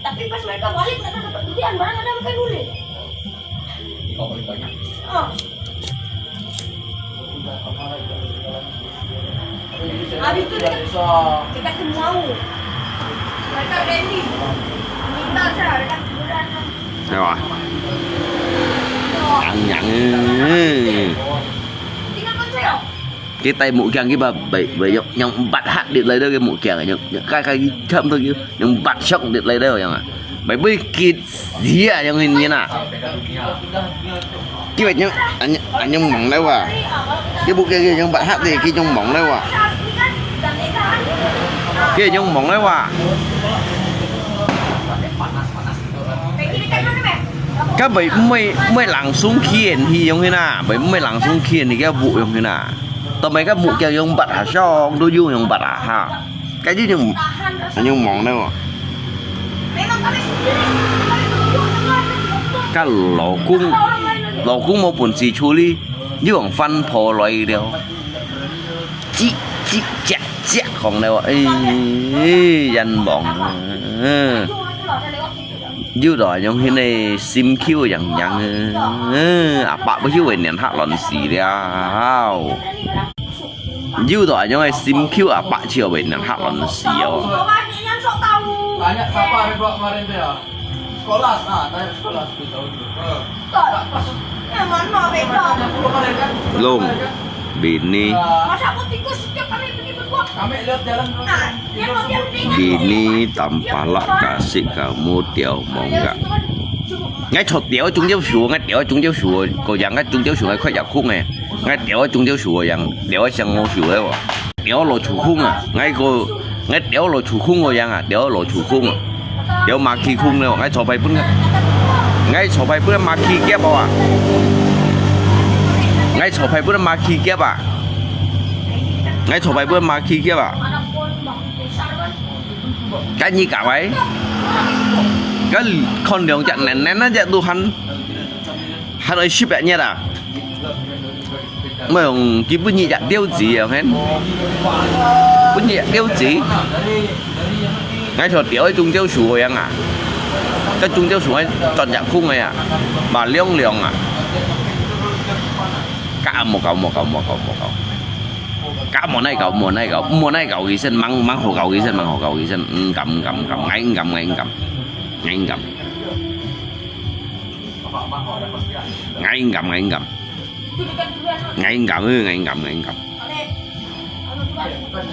tapi pas mereka balik mereka dapat durian barang ada mereka nulis habis itu kita mau mereka ready minta saya mereka durian rồi nhận cái tay mũ chàng cái bà bị nhung bật hát điện lấy đây cái mũ chàng này nhung cái thơm thôi chứ nhung bật sốc điện lấy đây rồi nhung à bởi vì kịt gì à nhung hình như nào cái vậy nhung anh nhung mỏng đâu à cái bộ kia nhung bật hát thì cái nhung mỏng đâu à cái nhung mỏng đâu à các bảy mới lặng xuống khiên thì giống thế nào bảy mới lặng xuống khiên thì cái vụ giống thế nào tao mấy cái vụ kia giống bật à sao đôi vui giống bật à ha cái chứ nhưng mỏng đâu cái lò cung một buồn gì chú đi như bằng phân phò loại đều chị chẹt còn đâu ấy dành bọn dư đòi giống thế này sim kêu chẳng à bạn mới kêu về nền hạ lòn xì đeo dư đòi giống này sim kêu à bạn chiều về nền hạ lòn xì sekolah. Nah, tanya sekolah 10 tahun. Betul. Ya mana beda. Lung bini Masa aku tikus setiap kali pergi berdua. Kami lihat jalan. Nah, dia mau dia tinggal. bini tampaklah kasih kamu tiao mau nggak ngay chọt đéo chúng giáo sủa ngay đéo chúng giáo sủa có dạng ngay chúng giáo sủa ngay khoai giặc khung này ngay đéo chúng giáo sủa dạng đéo sang ngô sủa đấy đéo lộ chủ khung à ngay cô ngay đéo lộ chủ khung rồi dạng à đéo lộ chủ khung à đéo mà khi khung này ngay chọt bay bún ngay chọt bay bún mà khi kép à ngay chọt bay bún mà khi kép à ngay chọt bay bún mà khi kép à cái gì cả vậy cái con đường chặn này nó chạy tu hắn ấy ship lại nha à mà ông chỉ bún nhị chặn tiêu gì à hết bún nhị tiêu gì ngay thuật tiểu ấy trung tiêu sủ rồi anh à cái trung tiêu sủ ấy chọn chặn khung này à mà liong liong à cả một cậu cả mùa này cậu ghi sinh măng hồ cậu ghi sinh cầm ngay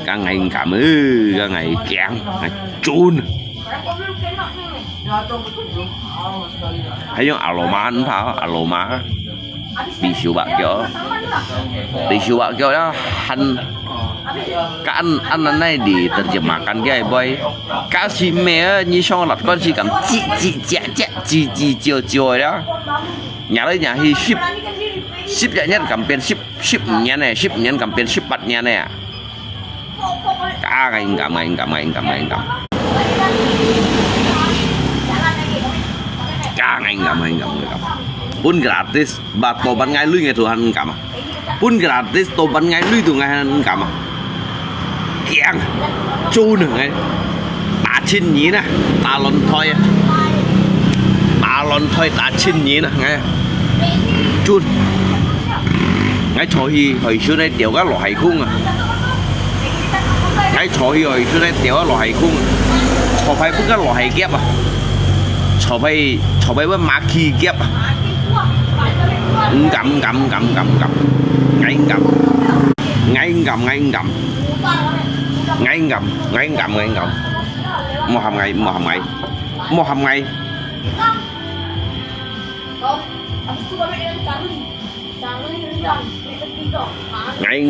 cái ngày kẹn ngày chun thấy những aroma anh tháo aroma bị siêu bạc kiểu đó hành cái anh này đi terjemahkan cái boy cái si mẹ như xong là con si cầm chi đó nhà đấy nhà hi ship vậy nhất cầm tiền ship nhà này ship nhân cầm tiền ship bát nhà này à cả anh cầm cả anh cầm pun gratis bato ban ngay lui ngay tuh han cầm pun gratis to ban ngay lui tuh ngay han cầm kiang chun ngay ta chin nhí nè ta lon thôi ta chin nhí nè ngay chun ngay cho hi hồi xưa đây tiểu cái lò hải khung à ngay cho hi hồi xưa đây tiểu cái lò hải khung cho phải bức cái lò hải kép à cho phải với má khi kép à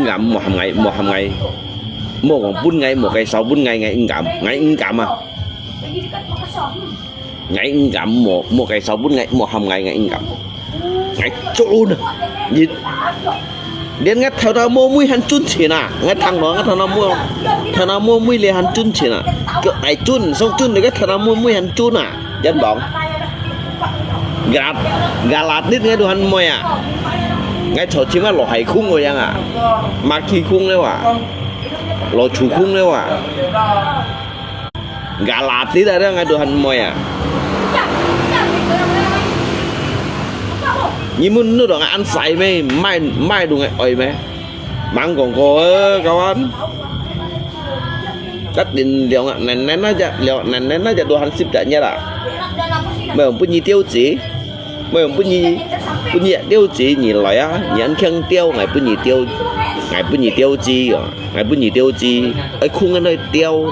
cầm một hầm ngày một còn bún ngày một ngày sau bún ngày ngày cầm à ngày cầm một ngày sau bún ngày một hầm ngày ngày cầm ngày chun nhìn đến ngắt theo nó mua mũi hắn chun chỉ nè ngắt thằng đó ngắt theo nó mua mũi liền hắn chun chỉ nè cái này chun xong chun thì cái theo nó mua mũi hắn chun à dân bọn galat nít nghe đồ hắn mồi à ngay chỗ chỉ là lò hải khung rồi à mà khi khung đấy à lò chủ khung đấy à galat nít đấy ngay đồ hắn mồi à nhưng muốn nước đó ăn say mấy mai đồ ngày ơi mấy mang còn có các anh cắt tiền liệu này nó chả đồ hắn ship chạy nhá là mấy ông bún nhị tiêu chí mấy ông bún nhị tiêu chí nhị lại á nhị ăn khen tiêu ngày bún nhị tiêu chi ngày bún nhị tiêu chi ấy khung cái nơi tiêu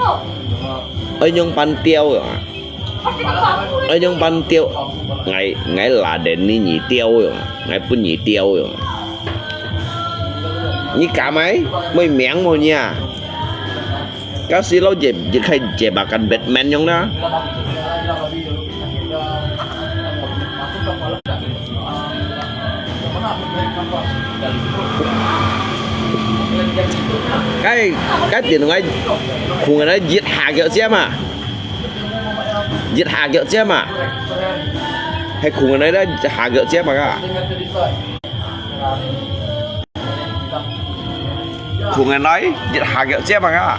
ấy nhung pan tiêu rồi ấy nhung pan tiêu ngày là đến đi nhị tiêu rồi ngày bún nhị tiêu rồi như cả mấy mới miệng rồi nha các sĩ lâu dẹp hay dẹp bà cần Batman nhung đó cái tiền của anh khung này giết hạ kẹo xem à hay khung này đó hạ kẹo xem mà cả khung này nói giết hạ kẹo xem mà cả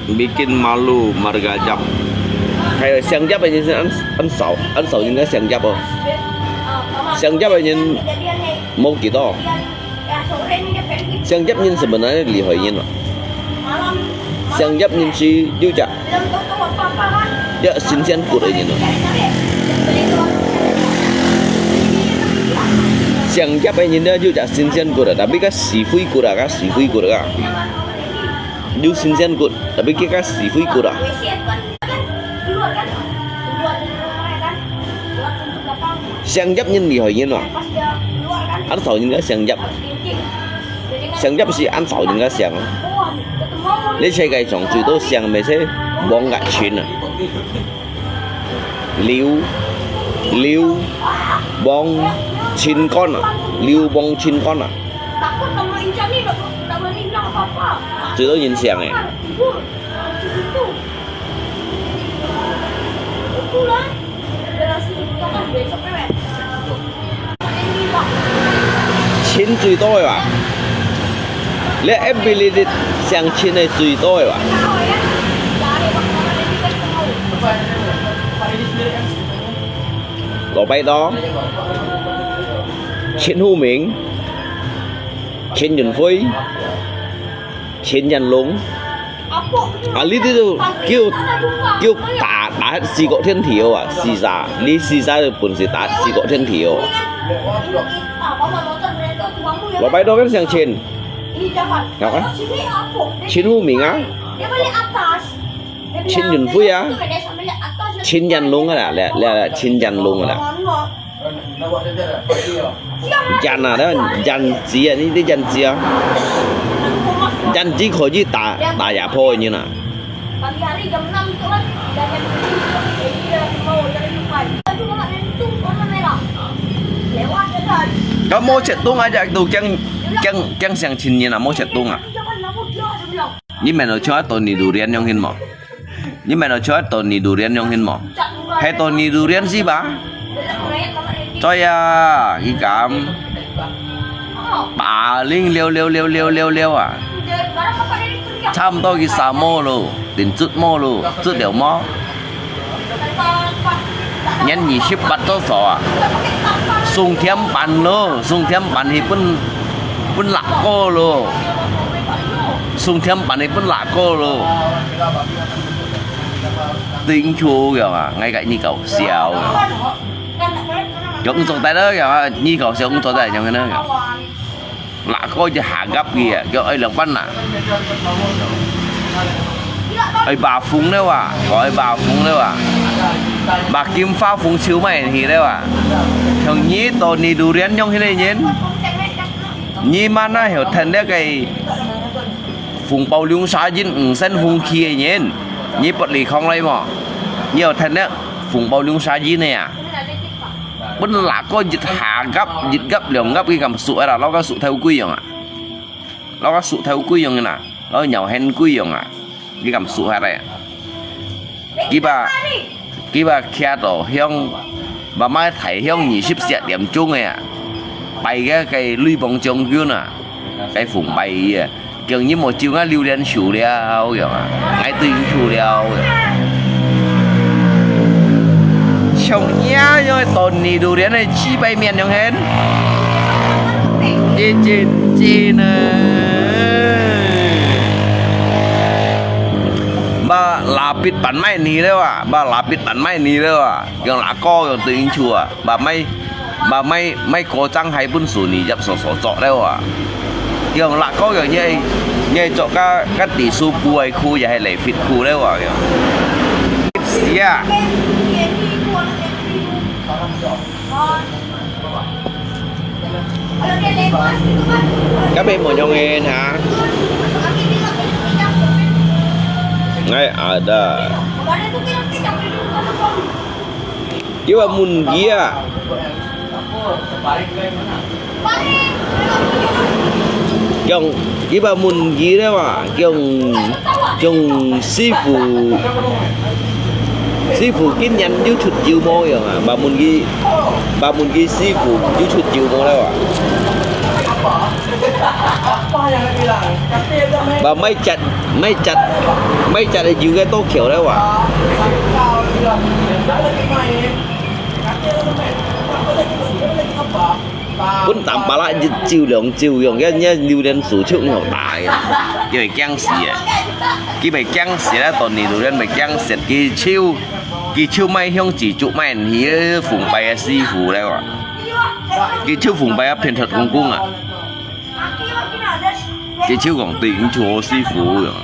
bikin malu marga jam hay là sang giáp anh ăn sầu nhưng cái sang giáp không sang giáp anh nhìn một kỳ to Ya sore ini dia pergi Siang Jap Nyin sebenarnya Li Hoi Nyin, Pak. malam. Siang Jap Nyin si Juga. Bilang tahu apa-apa kan? Ya Sinsian Kut Nyin. Cari-cari. Beli tuh. Siang Jap Nyin dia Juga Sinsian Kut, tapi kan si Fui Kut kan, si Fui Kut kan. Ju Sinsian Kut, tapi kita si Fui Kut ah. WC kan di luar kan? Di luar dari rumahnya kan? Luar pintu belakang. Siang Jap Nyin Li Hoi Nyin, Pak. Pas dia keluar kan? Ăn sầu Nyin cái Siang Jap. Harus kencing. Jadi kan, Siang Jap si ăn sầu Nyin cái Siang. wah, ketemu. Lấy xe cây sống最多Siang咪sẽ bong gạch chuyện à. Liu bong chín con à. Liu bong chín con à. Takut sama Incan nih, nggak berani bilang apa-apa.最多Nyin Siang này. Tidur, itu. Itulah. Dia langsung kan besok mewek. Ini Pak. Chín 最多嘅話，你 ability 上千係最多嘅話， Tahu ya? Dari makanan ini kan tahu. Pak ini sendiri kan. 羅賓多、錢浩明、錢潤輝、錢仁龍， Apa? à呢啲都叫打四國天條啊，試沙呢試沙就本是打四國天條。 Apa mau nonton mereka tuh kamu ya? 羅賓多跟上錢， Ini jangan. Apa? Sini apa? 錢浩明啊， Dia beli atas. Dia bilang, Chin Yun Fui ya? Itu dia sambil lihat atas. 錢仁龍啊啦，你錢仁龍啊啦， Nak buat dia dah. Pagi ya. Siang 人啊，人子啊，呢啲人子啊， 人子可以打壓破嘅啊。 pagi hari jam 6 itu kan dan yang jadi dia mau dari depan. Itu nggak nentu warna merah. Lewat jalan. 咁摸赤東啊，只到驚上前年啊，摸赤東啊。 Jangan nabut dia dia bilang. Ni mana cuma Tony Durian yang hin mo? Ni mana cuma Tony Durian yang hin mo? Cak juga. Hai Tony Durian sih ba? Dia proyek sama dia. Cho ya, cái cảm Oh, paling liêu à. dia barang apa dari kerja. Chăm to cái sa mô lô, đến chút mô lô, chút đều mò. Nhân nhị ship bắt to sọ à. Sung thiêm bàn lô, sung thiêm bàn thì pun lạc cô lô. Sung thiêm bàn thì pun lạc cô lô. Tiếng chua kìa à, ngay cạnh như cậu xèo. Giống trong tay đó kìa, như cậu xèo cũng trong tay trong cái đó kìa. Lạc cô cho hạ gấp kìa, kìa ơi là bánh à. Ơi bà Phúng đấy à, gọi bà Phúng đấy à. Bà Kim Phá Phúng chiếu mày thì đấy à. Thường nhí Tony Durian nhông thế này nhến. Nhí mà nó hiểu thần đấy cái Phùng Bảo Lương Xá Dinh sân Phùng kia nhến. Nhí bật lì không lấy mà. Nhiều thần đấy Phùng Bảo Lương Xá Dinh này à. Bất là có dịch hạ gấp liều gấp cái cầm sụi là nó có sụi theo quy à. Nó có sụi theo quy như nè. Nó nhậu hen quy à. Cái cầm sụi hay này. Cái bà kia tổ hiông bà mai thấy hiông nhị ship xe điểm chung này à. Bày cái lùi bóng chung kia nè. Cái phùng bày kiểu như một chiều ngá lưu đen chủ đeo kiểu à. Ngay tình chủ đeo chồng nhá rồi Tony Durian này chi bay miền trong hết trên bà là bịt bắn máy ní đấy à, bà là bịt bắn máy ní đấy à, kiểu là co kiểu tự nhiên chùa bà may có trăng hay bún sủi ní dập sổ trọ đấy à, kiểu là co kiểu như chỗ các tỷ số bùi khu và hay lấy phịt khu đấy à, kiểu yeah. Các bên một nhau nghe hả? Ngay ở đó. Chứ mà mùn kia. Dòng chứ mà mùn kia đấy mà dòng sư phụ kinh nhanh dưới chuột chiều môi rồi mà bà muốn ghi sư phụ dưới chuột chiều môi đâu à. Bà mấy chặt để giữ cái tô kiểu đâu à. Pun tanpa lah chiêu lượng cái nhá lưu đến số chữ nhỏ đại cái bài căng xì cái bài căng xì là tồn này rồi bài căng xì cái chiêu mai không chỉ chụp mai thì phụng bài si phù đây à cái chiêu phụng bài phiền thật công cung à cái chiêu còn tiền chùa si phù rồi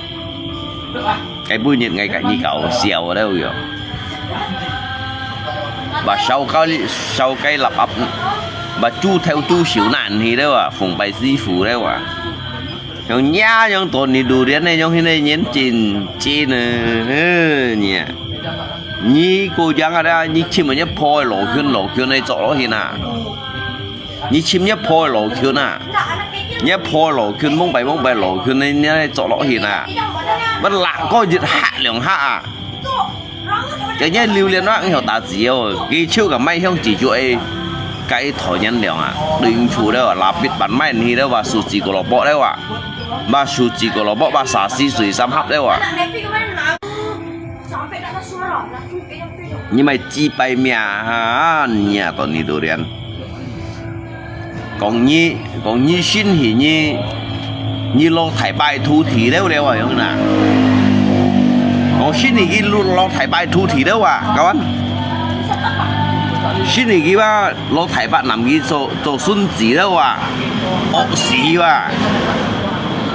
cái bữa nhiệt ngày cả như cậu xèo ở đâu rồi và sau cái lập ấp và chu theo chu xỉu nạn thì đâu à phụng bài si phù đâu à nhưng nhá nhưng tồn thì đủ đến này nhưng khi này nhến chín nhỉ như cô giang ở đây như chim mà nhấp phôi lỗ khiên này chỗ đó thì nào như chim nhấp phôi lỗ khiên à nhấp phôi lỗ khiên mông bài lỗ khiên này chỗ đó thì nào vẫn lạ có dịch hạ lượng hạ à cái nhá lưu liên đó hiểu ta gì rồi cái chiêu cả may không chỉ chuỗi cái thổi nhân liệu à đừng chủ đâu là biết bắn may thì đâu và sụt chỉ của lọ bọ đâu à mà sụt chỉ của lọ bọ ba xả xí suy xăm hấp đâu à nhưng mà chi bay mía ha nhà tao đi đồ đen còn như xin thì như lo thải bài thu thì đâu đâu à không nào còn xin thì cái lo thải bài thu thì đâu à các bạn xin thì cái ba lo thải bài nằm cái做孙子đâu à惡死哇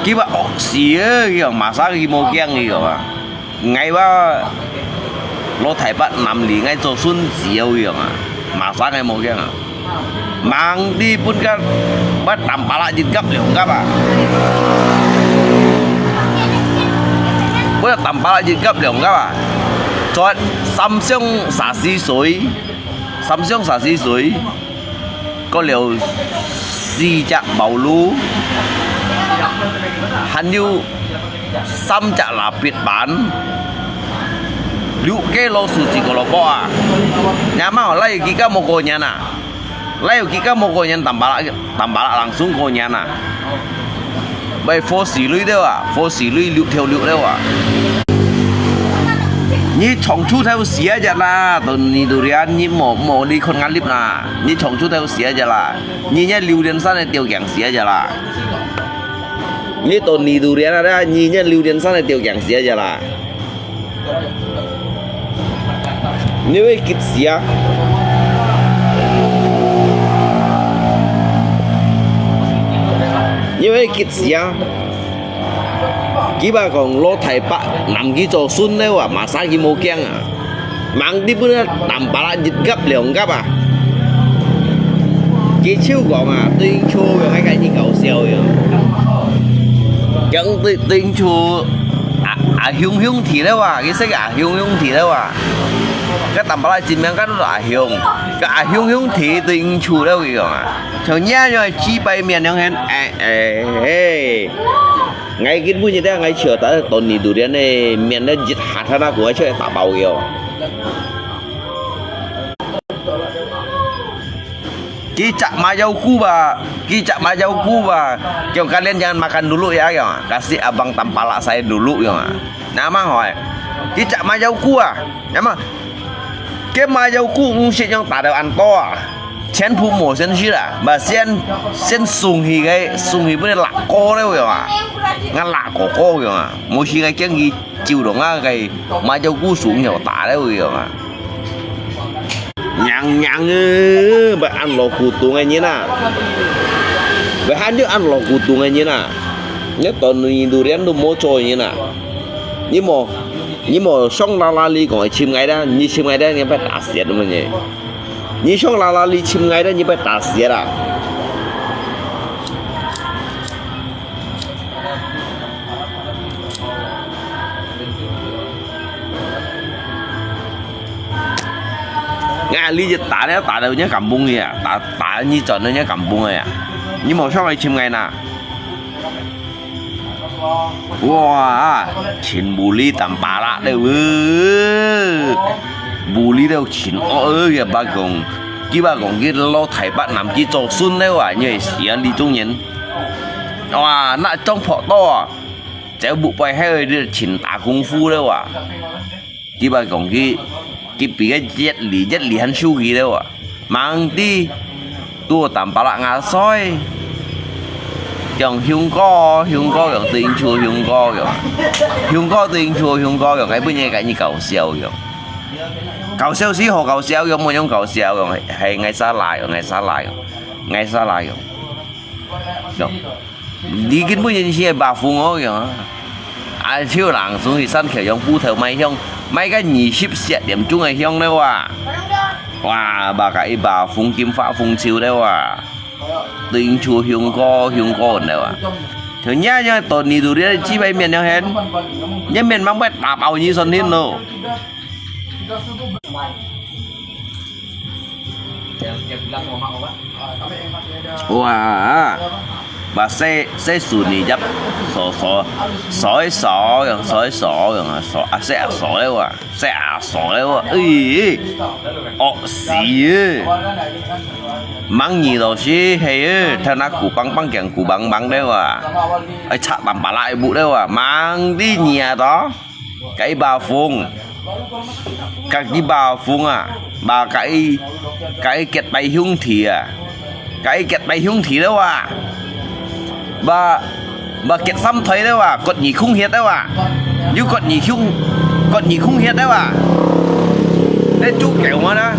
cái ba惡死á cái mà sao cái mô keng cái à ngay ba lo thải bài nằm liền ngay 做孙子一樣啊mà sao cái mô keng à mang đi pun kan bắt tầm bala dịch cấp liệu cấp à bắt tầm bala dịch cấp liệu cấp à cho Samsung xả xí suối có liều xì chạm bảo lú hắn như xăm chạm là biệt bán lưu cái lô sụt chỉ có lô bò à nhà mà họ lấy cái một cô nhà nè lấy cái một cô nhà tầm bala lăng xuống cô nhà nè bây phô xì lưới đâu à phô xì lưới lưu theo lưu đâu à như chồng chú theo xía giờ là tụi ni tụi anh như mổ đi con ngắn lip nà như chồng chú theo xía giờ là như nhá lưu điện san này tiêu giảng xía giờ là như tụi ni tụi anh ra như nhá lưu điện san này tiêu giảng xía giờ là như vậy kịch xía như vậy kịch xía cái bà còn lo thải bạc nằm cái chỗ xuân đâu à mà sao cái mô keng à mang đi bữa nằm bà lại dịch gấp liền gấp à cái chiêu còn à tuyên chua rồi cái gì cậu xèo rồi chẳng tuyên chua hiung thì đâu à cái sách hiung thì đâu à cái tầm bà lại chìm mang cái đó là hiung cái hiung thì tuyên chua đâu kìa à chờ nhá rồi chi bay miền không hen ngay cái buổi như thế ngay chiều tới tuần này tụi đứa này miền nó dịch hạt ra của chơi tả bầu nhiều cái chạm mai dâu khu và kiểu kalian jangan makan dulu ya kiểu kasih abang tampala saya dulu kiểu nah mang hỏi cái chạm mai dâu khu à nhưng mà cái mai dâu khu cũng sẽ trong tả đều ăn to à chén phụ mổ sen chứ à mà sen sùng thì bữa nay lạc co đấy rồi à ngăn lạc của co rồi à mỗi khi cái gì chịu được á cái mai dâu cu xuống nhiều tả đấy rồi à nhang bà ăn lò củ tùng anh nhé nè vậy hai đứa ăn lò củ tùng anh nhé nè nhất tuần nhìn đồ đen đồ mô trôi như nè nhưng mà xong la li còn chim ngay đó như chim ngay đó nghe phải đá xiết đúng không nhỉ như xong la li chim ngay đó như phải đá xiết à nghe li dịch tả đâu nhớ cầm bung gì à tả như tròn nó nhớ cầm bung này à nhưng mà xong này chim ngay nè wow chín bù li tầm bà lạ đều bù li đâu chín ơi kìa ba gồng cái lo thải bạn nằm kia trò xuân đâu à như xí đi trung nhân wow nãy trong phọ to chéo bụ bay hay đi chín tả công phu đâu à cái ba gồng cái bị cái jet lý hắn su gì đâu à mang đi tua tạm bả lạ ngã soi dòng hiung co dòng tiền chùa hiung co tiền chùa hiung co dòng cái bên như cái như cầu xèo dòng cầu xèo xí hồ cầu xèo dòng một nhóm cầu xèo dòng hay ngay xa lại dòng đi kinh bên như xe bà phụ ngó dòng ai chiêu làng xuống thì săn khởi dòng phu thợ mày không mấy cái nhị ship xe điểm chung này không đâu à wow bà cái bà phun kim phá phun chiêu đấy à tiền chùa hiung co đấy à thứ nhá nhá tuần đi tụi đi chi bay miền nhau hết nhá miền mang bét đạp ao như sân thiên đâu wow bà xe sùn đi dấp sỏi xe đấy à ơi xì mang gì đâu chứ hay thằng nó cụ băng đấy à ai chặt bầm bà lại bụ đấy à mang đi nhà đó cái bà phùng cái bà phùng à bà cái kẹt bay hung thì à cái kẹt bay hung thì đâu à bà kẹt xăm thấy đấy à còn nhỉ không hiệt đấy à như còn nhỉ không hiệt đấy à đấy chú kẹo mà đó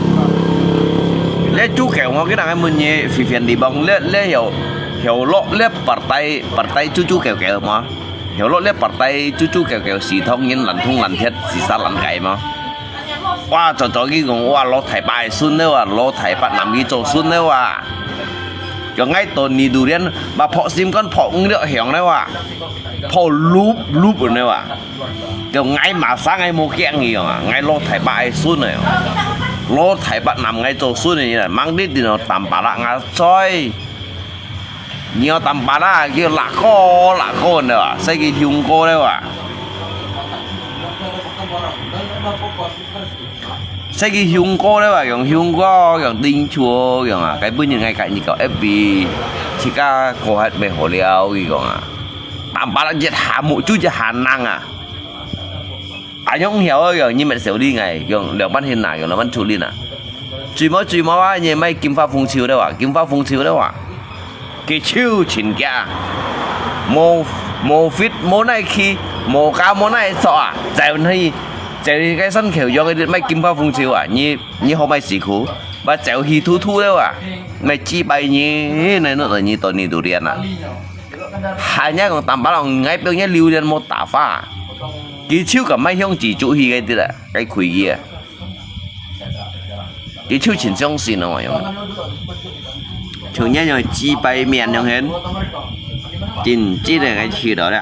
lấy chú kẹo mà cái thằng mình nhẹ phiền đi bằng lấy hiểu lộ lấy bật tay chú kẹo mà hiểu lộ lấy bật tay chú kẹo xì thông nhân lần thiết xì xa lần cái mà哇就cái còn哇攞題拜孫咧話攞題白南語做孫咧話又ngay tuần đi đủ đen bà phọ sim con phọ ngựa hẻng đấyว่ะphọ lúp rồi đấyว่ะkiểu ngay mà sáng ngay mua kẹng gì à ngay lo thải bại xuân này lo thải bạn nằm ngay chỗ xuân này là mang đi thì nó tầm bà lạ ngã soi nhiều tầm bà lạ kia lạ kho này à xây cái hiung cô đấyว่ะxây cái hiung cô đấyว่ะอย่างhiung côอย่างtinh chuaอย่างà cái bên như ngay cạnh như kiểu FB chỉ cả cô hết bề hồ liao gì còn à tầm bà lạ giật hạ mũi chú cho hà năng à anh không hiểu rồi nhưng mà xỉu đi ngày còn lượng bắn hình này còn nó bắn chùi lên à truy mó á như mấy kim pha phun chiếu đâu à cái chiếu chỉnh kia mô fit mô này khi mô cao mô này sợ à chạy cái sân khều do cái mấy kim pha phun chiếu à như hôm nay xỉ khú và chạy hi thu đâu à mày chi bay như này nó là như tuần này tụ điện à hai nhá còn tầm bắt lòng ngay bây giờ lưu lên một tả pha cái chiếu cả mấy 형chỉ chú hi cái gì đó cái quỷ gì à cái chiếu chính trong xin nó mà chủ nhân rồi chi bay miền trong hết chính chỉ là cái chiếu đó đấy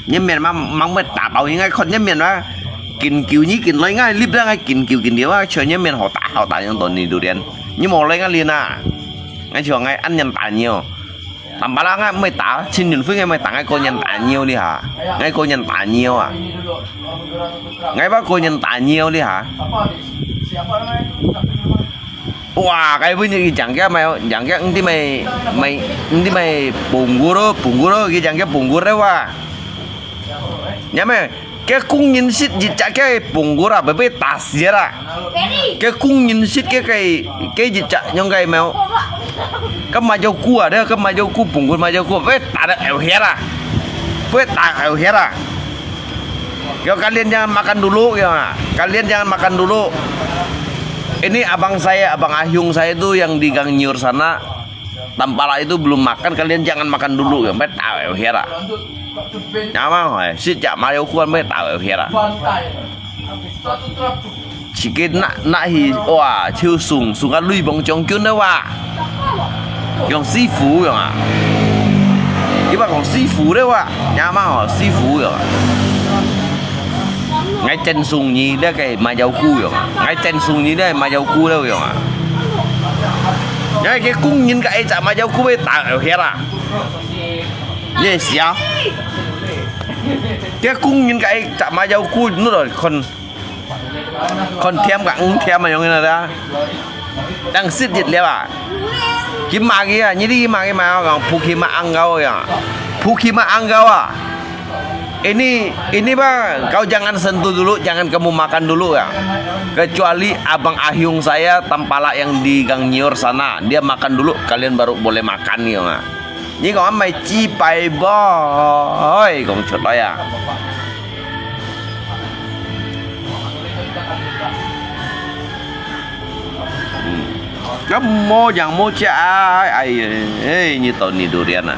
nhưng miền mang mới tả bảo những cái con nhân miền đó kinh cứu nhí kinh lấy ngay clip ra ngay kinh cứu kinh điếu á chờ nhân miền họ tả trong tuần này đủ đen nhưng mà lấy ngay liền à ngay chờ ngay ăn nhân tả nhiều tầm bà ngay mày tả xin nhìn phía ngay mày tả ngay cô nhân tả nhiều đi hả ngay cô nhân tả nhiều à ngay bác cô nhân tả nhiều đi hả wow cái với những chẳng cái mày bùng gua đó cái chẳng cái bùng gua đấy wa nhá mày cái cung nhân shit gì chả cái bùng gua là bởi vì tả xía à cái cung nhân shit cái gì chả nhông cái mèo cái mà dâu cua đấy cái mà dâu cua bùng gua mà dâu cua với tả được ẻo hết à Yo kalian jangan makan dulu ya. Kalian jangan makan dulu. Ini abang Ahyung saya itu yang di Gang Nyur sana. Tampala itu belum makan, kalian jangan makan dulu ya. Mới tạo ẻo hết à. Nhá mà hỏi, xin chả mà yêu khuôn mới tạo ẻo hết à. Chỉ cái nãy thì wow, chưa sùng ăn lui bóng trong chuyến đó wa. Yung sư phụ rồi à. Cái bà còn sư phụ đấy wa. Nhá mà hỏi sư phụ rồi. Ngay chân sùng nhì đấy cái mà dầu cu rồi. Ngay chân sùng nhì đấy mà dầu cu đâu rồi à. Cái cung nhìn cái chả mà dầu cu mới tạo ẻo hết à. Như sao? Cái cung nhìn cái chả mà dầu cu nó rồi còn thêm cả thêm mà như thế nào đang xịt dịch liệu à kiếm mà kia như đi mà cái mà còn phụ khi mà ăn gấu à phụ khi mà ăn gấu à ini bang, kau jangan sentuh dulu, jangan kamu makan dulu ya. Kecuali abang Ahyung saya Tampala yang di Gang Nyor sana, dia makan dulu, kalian baru boleh makan ya. Ini kau amai chi pai boy, kau chốt đó ya. Kamu yang mau cai, ini Tony Durian ah.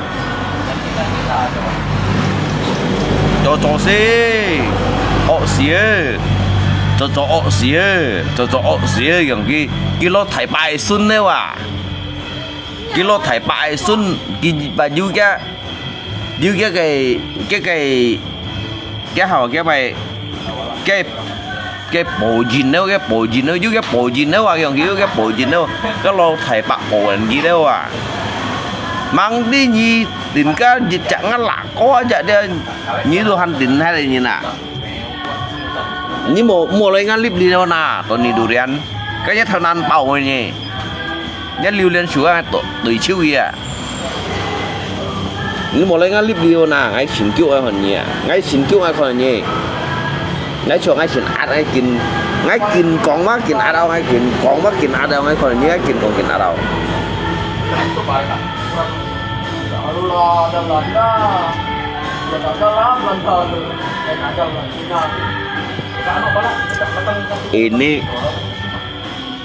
Cho xí, ốc xía, yang kilo thải bài xuân đấy à, kilo thải bài xuân, bà du cái hào cái bộ gì nữa cái bộ gì nữa cái bộ gì nữa à cái bộ gì nữa cái lô thải bạc bộ làm gì đâu à mang đi nhì tiền cá dịch chẳng là có vậy đây như đồ hành tiền hay là như nào như mua lấy ngăn lip đi đâu nà tôi đi durian cái nhất thằng ăn bầu rồi nhỉ nhất lưu lên xuống tùy chiếu gì à như mua lấy ngăn lip đi đâu nà ngay xin cứu ai còn nhỉ ngay xin cứu ai còn nhỉ ngay cho ngay xin ăn ngay kín con mắt kín ăn đâu ngay kín con mắt kín ăn đâu ngay còn nhỉ ngay kín con kín ăn đâu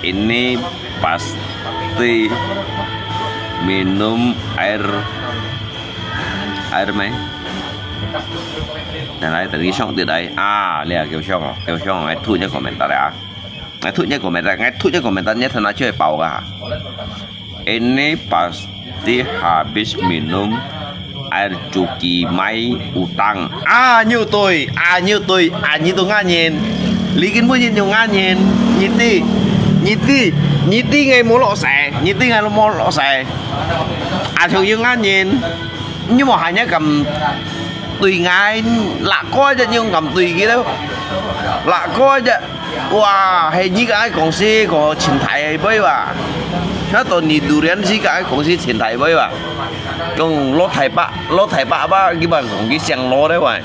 ini pasti minum air mấy này lại từ cái xong từ đấy à lìa kêu xong ngay thu nhé komentar ya ngay thu nhé komentar nhé thằng nào chơi bầu cả ini pasti habis minum air cuci máy utang như tôi ngã nhìn lý kiến muốn nhìn nhiều ngã nhìn nhị ti ngày muốn lọ xẻ thường như ngã nhìn nhưng mà hai nhá cầm tùy ngay lạ coi cho nhưng cầm tùy kia đâu lạ coi cho wow hay như cái còn xe có trình thải với bà nó toàn nhìn durian gì cái còn xe trình thải với bà còn lót thải bạ ba cái bà còn cái xăng ló đấy bà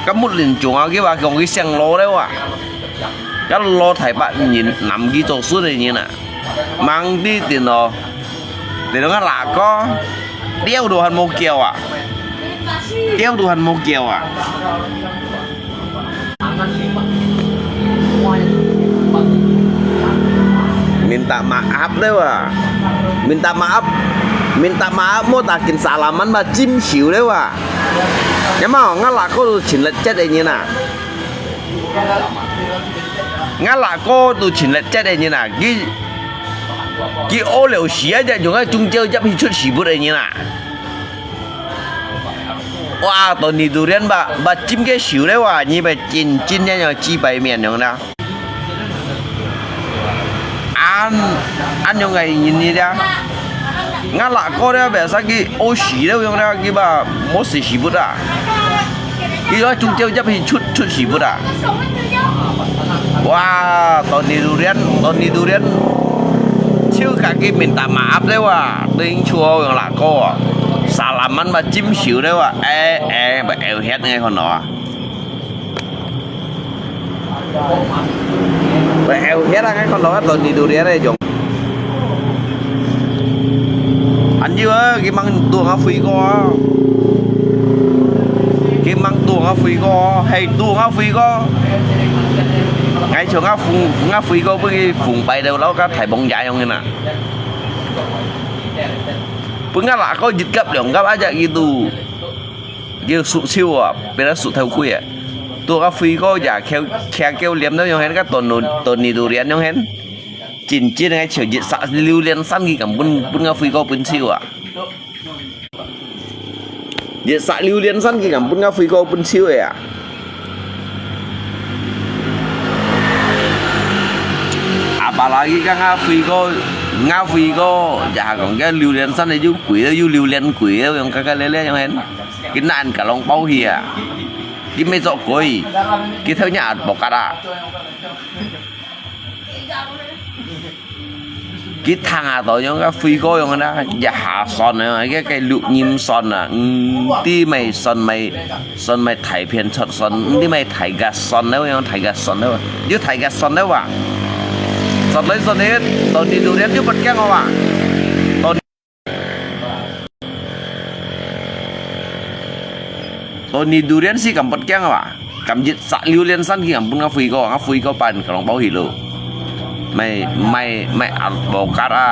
cái mút liền chuồng cái bà còn cái xăng ló đấy bà cái lót thải bạ nhìn nằm cái chỗ suốt này như nè mang đi tiền nó lạ có đeo đồ hành một kiều à đeo đồ hành một kiều à minta maaf deh wah minta maaf mau takin salaman mà chim xỉu đấy wah nhưng mà ngã là cô chỉnh lệch chết đây như nào ngã là cô tôi chỉnh lệch chết đây như nào cái ô liều xía cho chúng ta chung chơi chấp hình chút xỉ bút đây như nào wow tôi đi durian bà chim cái xỉu đấy wah như bà chín nha chi bày miền nhung nào ăn những ngày nhìn như thế ngã lạ có đấy về sao cái ô xỉ đâu trong đó cái bà mốt xỉ bút à cái đó chung chơi chấp hình chút xỉ bút à wow tôi đi durian chứ cả cái mình tạm mà áp đấy à tiếng chua yang lạ có salaman mà chim xỉu đấy à bà eo hết ngay con nó bà eo hết ngay con nó tôi đi durian đây dùng anh chưa cái măng tuồng áo phi có cái măng tuồng áo phi có hay tuồng áo phi có ngay chỗ áo phi có với phùng bay đâu đó có thải bóng dài không như nè bữa ngã lạ có dịch cấp dong cấp aja gitu gitu siêu à bây giờ sụt theo quy à tuồng áo phi có giả kêu liếm đâu nhau hết các tuần đi durian nhau hết chín ngay chiều dịch sạ lưu liên xăm gì cả bún ngà phi có bún siêu à dịch sạ lưu liên xăm gì cả bún ngà phi có bún siêu à apalagi kan ngà phi có dạ còn cái lưu liên xăm này du quỷ đâu du lưu liên quỷ đâu yang cái lele yang hết cái nạn cả lòng bao hìa cái mê dọ cối cái theo nhà bọc cả cái thằng à tao những cái phi có用đó giờ hạ son này cái lục nhím son à tí mày son mày thải phiền chật son tí mày thải gạt son đấy không thải gạt son đấy chứ thải gạt son đấy à son đấy tao đi du đến chứ bật keng không à tao đi du đến xí cầm bật keng không à cầm dịch sạ lưu liên san khi cầm bún ngã phi có bàn cái lòng bao hỉ lụไม่อัดบอกกันอ่ะ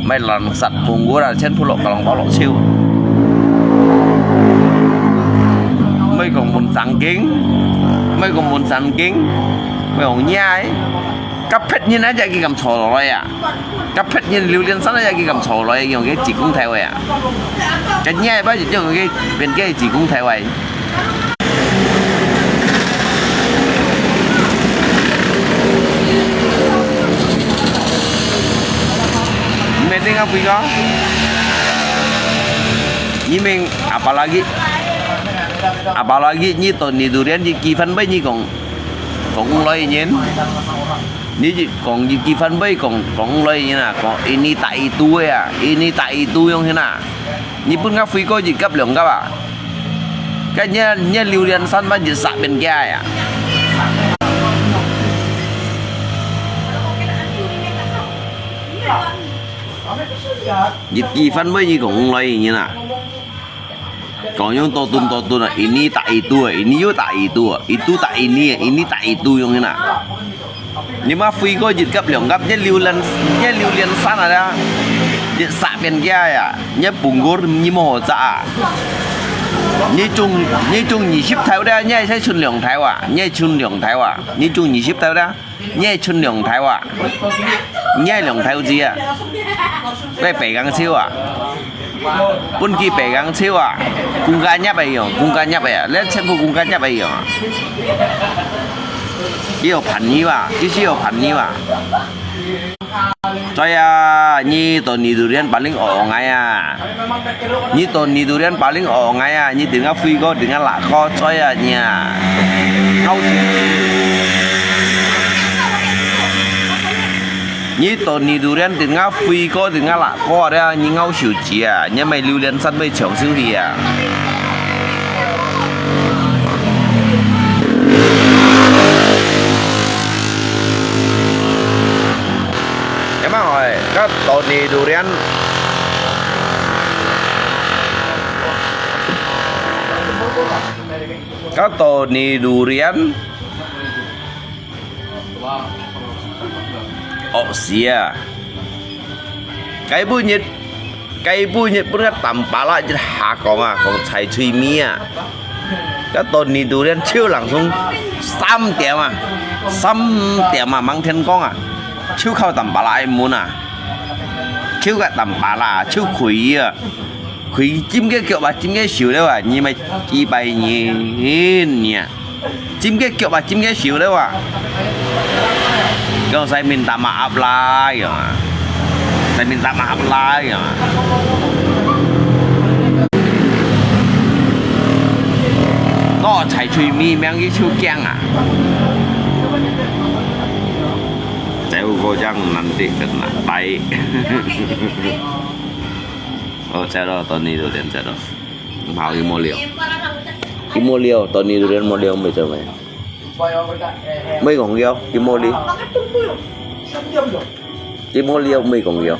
ไม่หลังสัตว์พุงกูอ่ะเช่นผู้หลอกกำลังบอกหลอกชิวไม่còn muốn sáng kínhไม่còn nhai cấp phết như nó chạy cái cầm sổ rồi à cấp phết như lưu liên sẵn nó chạy cái cầm sổ rồi dùng cái chỉ cũng theo vậy à cái nhai bao giờ dùng cái bên cái chỉ cũng theo vậy tengah Afrika ini apalagi ni Tony Durian di Kifan bay ni còn loài nhện ni còn di Kifan bay còn loài như nào còn ini tại itu yang thế nào ni pun Afrika di cấp lượng các bạn cái nhá lưu liên san bao giờ sạ bên kia à dịch gì phân với gì cũng loay như nào còn những to tun là ini tại itu ini tại itu tại ini tại itu yang thế nào nhưng mà phi có dịch cấp lượng cấp nhất lưu liên san là ra dịch sạ bên kia à nhất bùng gỗ như mồ dạ như chung nhị ship theo đó nhé sẽ chun lượng theo à nhé chun lượng theo à như chung nhị ship theo đó nhé chun lượng theo à nhé lượng theo gì à cái bể găng siêu à bún kia bể găng siêu à cung cá nhấp vậy à lấy xem phụ cung cá nhấp vậy à chỉ có phần như à cho ya như Tony Durian paling ngay à như Tony Durian paling ngay à như tiếng Phi có tiếng lạ kho cho ya nhà ngâu như Tony Durian tiếng Phi có tiếng lạ kho đấy như ngâu xỉu chỉ à như mày lưu liên sân bây chồng siêu thì à rồi các Tony Durian Asia cái bụi nhiệt bún cái tầm bá lại chứ hạ còn chạy truy mi à các Tony Durian chiêu lặng xuống 3 tiệm mà mang thiên con à chiếu khâu tầm bà lại muốn à chiếu cái tầm bà là chiếu khủy à khủy chim cái kiểu bà chim cái xỉu đấy à nhưng mà chỉ bay nhìn nha chim cái kiểu bà chim cái xỉu đấy à kalau saya minta maaf lah ya saya minta maaf lah ya nó chạy truy mi mang cái chiếu keng à saya gojang nanti kena tai. Oh, saya dah Tony Durian saya dah. Mau Imolio Tony Durian model bây giờ mày. Mấy còn kêu Imolio. Imolio mấy còn kêu.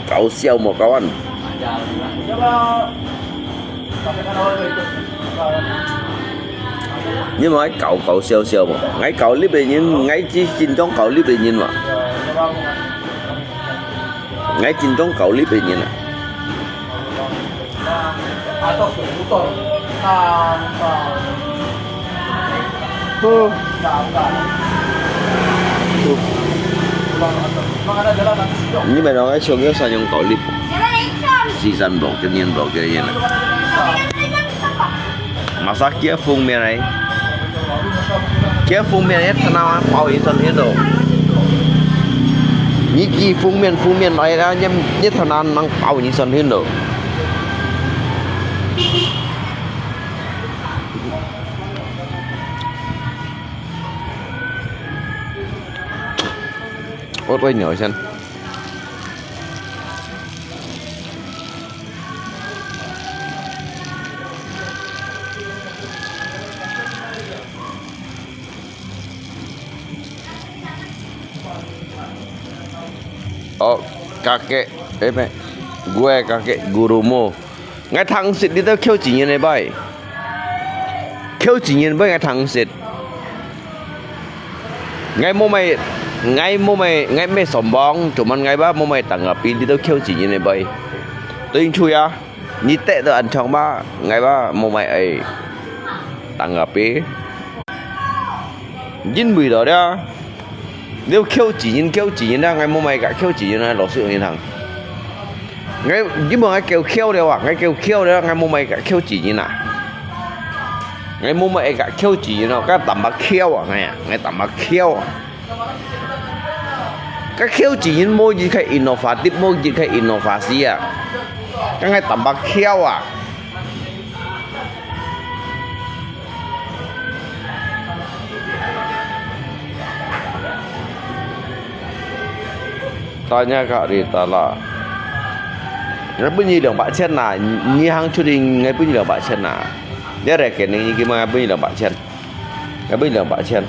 Cậu siêu một cậu anh. Nhưng mà cậu siêu mà ngay cậu clip này nhìn ngay chỉ trên trong cậu clip này nhìn mà ngay trên trong cậu clip này nhìn à nhưng mà nó cái xuống cái sao trong cậu clip season bộ cái nhiên này masa kia phun miền này kia phun miền hết thằng nào bao nhiêu hết rồi như kia phun miền nói ra nhưng nhất thằng nào mang bao nhiêu hết rồi ốt quay nhỏ xem kakek gue kakek gurumu ngay thằng xịt đi tới kêu chỉ như này bay kêu chỉ như bay ngay thằng xịt ngay mày ngay sòng bóng cuman ngay ba mày tặng ở pin đi tới kêu chỉ như này bay tôi chui à nhị tệ tôi ăn chong ba ngay ba mày ấy tặng ở pin dính mùi đó đó nếu kêu chỉ nhìn ra ngay mày cả kêu chỉ nhìn ra lỗ sự như thằng ngay nhưng mà ngay kêu đấy à ngay kêu đấy ngay mày cả kêu chỉ nhìn à ngay mày cả kêu chỉ nhìn nào cái tầm bạc kêu à ngay tầm bạc kêu à cái kêu chỉ nhìn môi gì cái innovative môi gì cái inovasi à cái ngay tầm bạc kêu à tanya kak Rita lah. Ngay bunyi dong Pak Chen lah. Ni hang curi ngay bunyi dong Pak Chen lah. Dia rekening ni gimana bunyi dong Pak Chen. Ngay bunyi dong Pak Chen.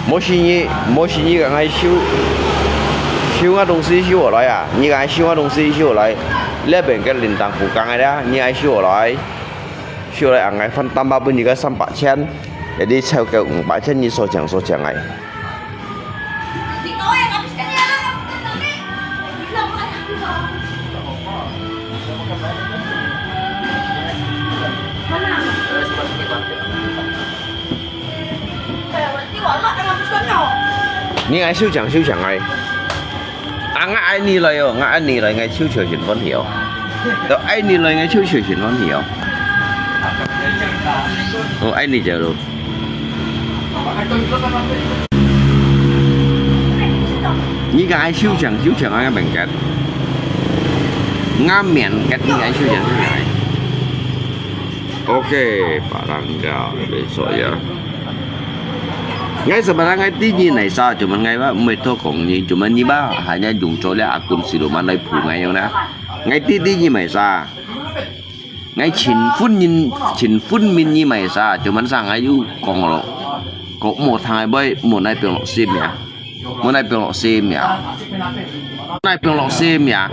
Moshi ni ngay siêu cái đồng sĩ siêu lại à. Ni ngay siêu cái đồng sĩ siêu lại. Lẽ bên cái linh tang phụ cang này đó. Ni ngay siêu lại ngay phân tâm ba bunyi cái sam Pak Chen. Jadi saya ke Pak Chen ni so chang ai. Ni ai siêu chẳng ai ngại ni lời ngay siêu trời chuyển vẫn hiểu đó ai ni lời ngay siêu trời chuyển vẫn hiểu ai ni chờ rồi ni ai siêu chẳng ai bằng cách ngam miệng cách ni ai siêu chẳng ai ok barangga besok ya. Ngay sebenarnya ngay tinggi này sao cuman ngay ba metodeของni cuman ni ba hanya dùng cho le akun siluman lai pu ngay yang na ngay tinggi mai sa ngay chin phun min ni mai sa cuman sang ayu kong lo có một thằng bay một này biểu lọ sim ya một này biểu lọ sim ya này biểu lọ sim ya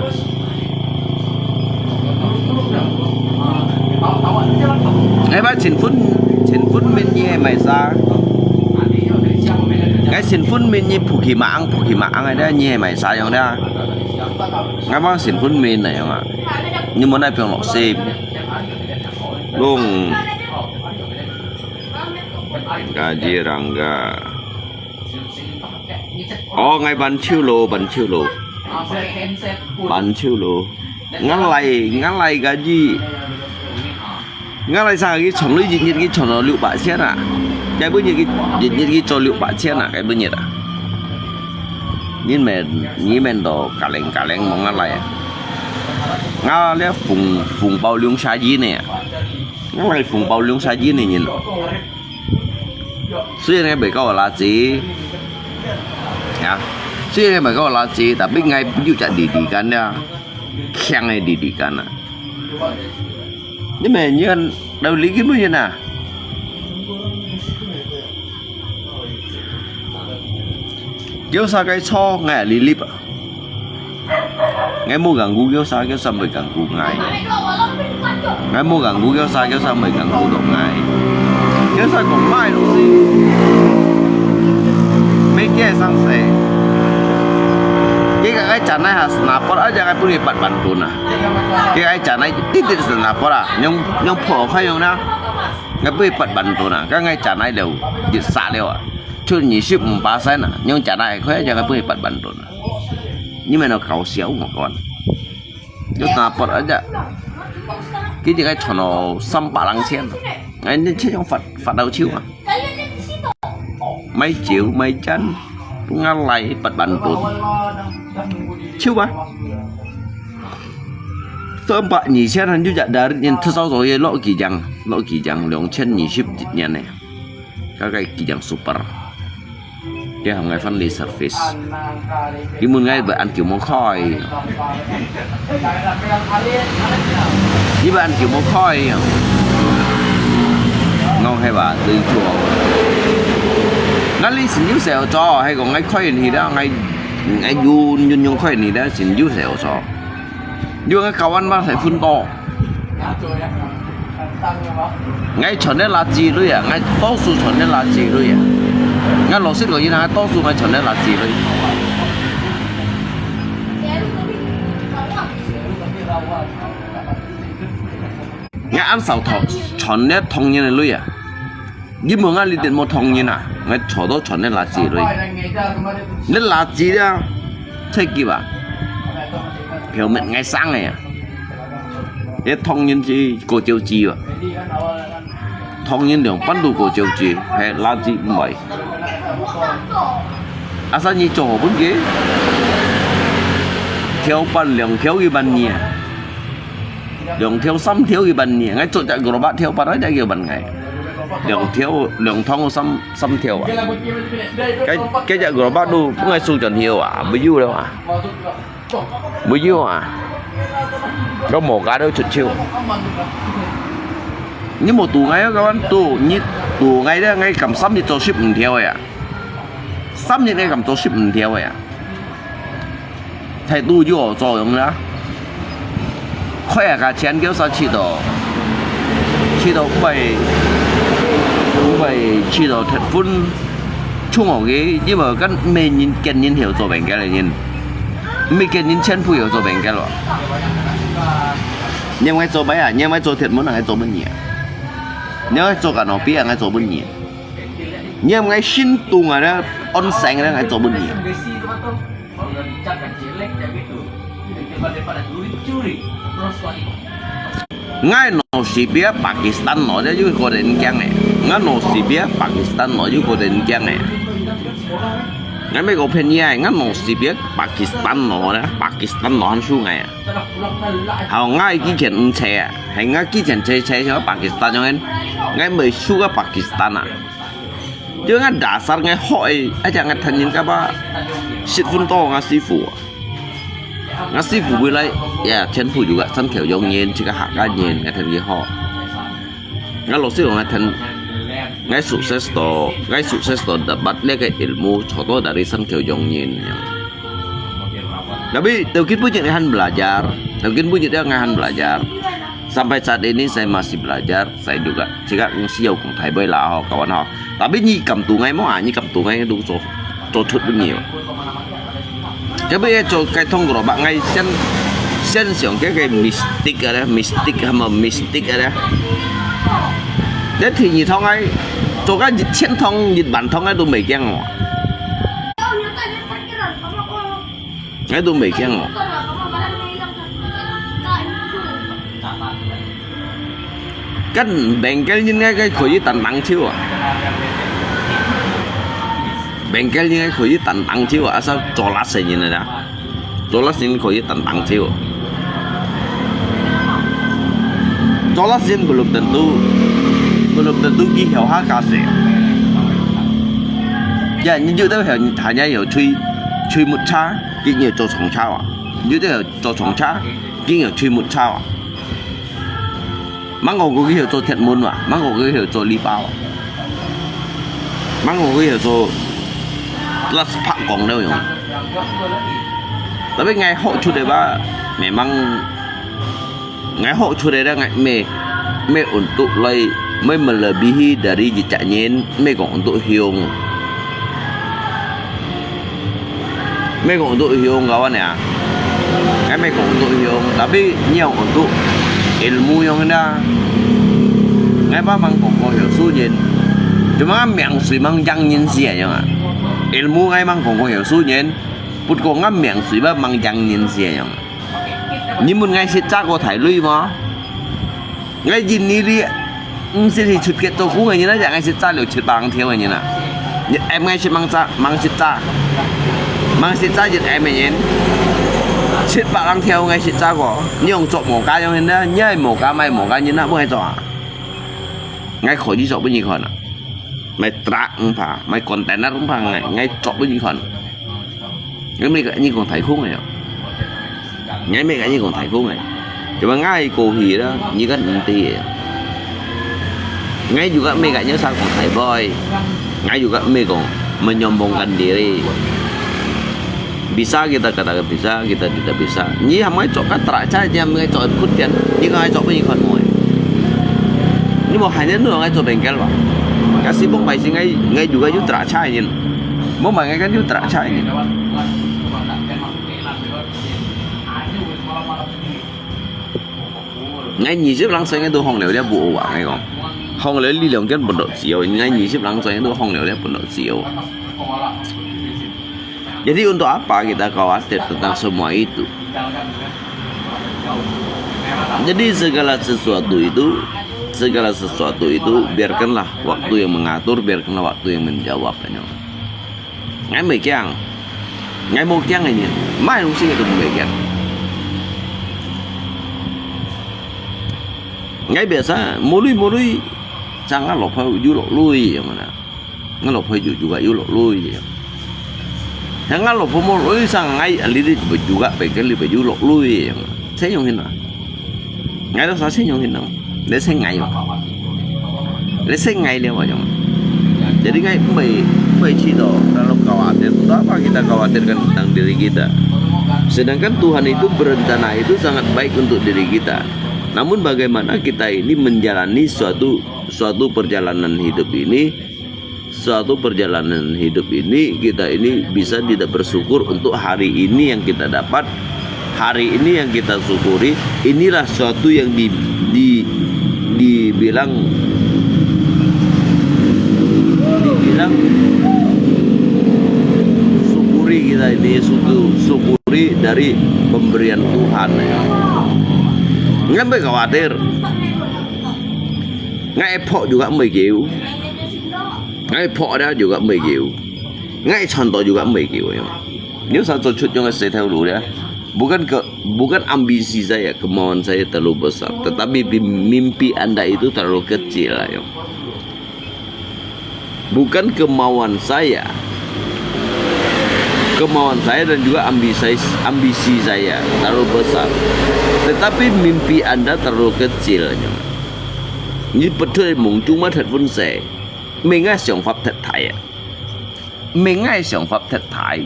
ngay ba chin phun min ni mai sa cái xin phun min như phụ mạng này đó như mày sai không đó ngay bao xin phun min này không ạ nhưng mà này phải lọ xem luôn gaji rangga ngay ban chiêu lô ngắn lại gaji ngắn lại sao cái chồng lưỡi gì như cái chồng nó liệu bạ chết à cái bữa như cái cho liệu bạ chết à cái bữa nhiệt à như mình đồ cả leng mong ngắn lại ngã lấy phùng bao lương sa gì nè ngắn lại phùng bao lương sa gì này nhìn虽然被告垃圾呀虽然被告垃圾tapi ngay ví dụ didikan ya khen này didikan à nhưng mà như anh đâu lý cái như nào kéo xa cái cho ngay lý lip à ngay mua gần gu kéo xa mới gần gu ngay mua gần gu kéo xa mới gần gu độ ngay kéo xa còn mai đâu gì mấy cái sang xe cái chả này là snapper aja cái punya bat bantu na cái chả này titit snapper à nhung phổ khai nhung na cái punya bat bantu na cái chả này đều dịch xả đều à chứ nhị ship 3% à nhưng chả này khai aja cái punya bat bantu na nhưng mà nó khẩu xéo một con cái snapper aja cái gì cái cho nó xăm bả lăng xiên cái nên chết trong phật đầu chiếu mà mấy triệu mấy chân ngăn lại bật bàn tụt chiếu mà tôi bạn nhỉ xem hắn như vậy đã nên thứ sau rồi lỗ kỳ rằng lượng chân nhỉ ship nhận này các cái kỳ rằng super cái hàng ngày phân lý surface cái muốn ngay bởi ăn kiểu món khói với bạn ăn kiểu món khói ngon hay bà từ chùa ngay lý xin yêu xèo cho hay còn ngay khói thì đó ngay dùng khói thì đó xin yêu xèo cho nhưng cái cầu ăn mà phải phun to ngay chọn đấy là gì rồi à ngay多数chọn đấy là gì rồi à ngay lò xích gọi như là多数ngay chọn đấy là gì rồi ngay ăn sầu thọ chọn đấy thông như này rồi à nhưng mà ngay đi đến một thông như nào ngay chỗ đó chọn đấy là gì rồi đấy là gì đó thế kì bà hiểu mình ngay sáng này à cái thông nhân chi cổ chiều chi à thông nhân đường bắt đầu cổ chiều chi hay là gì vậy à sao như chỗ bốn ghế theo ban lượng theo cái ban nhỉ lượng theo xăm theo cái ban nhỉ ngay chỗ chạy của bạn theo ban đó chạy cái ban ngày lượng thông xăm theo à cái chạy của bạn đâu cũng ngay xuống trần hiệu à mới vui đâu à mới vui à có một cái đâu chụt chiêu nhưng một tù ngay đó các bạn tù ngay đó ngay cầm sắm như cho ship mình theo vậy à sắm như ngay cầm cho ship mình theo vậy à thầy tu vô cho dùng đó khỏe cả chén kéo sao chỉ đồ cũng vậy chỉ đồ thật phun chung ở cái nhưng mà cái mình nhìn kén nhìn hiểu cho bệnh cái này nhìn mình kén nhìn chân phụ hiểu cho bệnh cái rồi nhưng ngay chỗ mấy à nhưng mấy chỗ thiệt muốn là ngay chỗ bên nhỉ nhớ chỗ cả nó biết ngay chỗ bên nhỉ nhưng ngay xin tung ở đó on sáng đó ngay chỗ bên nhỉ ngay nó chỉ biết Pakistan nói đấy chứ có đến keng này ngay nó chỉ biết Pakistan nói chứ có đến keng này ngay mấy cái phim như này ngay nó chỉ biết Pakistan nói đó Pakistan nói số ngày hầu ngay cái chuyện xe hay ngay cái chuyện xe cho Pakistan cho anh ngay mới số cái Pakistan à chứ ngay đã sát ngay hỏi ai chẳng ngay thành những cái ba shit phun to ngay sư phụ với lại chân phụ juga sân kiểu dòng nhiên chỉ có hạ cái nhiên ngay thành cái họ ngay lột xích ngay thành ngay sukses dapat lekai ilmu contoh dari sân kiểu dòng nhiên tapi mungkin punya ngahan belajar mungkin punya dia ngahan belajar sampai saat ini saya masih belajar saya juga jika siêu cũng thấy bơi là họ kawan họ tapi nhi cầm tù ngay món nhi cầm tù ngay đủ cho chút rất nhiều cái bây giờ cho cái thông của bạn ngay sen xưởng cái mystic ở đây mystic ở đây đấy thì nhị thông ấy cho cái chiến thông nhị bản thông ấy tôi mấy keng ngỏ cái tôi mấy keng ngỏ cái bèn cái như cái khối với tận tặng chiếu à bèn cái như cái khối với tận tặng chiếu à sao cho lát gì như này đó cho lát xin khối với tận tặng chiếu cho lát xin belum tentu ghi hiểu hát ca sĩ dạ nhưng như thế hiểu thả nhai hiểu truy một cha ghi nhiều cho sống cha à như thế hiểu cho sống cha ghi nhiều truy một cha à mang ngồi có hiểu cho thiện môn mà mang ngồi có hiểu cho li bao mang ngồi có hiểu cho là phạm còn đâu nhỉ tapi ngày hội chủ đề ba memang ngày hội chủ đề đó ngày me untuk me melebihi dari jejaknya me kok untuk hiung kawan ya cái me kok untuk hiung tapi nhiều untuk ilmu yang ada ngay ba mang còn hiểu số nhìn cuma miệng suy mang răng nhìn gì vậy mà ilmu ngay mang còn hiểu số nhìn bút còn ngắm miệng suy ba mang răng nhìn gì vậy mà nhưng một ngày sẽ chắc có thể lui mà ngay nhìn đi sẽ thì chụp cái tôi cũng người như thế này ngay sẽ chắc liệu chụp bằng theo như nào em ngay sẽ mang sẽ chắc giật em nhìn chết bạn đang theo ngay chết cha của nhưng chọn một cái trong đó nhớ một cái mai một cái như nào mới chọn ngay khỏi đi chọn cái gì còn máy truck cũng phải máy container cũng phải ngay chọn với những con cái mấy cái như còn thấy khung này ngay mấy cái như còn thấy khung này cuma ngay cổ hì đó như cái nanti ngay juga mấy cái như sao còn thấy boy ngay juga mấy còn menyombongkan diri bisa kita katakan bisa kita tidak bisa ini hamai chọn cái truck saja mấy chọn kút tiền như cái chọn với những con mồi nhưng mà hai đến nữa ngay chọn bengkel vào kasih bông bài sih ngay juga itu truck ini mau mà ngay cái itu truck ini ngay nhị xếp lăng xoay ngay tôi hong liều đấy bộ quả ngay còn hong liều lý lượng cái một độ chiều ngay nhị xếp lăng xoay ngay tôi hong liều đấy một độ chiều. Jadi untuk apa kita khawatir tentang semua itu? Jadi segala sesuatu itu biarkanlah waktu yang mengatur, biarkanlah waktu yang menjawabnya. Ngay mấy kiang, ngay một kiang này nhỉ, mai cũng sinh được mấy kiang. Ngay biasa mulai jangan lupa julok lui yang mana, nggak lupa juga julok lui. Jangan lupa mulai sang ngay aliri juga bagian lebih julok lui yang saya yang hina. Ngay đó sao saya yang hina, để saya ngay dia macam. Jadi ngay baik cito kalau khawatir, untuk apa kita khawatirkan tentang diri kita? Sedangkan Tuhan itu berencana itu sangat baik untuk diri kita. Namun bagaimana kita ini menjalani suatu perjalanan hidup ini, kita ini bisa tidak bersyukur untuk hari ini yang kita dapat, hari ini yang kita syukuri. Inilah suatu yang dibilang syukuri kita ini, syukuri dari pemberian Tuhan ya. Nggak boleh khawatir. Ngay epok juga 10 triệu, ngay epok đó juga 10 triệu, ngay contoh juga 10 triệu ya. Nếu satu cut yang saya tahu dulu ya, bukan ambisi saya, kemauan saya terlalu besar, tetapi mimpi Anda itu terlalu kecil ya. Bukan kemauan saya dan juga ambisi saya terlalu besar, tetapi mimpi Anda terlalu kecil. Như bất thời mong chung mà thật vấn đề, mình ngay想pháp thật thái, mình ngay想pháp thật thái.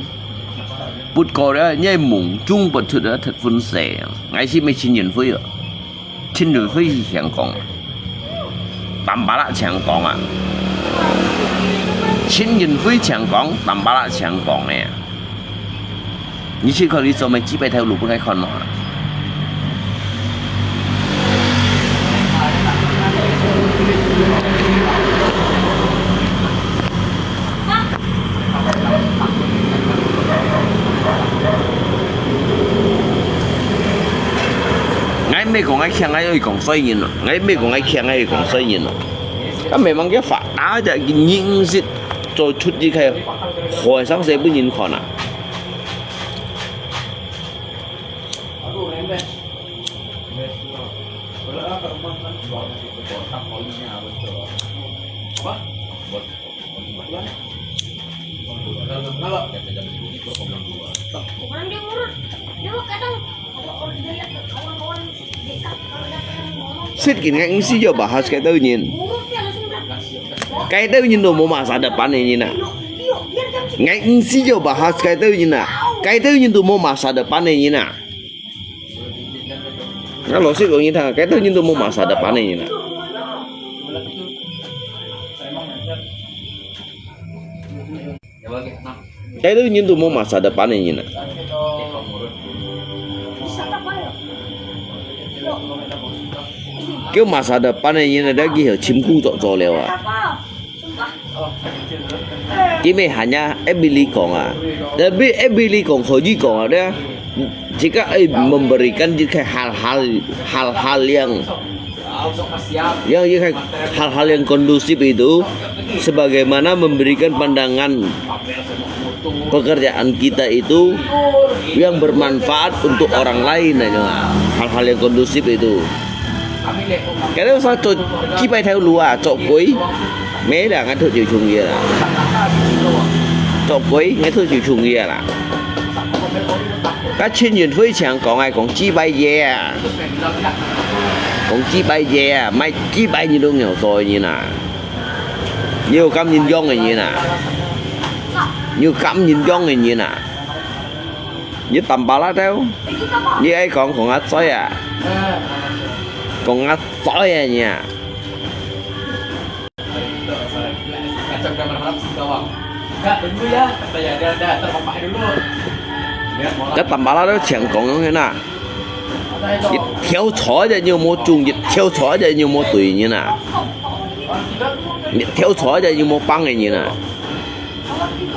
Bất có đó như mong chung bất thời đó thật vấn đề, ngay khi mấy chín nhân phi chẳng còn, tạm bả lại chẳng còn à, chín nhân phi chẳng còn, tạm bả lại chẳng còn nè. Như chỉ có lý do mà chỉ phải theo lục cái con nó. Ngay mấy con ngay khen ngay ơi còn xoay nhìn rồi, ngay mấy con ngay khen ngay còn xoay nhìn rồi. Cái mày mang cái phạt đá cho cái nhìn xịt cho chút gì khay, hồi sáng sẽ bên nhìn còn à. Orang dia ngurut, dia kadang kalau dia lihat kawan-kawan dekat kalau datang ngomong. Suýt kìa ngay xí giờ bahas cái tôi nhìn, Ngurut dia langsung bilang. cái tôi nhìn đồ mau masa depan này nhìn nào. Yuk, biar jam segini. Ngay xí giờ bahas cái tôi nhìn nào, cái tôi nhìn đồ mau masa depan này nhìn nào. Kalau sih kalau nhìn thằng cái tôi nhìn đồ mau masa depan này nhìn nào. Cái tôi nhìn đồ mau masa depan này nhìn nào. Bisa tak payah. Yuk. Cái masa depan này nhìn là đã ghi ở chim cu trọ leo à. Apa? Sumpah. Ini hanya Ebili Kong ah. Tapi Ebili Kong Hoji Kong ada jika memberikan jika hal-hal yang hal-hal yang kondusif itu sebagaimana memberikan pandangan pekerjaan kita itu yang bermanfaat untuk orang lain aja. Hal-hal yang kondusif itu. Cái đó sao cho khi bay theo lúa chọn cuối mấy là ngay thôi chịu chung kia là cho quý ngay thôi chịu chung kia là các chuyên viên phi chẳng còn ai còn chi bay về còn chi bay về mai chi bay như đâu nghèo rồi như nè nhiều cam nhìn dông này như nè nhiều cam nhìn dông này như nè như tầm bà lá đâu như ấy còn ngắt sói à còn ngắt sói à nha Kacau gambar harap bawang. Enggak, tunggu ya. Kata ya, ada terpapak dulu. Lihat mola. cái tầm bà lá đó chẳng còn như thế nào theo chó cho nhiều mô chung theo chó cho nhiều mô tùy như nào theo chó cho nhiều mô băng này như nào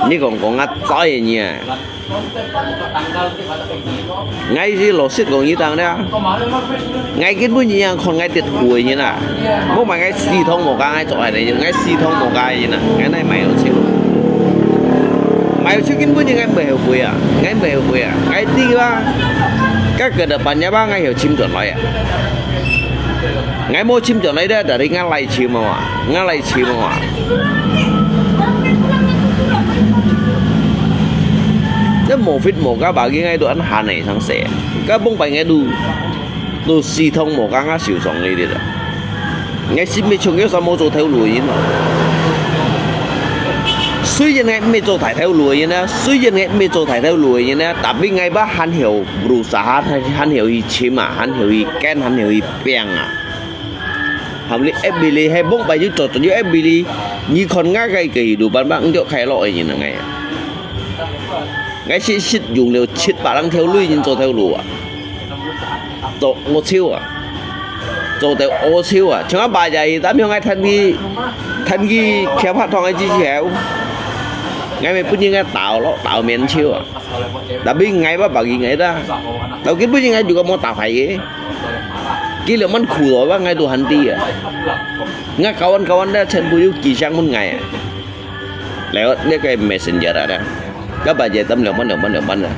như còn ngắt sói nha ngay khi lột xích còn như tăng đó ngay cái bữa như còn ngay tiệt cùi như nào không mà ngay xì thông một cái ngay chỗ này ngay xì thông một cái như nào cái này mày chịu mày chịu cái bữa như ngay mày hiểu cùi à ngay mày hiểu cùi à ngay đi ba các cái đợt bạn nhà ba ngay hiểu chim chuẩn lại à ngay mua chim chuẩn lấy đó để đi ngay lại chim mà ngay lại chim mà nếu một phít một các bạn ngay đồ ăn hà này thằng sẽ các bông bài ngay đồ xì thông một cái ngã xỉu sống đi rồi ngay xin mấy chung cái sao mua chỗ theo lùi như nào suy nhiên ngay mấy chỗ thải theo lùi như nè suy nhiên ngay mấy chỗ thải theo lùi như nè tại vì ngay bác hắn hiểu bù xã hắn hiểu gì chim à hắn hiểu gì ken hắn hiểu gì bèn à hàm lý FBL hay bông bài như trò như FBL như con ngã gây kỳ đủ bán bạn chỗ khai lội như là ngày ngay xịt dùng liều xịt bà đang theo lui nhưng cho theo lùa tổ một siêu à cho theo ô siêu à chúng ta bà dạy tám nhau ngay thân ghi kéo phát thong ai chi chéo ngay mấy bữa như ngay tạo miền siêu à đã biết ngay bà gì ngay ra đầu cái bữa như ngay juga mau tạo phải cái kia là mình khủ rồi bác ngay đồ hành ti à ngay kawan đó trên bữa kỳ sang một ngày à lẽ cái messenger ra đó các bà về tâm lượng bánh rồi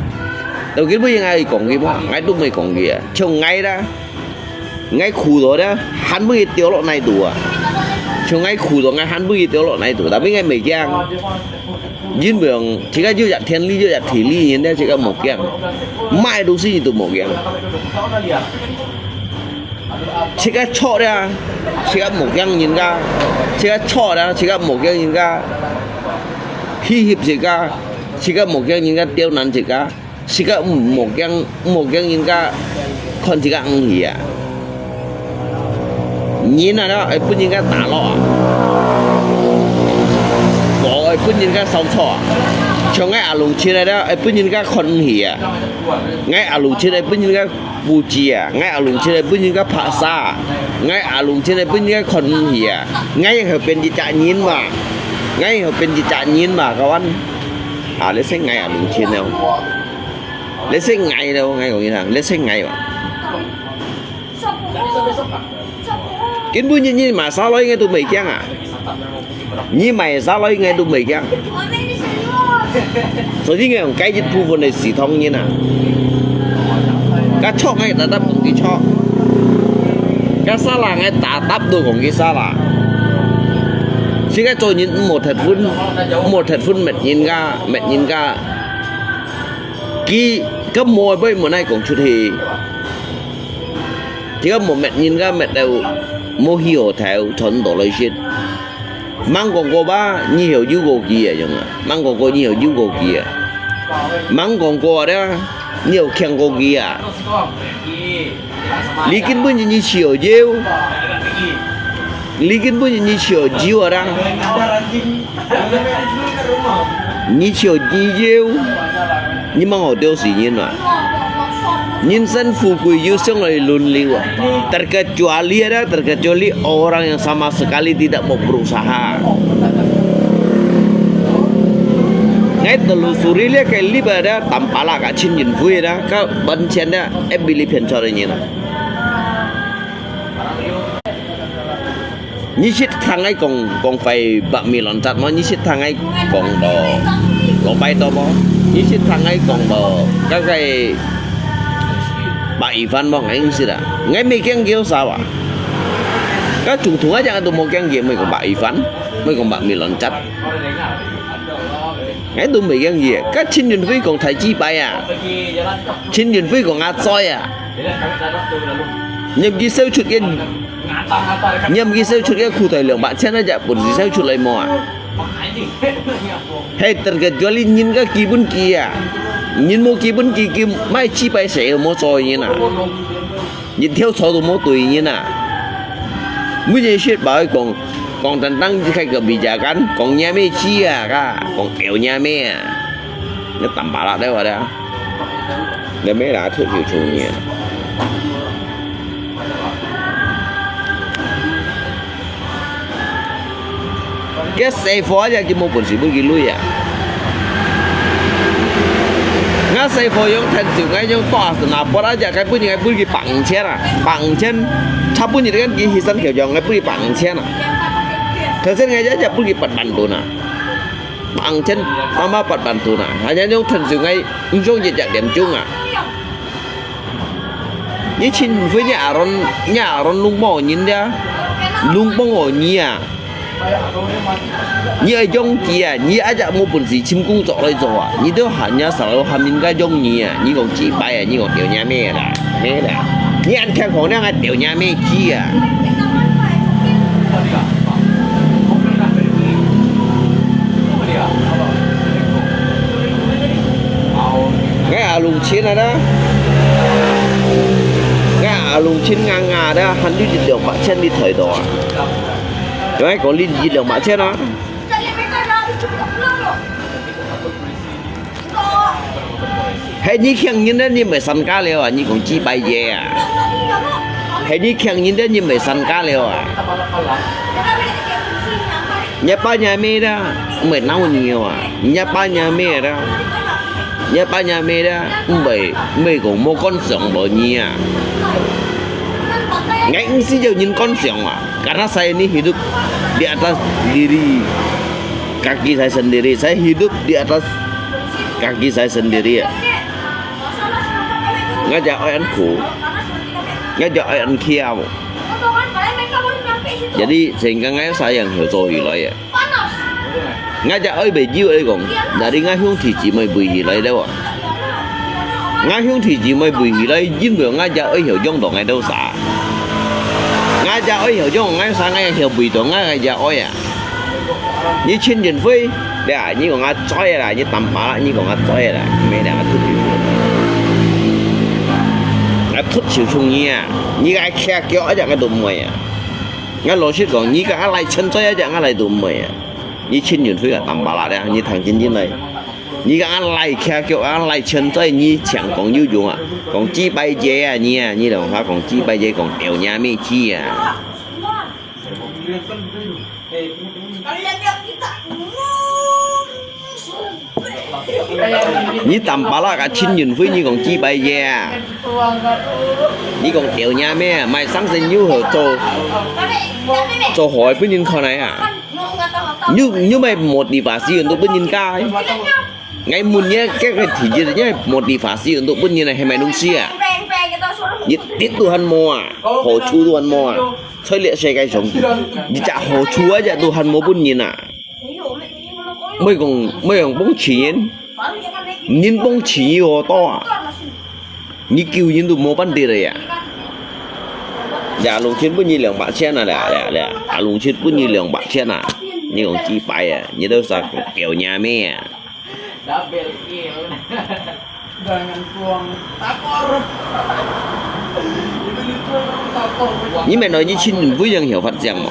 đầu kiến với ai còn gì mà ngay lúc mày còn gì à chồng ngay đó ngay khủ rồi đó hắn mới tiêu lọ này tủ à chồng ngay khủ rồi ngay hắn mới tiêu lọ này tủ đã biết ngay mày giang duyên đường chỉ có dư dạt thiên ly dư dạt thị ly nhìn đây chỉ có một giang mai đâu xí tụ một giang chỉ có chọ ra chỉ có một giang nhìn ra chỉ có chọ ra chỉ có một giang nhìn ra hi hiệp gì cả chỉ có một cái những cái tiêu nắn chỉ cả chỉ có một cái những cái con chỉ có ăn gì à nhìn là đó ấy những cái tả lọ có ấy những cái sòng sọ cho ngay à lùng trên này đó ấy những cái con gì à ngay à lùng trên này những cái bù chi à ngay à lùng trên này những cái phá sa ngay à lùng trên này những cái con gì à ngay họ bên gì chạy nhìn mà ngay họ bên gì chạy nhìn mà các anh à lấy sách ngày à lùng trên đâu lấy sách ngày đâu ngay còn như thằng lấy sách ngày mà kiến bữa như mà sao lấy ngay tụi mày chăng à như mày sao lấy ngay tụi mày chăng rồi chứ nghe cái dịch vụ này xỉ thông như nào cái chó ngay đã đắp một cái chó cái xa là ngay ta đắp đồ của cái xa là chỉ cái tôi nhìn một thật phun mệt nhìn ga cái môi với một này cũng chút thì chỉ có một mệt nhìn ga mệt đều mô hiểu theo thuận tổ lời xin mang còn cô ba như hiểu dữ cô kia chẳng à mang còn cô như hiểu dữ cô kia mang còn cô đó nhiều khen cô kia lý kinh bữa như chiều dêu lý kinh bữa như chiều dêu ở đang như chiều dêu nhưng mà họ tiêu gì nhiên mà nhân dân phú quý yêu sang lagi lonely wah terkecuali orang yang sama sekali tidak mau berusaha ngay telusuri lihat cái clip ada tampala cả chín nhìn vui đó các bên trên đó em bị liệp cho đây nhìn như chiếc thằng ấy còn phải bận mì lon chặt mà như chiếc thằng ấy còn bay to bó như chiếc thằng ấy còn các cái bảy văn bằng anh gì đó ngay mấy cái kiểu sao à các chủ thú chẳng tụi một cái gì mình còn bảy văn mấy con bạn mình lon chặt Kau udah dengar? Ada Allah. ngay tụi mình cái gì các chín điện phi còn thấy chi bay à Pergi jalan kau. chín điện phi còn ngã soi à Dia kami dah tu lalu. nhầm gì sao chút cái Ngata-ngata dekat. nhầm gì sao chút cái khu thời lượng bạn xem nó dạ bột gì sao chút lại mò à Anjing. hay terkecuali nhìn cái kỳ bún kia nhìn mua kỳ bún kia mai chi bay sẽ mua soi như nào nhìn theo số tụi mua tùy như nào mới như shit bảo còn thành tăng khai cái bị giả cắn còn nhà mẹ chi à cả còn kẹo nhà mẹ à nó tầm bả lại đấy vào đây để mấy đã thử hiểu chung nhỉ cái xe phó ra chỉ một phần sự bưng kia lui à ngã xe phó dùng thành sự ngay dùng tỏa sự nào bỏ ra giờ cái bưng kia bằng chân à bằng chân tháp bưng gì đấy cái hi sân kiểu dòng cái bưng bằng chân à thời gian ngay giờ bưng kia bật bàn đồ nè bằng chân mà bật bàn đồ nè hanya dùng thành sự ngay dùng gì điểm chung à như chín với nhà ron lung bò nhìn ra lung bò ngồi nhỉ à như ở trong kia như ở chỗ một phần gì chim công作来做啊你都喊人少喊人家用你啊你讲几百啊你讲掉nhà咩啦咩啦你按看可能还掉nhà咩机啊 Tadi ah. Kau pernah pergi? Apa dia? Apa? Mau cái à lùng chiến này đó cái à lùng chiến ngang ngà đó hắn đi được bạn chân đi thời đó đấy có liên gì được bạn chân đó Jadi mereka dah cukup lama. Kau hay như khen nhìn đến như mày săn cá liều à như còn chi bay về à hay như khen nhìn đến như mày săn cá liều à nhà ba nhà mẹ đó mày nấu nhiều à nhà ba nhà mẹ đó nhà ba nhà mẹ đó mày còn mua con sòng bao nhiêu à ngay sih jauh nhìn con sòng à karena saya ini hidup di atas diri kaki saya sendiri saya hidup di atas kaki saya sendiri ya ngajak orang ku ngajak orang kia jadi sehingga ngay saya yang hiểu rồi hiểu lại ya ngajak ơi bị jiu ấy còn dari ngay hướng thì chỉ mới bùi lại đâu à ngay hướng thì chỉ mới bùi lại dính vào ngajak ơi hiểu trong đó ngay đâu xả ngajak ơi hiểu trong ngay sang ngay hiểu bùi đó ngajak ơi à như trên điện phi để à như còn ngã chói là như tầm bả lại như còn ngã chói là mấy đã thức ngã thức chịu chung nha như cái khe kéo ở dạng cái đùm mày à ngã lối xích còn như cái lại chân chói ở dạng cái lại đùm mày à như trên điện phi là tầm bả lại đấy như thằng trên dưới này như cái lại khe kéo lại chân chói như chẳng còn như dùng à còn chi bay dê à như đồng hóa còn chi bay dê còn đèo nhà mi chi à kalian lihat kita. như tầm bả lại cả chín nhìn với như còn chi bay dê à như còn đèo nhà mẹ mai sáng sinh như hồ cho hỏi với những con này à như mày một đi phá xí tôi bên nhìn cái ngay muốn nhé cái thì gì nhé một đi phá xí tôi bên nhìn này hay mày nung xí à như tít tu han mò à hồ chu tu han mò à chơi lệ xe cái sống như chả hồ chu á chả tu han mò bên nhìn à mấy còn bóng chỉ nhìn bóng chỉ hồ to à như kêu nhìn tu mò ban đi rồi à dạ lùng chiến bữa như lượng bạc chen à lẹ à lùng chiến bữa như lượng bạc chen à như còn chi phải à như đâu sao kiểu nhà mẹ à dah belki. Jangan buang takor. nhưng mà nói như xin nhìn với dân hiểu Phật rằng mà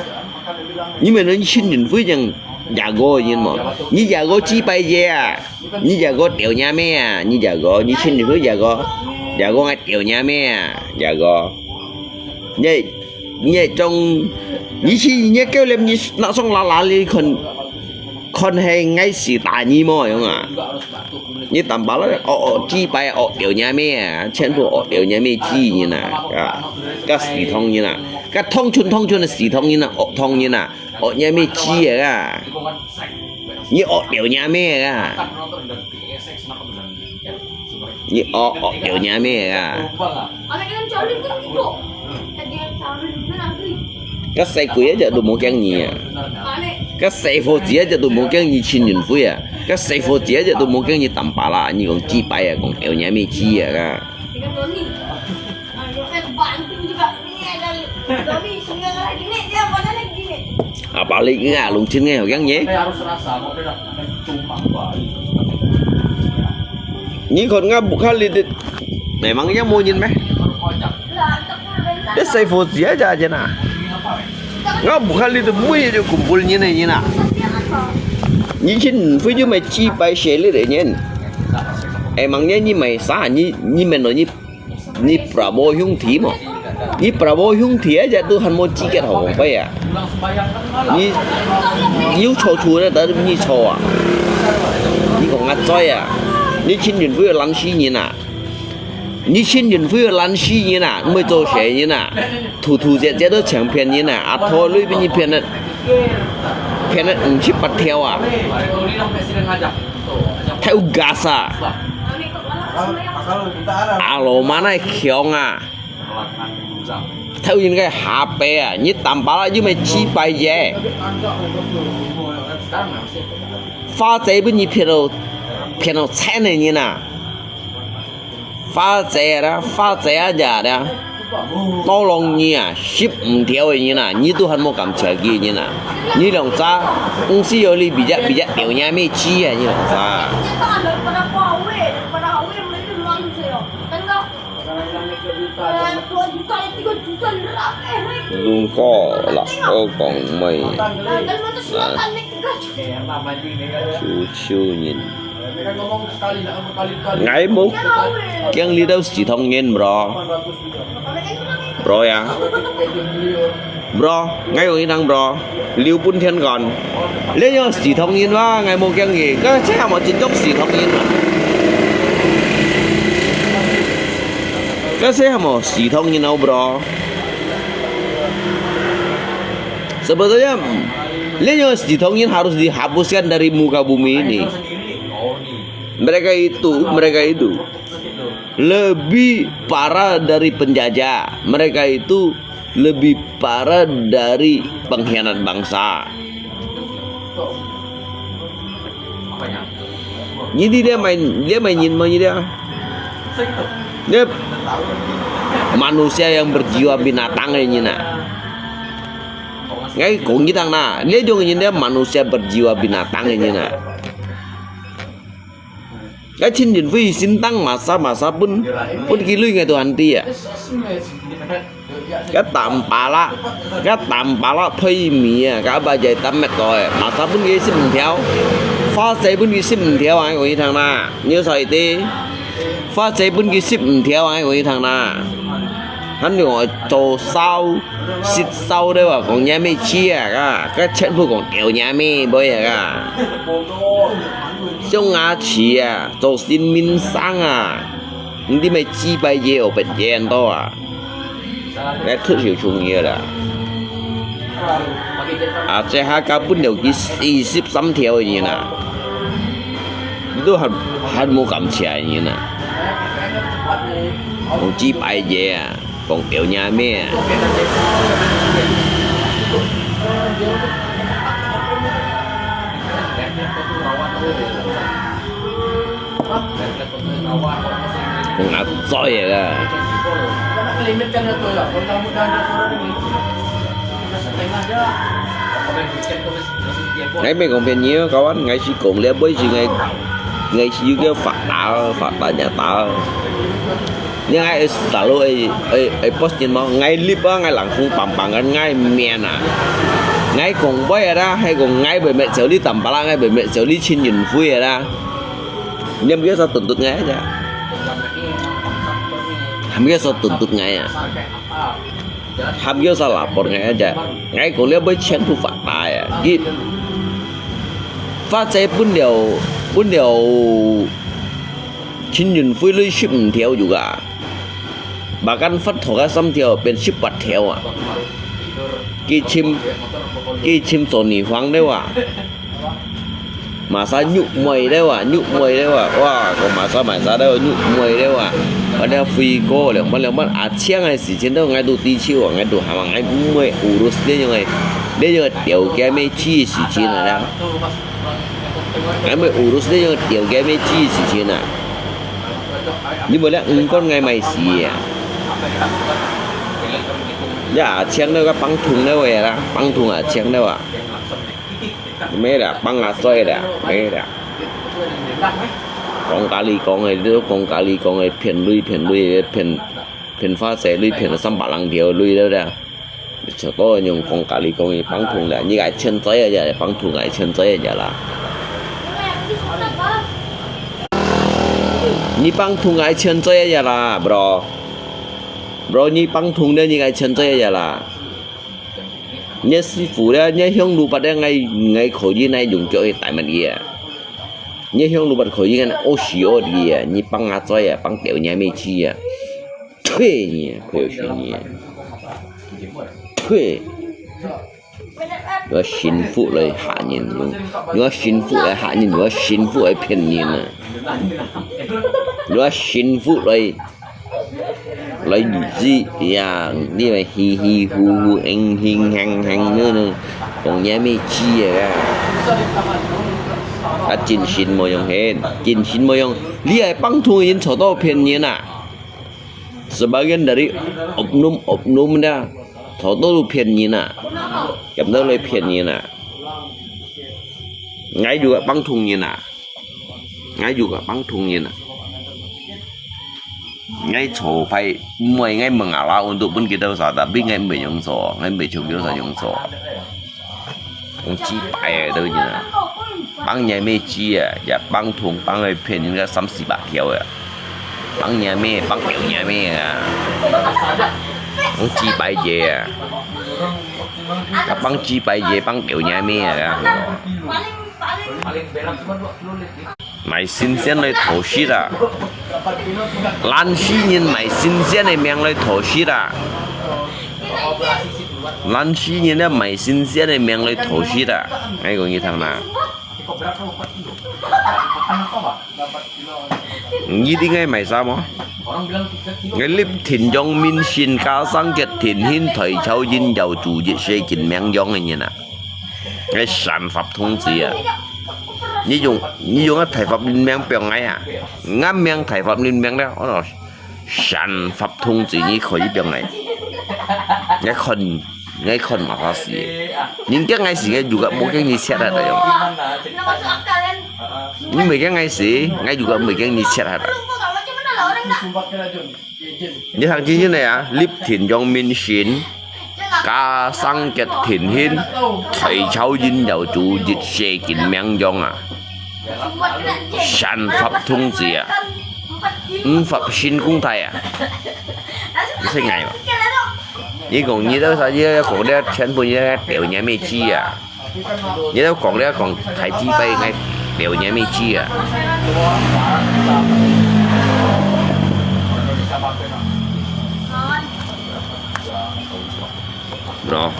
nhưng mà nói như xin nhìn với dân già gò như mà như già gò chi bay về à như già gò kiểu nhà mẹ à như già gò như xin nhìn với già gò ngay kiểu nhà mẹ à già gò như trong như chi như kêu lên như nó xong là đi con hay ngay xì tà như mồi không à như tầm bảo là chi bay kiểu nhà mẹ à chen phụ kiểu nhà mẹ chi như nè cái xì thông như nè cái thông chun là xì thông như nè thông như nè nhà mẹ chi à như kiểu nhà mẹ à như kiểu nhà mẹ à Anak kalian colin kan gitu. Tadi yang colin itu nanti. cái say quỷ giờ đồ một căn gì à Aneh. cái xe phố chỉ cho tôi muốn cái như chín nhân phu à cái xe phố chỉ cho tôi muốn cái như tầm bà la như con chi bay à con eo nhà mi chi à cả Dengan Doni. Kan banting juga. Ini ada Doni sungai lagi nih. Dia mana lagi nih? balik cái lùng chín nghe gắn nhé Saya harus rasa mau beda tumpang balik. những con ngáp bukan lihat memang yang mau nhìn mấy Kocak. Lah, tak boleh. cái xe phố chỉ aja nè Ini apa weh? ngáp bukan lihat mui aja kumpul như này như nào Tapi apa? như chín phu chứ mày chi bay xe lên để nhìn emangnya như mày xa như mày nói như Prabowo Hyung Thí mà như Prabowo Hyung Thí aja tuh han mau chi cái hậu bay à Pulang sembahyang kan malam. như yêu châu chú đó tới như châu à như còn ngắt chơi à như chín nhân với lăn xí như nào như chín nhân với lăn xí như nào mới做谁như nào thủ这都抢骗như nào à thôi lui bên như骗nó chip bắt theo à Kalau ini sampai presiden ngajak. Tuh, ajak. theo gas à Ini kok malah alo mana khiong à Melakukan bilang. theo những cái HP à như tầm bá lại chứ mày chi bài về Sekarang masih. phá chế bên như骗đâu chạy này như nào phá chế aja đó to lòng như à ship theo như nào như tôi hắn một cảm chờ kia như nào như lòng xa公司有你比较表nhà mấy chi à như lòng xa Ciptaan daripada HW mending langsung ya. Kan enggak? 2 juta, 3 juta berapa? luôn có là ô còn mày Kan mata silakan nih 3 juta. Kayak lama ini kan. chú chú nhìn Ini kan ngomong sekali nak berkali-kali. ngày mốt Kan HW. cái lý đâu chỉ thông nhiên bro 800 juga. Kami kan cuma bro ya Kayak beliau. bro ngay rồi đang bro liêu bún thiên còn nếu như chỉ thông nhiên quá ngày một cái gì có chắc mà chính gốc chỉ thông nhiên mà cái xe mà chỉ thông nhiên đâu bro sebetulnya nếu như chỉ thông nhiên harus dihapuskan dari muka bumi ini Itu sendiri. Oh, nih. mereka itu lebih parah dari penjajah. Mereka itu lebih parah dari pengkhianat bangsa. Tuh. Apanya? Jadi dia main dia. Sing tuh. Dia manusia yang berjiwa binatang ini nak. Ngay cũng như thằng nào, dia juga nhìn dia manusia berjiwa binatang ini nak. Cái trên điện vi xin tăng masa pun kilo ngay tu anti à. Cái tạm pala phơi mì à, cái bà dạy tạm mệt rồi, masa pun ghi xin mình theo, pha chế pun ghi xin mình theo ai của thằng nào, nhớ sai đi, pha chế pun ghi xin mình theo ai của thằng nào, hắn gọi trâu sao, xịt sao đấy mà còn nhà mê chia à, cái chuyện phụ còn kéo nhà mê bây giờ à. Trong Á Chỉ à,做新民生啊，你啲咪資幣嘢又不見多啊，你出條重嘢啦，啊，這下根本就43條嘅嘢啦，你都係冇咁齊嘅嘢啦，講資幣嘢啊，講條嘢咩啊？Kung atsoy ka. Limit kan itu ya. Mudah-mudahan dia turun ini. Nasa tengah aja. Apa yang bikin tuh masih Ngày mình còn bên nhiều các anh ngày chỉ cùng lẽ bởi vì ngày chỉ cái Phật đạo nhà ta. Nhưng ai xả lôi ai post trên mà ngày clip á ngày lặng không bằng anh ngày miền à. Ngày cùng bây ra hay cùng ngày bởi mẹ xử lý tầm bà la ngày bởi mẹ xử lý trên nhìn vui ra. Nhưng biết sao tuần ngay ra. Không biết sao tuntut ngay à. Không biết sao lapor ngay aja. Ngay cũng lihat boleh chen tu fakta ya. Gitu. Phát saya pun dia Chin Yun Fui lui ship 1 條 juga. Bahkan Phát Thổ Cá Sâm條 เป็น ship 8 條 à. Ki chim Sony Hoàng đấy à. Masa nhục mày đấy à, wow, còn masa đấy nhục mày đấy à. Ở đây phi cô là mà chiang này chỉ chiến đâu ngay tụ tí chiêu ngay tụ hàng ngay 10 urus đấy như này dia jangan tiau game chi si Cina dah. Kami urus dia jangan tiau game chi si Cina. Ni boleh con ngày mày xì à. Dạ chiang đâu cái băng thùng đâu vậy đó, băng thùng à chiang đâu à. Mấy là băng à xoay là mấy là. Con cá lì con này đứa con cá lì con này phiền lui phiền pha xe lui phiền là xăm bạc lăng điều lui đâu ra. Cho tôi dùng con cá lì con này băng thùng là như cái chân giấy ở giờ băng thùng cái chân giấy ở giờ là. Ni băng thùng cái chân giấy ở giờ là bro ni băng thùng đây như cái chân giấy ở giờ là. Nhớ sư phụ đó nhớ hướng lũ bát đây ngay khổ gì này dùng chỗ tại mình kia. Nhớ hướng lũ bát khổ gì này ô xí ô đi à, ni băng ngã giấy à, băng tiểu nhà mê chi à. Thuê nhỉ, thuê xí nhỉ. Thuê. Nó xin phụ lại hạ nhìn luôn, nó xin phụ lại hạ nhìn, nó xin phụ lại phiền nhìn à. Nó xin phụ lại gì à, đi mà hi hi hu hu anh hình hăng nữa còn nhà mê chi à. Chính xin mô yong hết, chính xin mô yong, li ai băng thu yên cho tao phiền nhìn à. Sebagian dari oknum dah, cho tao phiền nhìn à. Cảm thấy lấy phiền nhìn à. Ngay juga băng thùng nhìn à. Ngay juga băng thùng nhìn à. Ngay chỗ phải mỗi ngày mừng à la untuk pun kita usah tapi ngay mấy dùng sổ, ngay mấy chục usah dùng sổ. Ông chi bài đâu nhỉ? Băng nhà mê chi à, ya băng thùng băng lấy phiền những cái 30 bạc thiếu à. Băng nhà mê, băng kiểu nhà mê à. Ông chi bài gì à? Các băng chi bài gì băng kiểu nhà mê à. Mày xin xén lấy thổ xí à. Lan xí nhìn mày xin xén lấy miệng lấy thổ xí à. Lan xí nhìn là mày xin xén lấy miệng lấy thổ xí à. Ngay còn như thằng nào. Như đi ngay mày sao mà. Ngay clip thìn dòng minh xin cao sang kết thìn hiến thời châu dinh giàu chủ dịch xây trình miệng dòng này như nè. Ngay sản phẩm thông gì à. Như dùng thầy pháp linh miệng bèo ngay à. Ngắm miệng thầy pháp linh miệng đó. Nó sản phẩm thông gì như khỏi bèo này. Ngay khôn mà có gì. Nhưng cái ngay gì juga mungkin ni set ada yang. Nhưng mấy cái ngay gì, ngay juga mấy cái ni set ada. Như thằng chi như này à, lip thìn dòng minh xin, ca sang kết thìn hiến, thầy cháu dinh giàu chủ dịch xe kín miệng dòng à. Sản pháp thông gì à, pháp xin cung thầy à. Thế ngày mà. Như còn như đó sao chứ còn đó chân bây giờ đều nhà mê chi à. Như đó còn đó còn thầy chi bay ngay đều nhà mê chi à. Đó.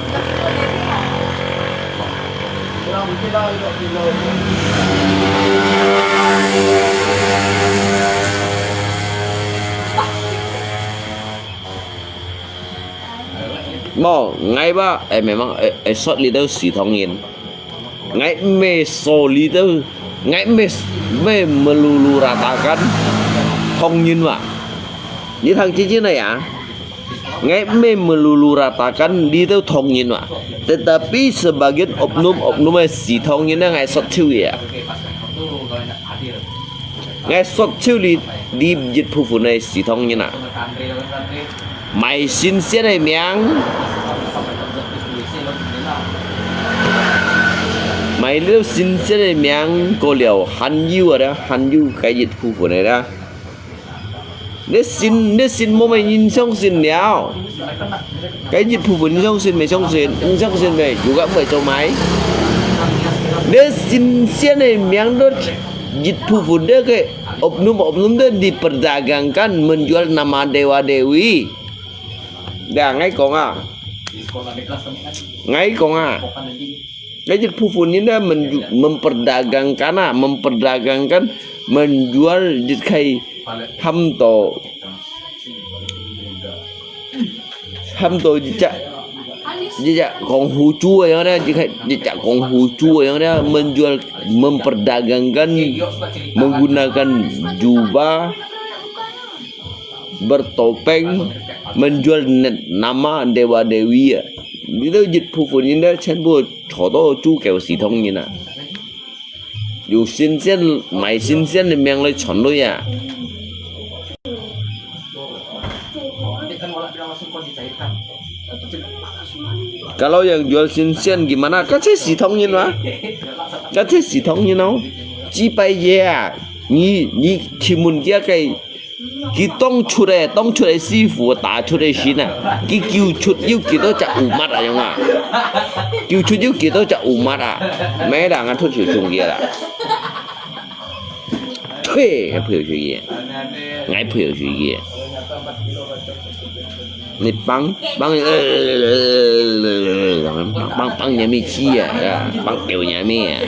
Mau ngay ba memang short leader si thong yin ngay me so leader ngay me melulu ratakan thong yin mà như thằng chi này à ngay me melulu ratakan leader thong yin mà tetapi sebagian oknum si thong yin ngay short chu ya ngay short chu di dịch phu này si thong yin à. Mày xin xếp này miếng. Mày nếu xin xếp này miếng có liều hắn yêu ở đó, hắn yêu cái dịch vụ này đó. Nếu xin mua mày nhìn xong xin đéo. Cái dịch vụ nhìn xong xin mày xong xin mày juga mày cho mày. Nếu xin xếp này miếng đó dịch vụ đó cái oknum đó diperdagangkan menjual nama dewa dewi. Dah ngay con à. Ngay con à. Cái dịch vụ ini dah memperdagangkan menjual dịch khay ham to dịch jejak Konghucu yang ada, jejak Konghucu yang ada menjual, memperdagangkan menggunakan jubah, bertopeng, menjual nama dewa dewi ya. Itu dịch phụ phụ nhìn đó trên bộ chỗ đó chú kẹo xì thông nhìn à. Dù新鲜买新鲜的面来传了呀。 Nanti kan malah bilang langsung kau dicairkan. Kalau yang jual新鲜 gimana? Kan saya xì thông nhìn mà. Kan saya xì thông nhìn đâu. Chỉ bây giờ à,你去问kia cái tông出来师傅打出来錢啊，佢叫出要幾多隻烏乜啊，用啊，叫出要幾多隻烏乜啊，咩人啊出條中嘢啦，推嘅票出嘢，嗌票出嘢，你幫nhà mi chi à,幫屌nhà mi à.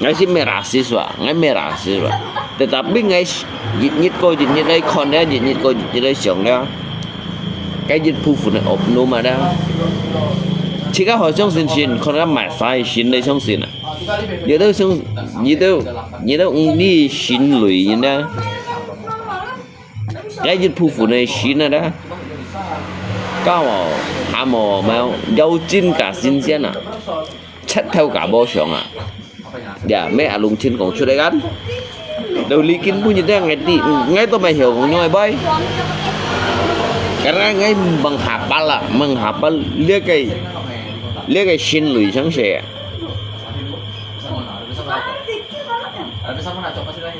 Ngay sih merasis wa, ngay merasis wa. Tetapi ngay dịch coi dịch đây con đấy, dịch coi dịch đây sống đó. Cái dịch phụ phụ này ốp nô mà đó. Chỉ có hỏi trong xin, con cái买菜xin đây trong xin à. Giờ đâu trong, giờ đâu đi xin lùi như đó. Cái dịch phụ phụ này xin đó. Có mà hà mò mà dâu chín cả xin à. Chất theo cả bao sống à. Ya, mấy à lùng trên còn chưa đấy gắn. Đầu lý kín bu như thế ngay tôi mày hiểu của nhau bay. Karena ngay menghafal lah, menghafal lihat cái xin lùi sáng sẻ. Ada sama nak coba sih lagi.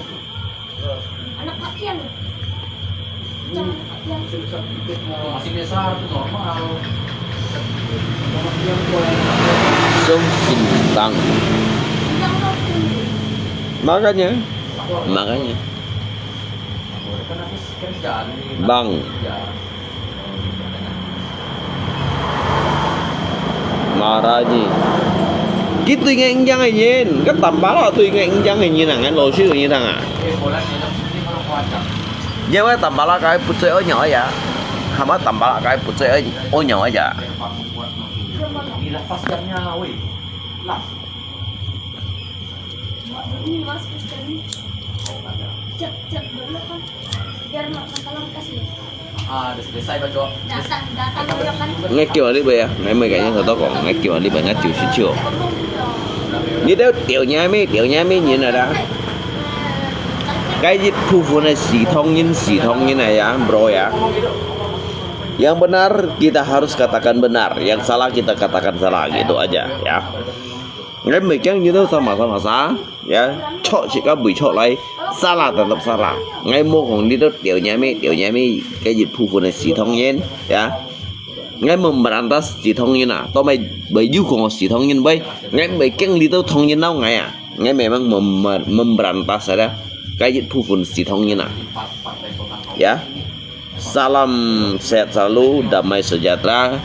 Anak latihan. Jangan latihan. Masih besar tuh normal. Sông xin bang. Makanya bang marahnya gitu ingin jangan ingin kan tambah lah tuh ingin jangan ingin nangan lo sih ingin nangan nhưng mà tambah lah cái bút ở nhỏ ya hama tambah lah cái bút ở nhỏ aja Dilepas jamnya, woi. Las. Ini mas Kristen. Cek dulu kan. Biar masalah kasih. Ah, udah selesai baca. Datang dulu kan. nghe kiểu đi bây à ngày mai cái nhà thằng đó còn nghe kiểu đi bây nghe kiểu xíu chiều như thế tiểu nhà mi như này đó cái dịch phụ này xì thông như này ya bro ya. Yang benar kita harus katakan benar, yang salah kita katakan salah gitu aja ya. Ngay mấy cái như thế sama-sama salah ya. Chọn chỉ có buổi chọn lại salah tetap salah. Ngay muaของđi đó tiểu nhà mi cái dịch phụ này xì thông nhiên ya. Ngay memberantas xì thông nhiên à. Tao mày bởi du của xì thông nhiên bay. Ngay mấy cái đi đó thông nhiên đâu ngay à. Ngay memang memberantas ada cái dịch phụ xì thông nhiên à. Ya. Salam sehat selalu, damai sejahtera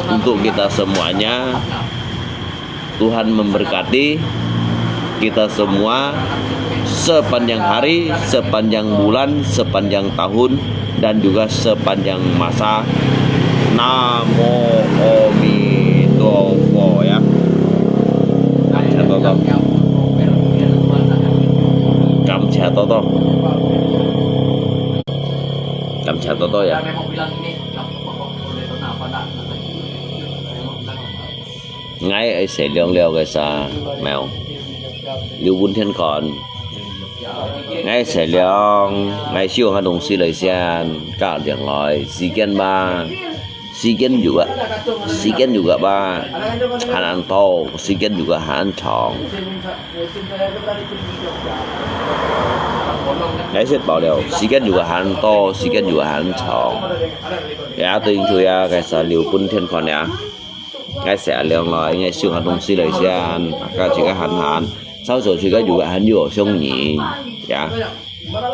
untuk kita semuanya. Tuhan memberkati kita semua sepanjang hari, sepanjang bulan, sepanjang tahun, dan juga sepanjang masa. Namo Amitopo ya. Kamcha Toto. Kamcha Toto ya. Ngay ở sẽ leo cái xa mèo Liêu Bún Thiên Còn ngay sẽ leo ngay siêu hoạt động si lời xian cả tiếng nói si ken juga ba Hananto si ken juga Han Chong ngay sẽ bảo điều si ken juga Hananto si ken juga Han Chong ya tôi chui ya cái xa Liêu Bún Thiên Còn ya ngay sẽ leo nói ngay siêu hoạt động si lời xian cả chỉ cái Han sau rồi thì cái juga Han juga sông nhỉ ya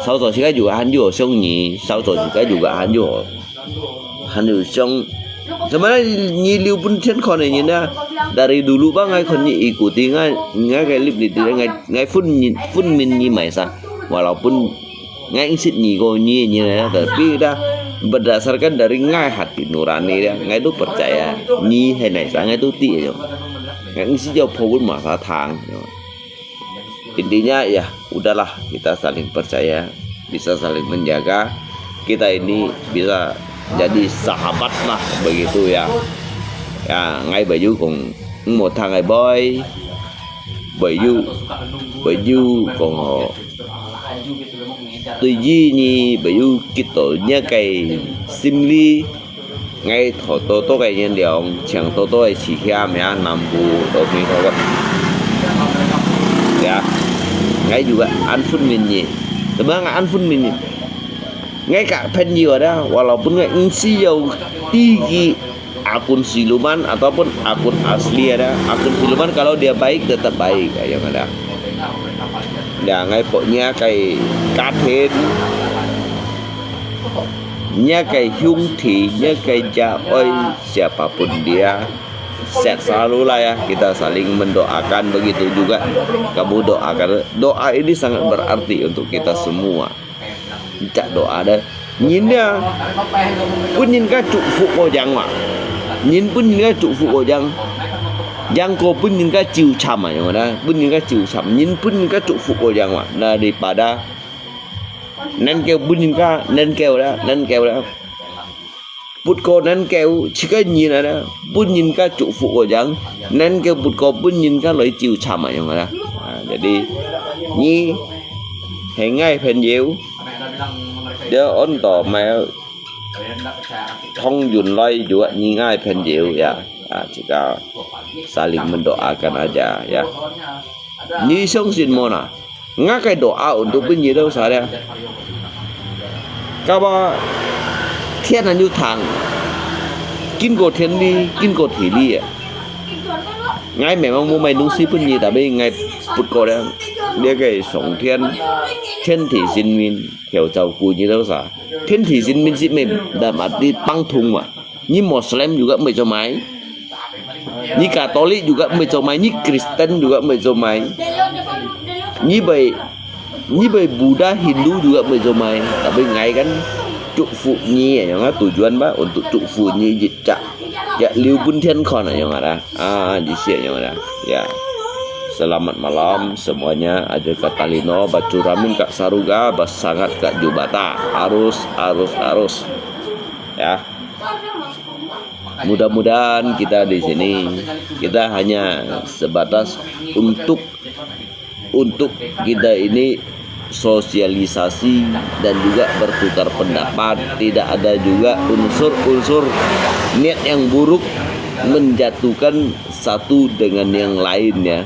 sau rồi thì cái juga Han juga sông nhỉ sau rồi thì cái juga Han juga sông sebenarnya Nyi Liu Bun Thiên Còn này nhìn ra dari dulu bang ngay kon ikuti ngay cái clip itu ngay phun min Nyi Mai Sa walaupun ngay insit Nyi ko Nyi này tapi dah berdasarkan dari ngai hati nurani dia, ngai itu percaya nyi hay này sang ngai itu ti aja, ngai sih jauh pun masa thang. Intinya ya udahlah kita saling percaya, bisa saling menjaga, kita ini bisa jadi sahabat lah begitu ya. Ya ngay baju cùng một thằng ngày boy bởi du còn họ tuy nhiên bởi du kita nya cái simli ngay thọ to cái nhân điều chẳng to chỉ khi mẹ nằm bù đồ mình thôi ya ngay juga anfun minni sebenarnya anfun minni ngay cả pen nhiều đó walaupun nggak isi jauh tinggi akun siluman ataupun akun asli ada. Akun siluman kalau dia baik tetap baik yang ada. Ya ngay pokoknya kayak Kathen, nya kayak Hyungti, nya kayak Jaoi, siapapun dia sehat selalu lah ya. Kita saling mendoakan begitu juga. Kamu doakan, doa ini sangat berarti untuk kita semua. Cak doa ada. Nhìn nha, pun nhìn cái trụ phụ của giang mà, nhìn pun nhìn cái trụ phụ của giang ko pun nhìn cái chiu chăm à, nhưng mà pun nhìn cái chiu chăm, nhìn pun nhìn cái trụ phụ của giang mà, daripada nen keo pun nhìn cái nen keo đó, put ko nen keo chỉ cái nhìn này đó, pun nhìn cái trụ phụ của giang, nen keo put ko pun nhìn cái lời chiu chăm à, nhưng mà jadi nyi hẹn ngay phần diệu. Dia untuk mau Hong Yun Loi juga nyingai penjiu ya. Jika saling mendoakan aja ya. Nyi song sin mona ngakai doa untuk penjiu đâu saya. Kalau thiên là như thằng kim cổ thiên đi kim cổ thủy ly à. Ngay mẹ mong mua mày nung xí penjiu tapi ngay put cổ đây dia cái sống thiên thị sinh min hiểu giàu cù như đâu sao thiên thị sinh min sih dalam arti pangtung mà như Muslim juga mencomai như Katolik juga mencomai như Kristen juga mencomai như vậy Buddha Hindu juga mencomai tapi ngai kan trụ phụ nhi ya yang tujuan ba untuk trụ phụ nhi dịch ya liu pun thiên kon yang ada di sini yang ada ya. Selamat malam semuanya. Ada kata Lino Bacuramin Kak Saruga Basangat Kak Jubata arus ya. Mudah-mudahan kita di sini kita hanya sebatas untuk kita ini sosialisasi dan juga bertukar pendapat, tidak ada juga unsur-unsur niat yang buruk menjatuhkan satu dengan yang lainnya.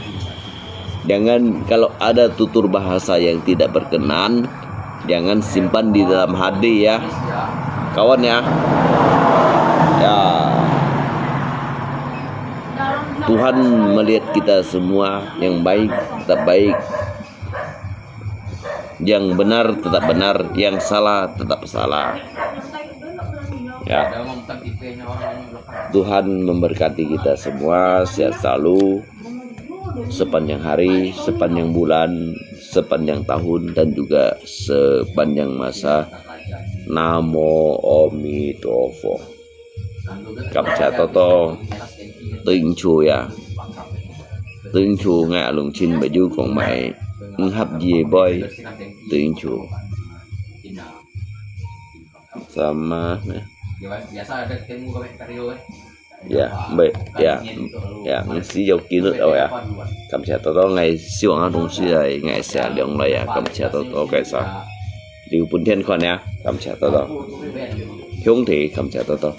Jangan kalau ada tutur bahasa yang tidak berkenan, jangan simpan di dalam hati ya, kawan ya. Ya, Tuhan melihat kita semua yang baik tetap baik, yang benar tetap benar, yang salah tetap salah. Ya, Tuhan memberkati kita semua, sehat selalu sepanjang hari, sepanjang bulan, sepanjang tahun dan juga sepanjang masa. Namo Amitofo. Kamcha Toto Tinh Chu ya. Tinh Chu ngạ lùng chin baju của mày hấp gì boy Tinh Chu sama biasa ada ketemu Rio ya baik ya ngisi dầu kín được đâu ya. Cảm謝多多ngày希望同事係ngày sẽ lượng lại ya. Cảm謝多多cái sao Liu Bun Thiên con ya. Cảm謝多多Hyung Thị cảm謝多多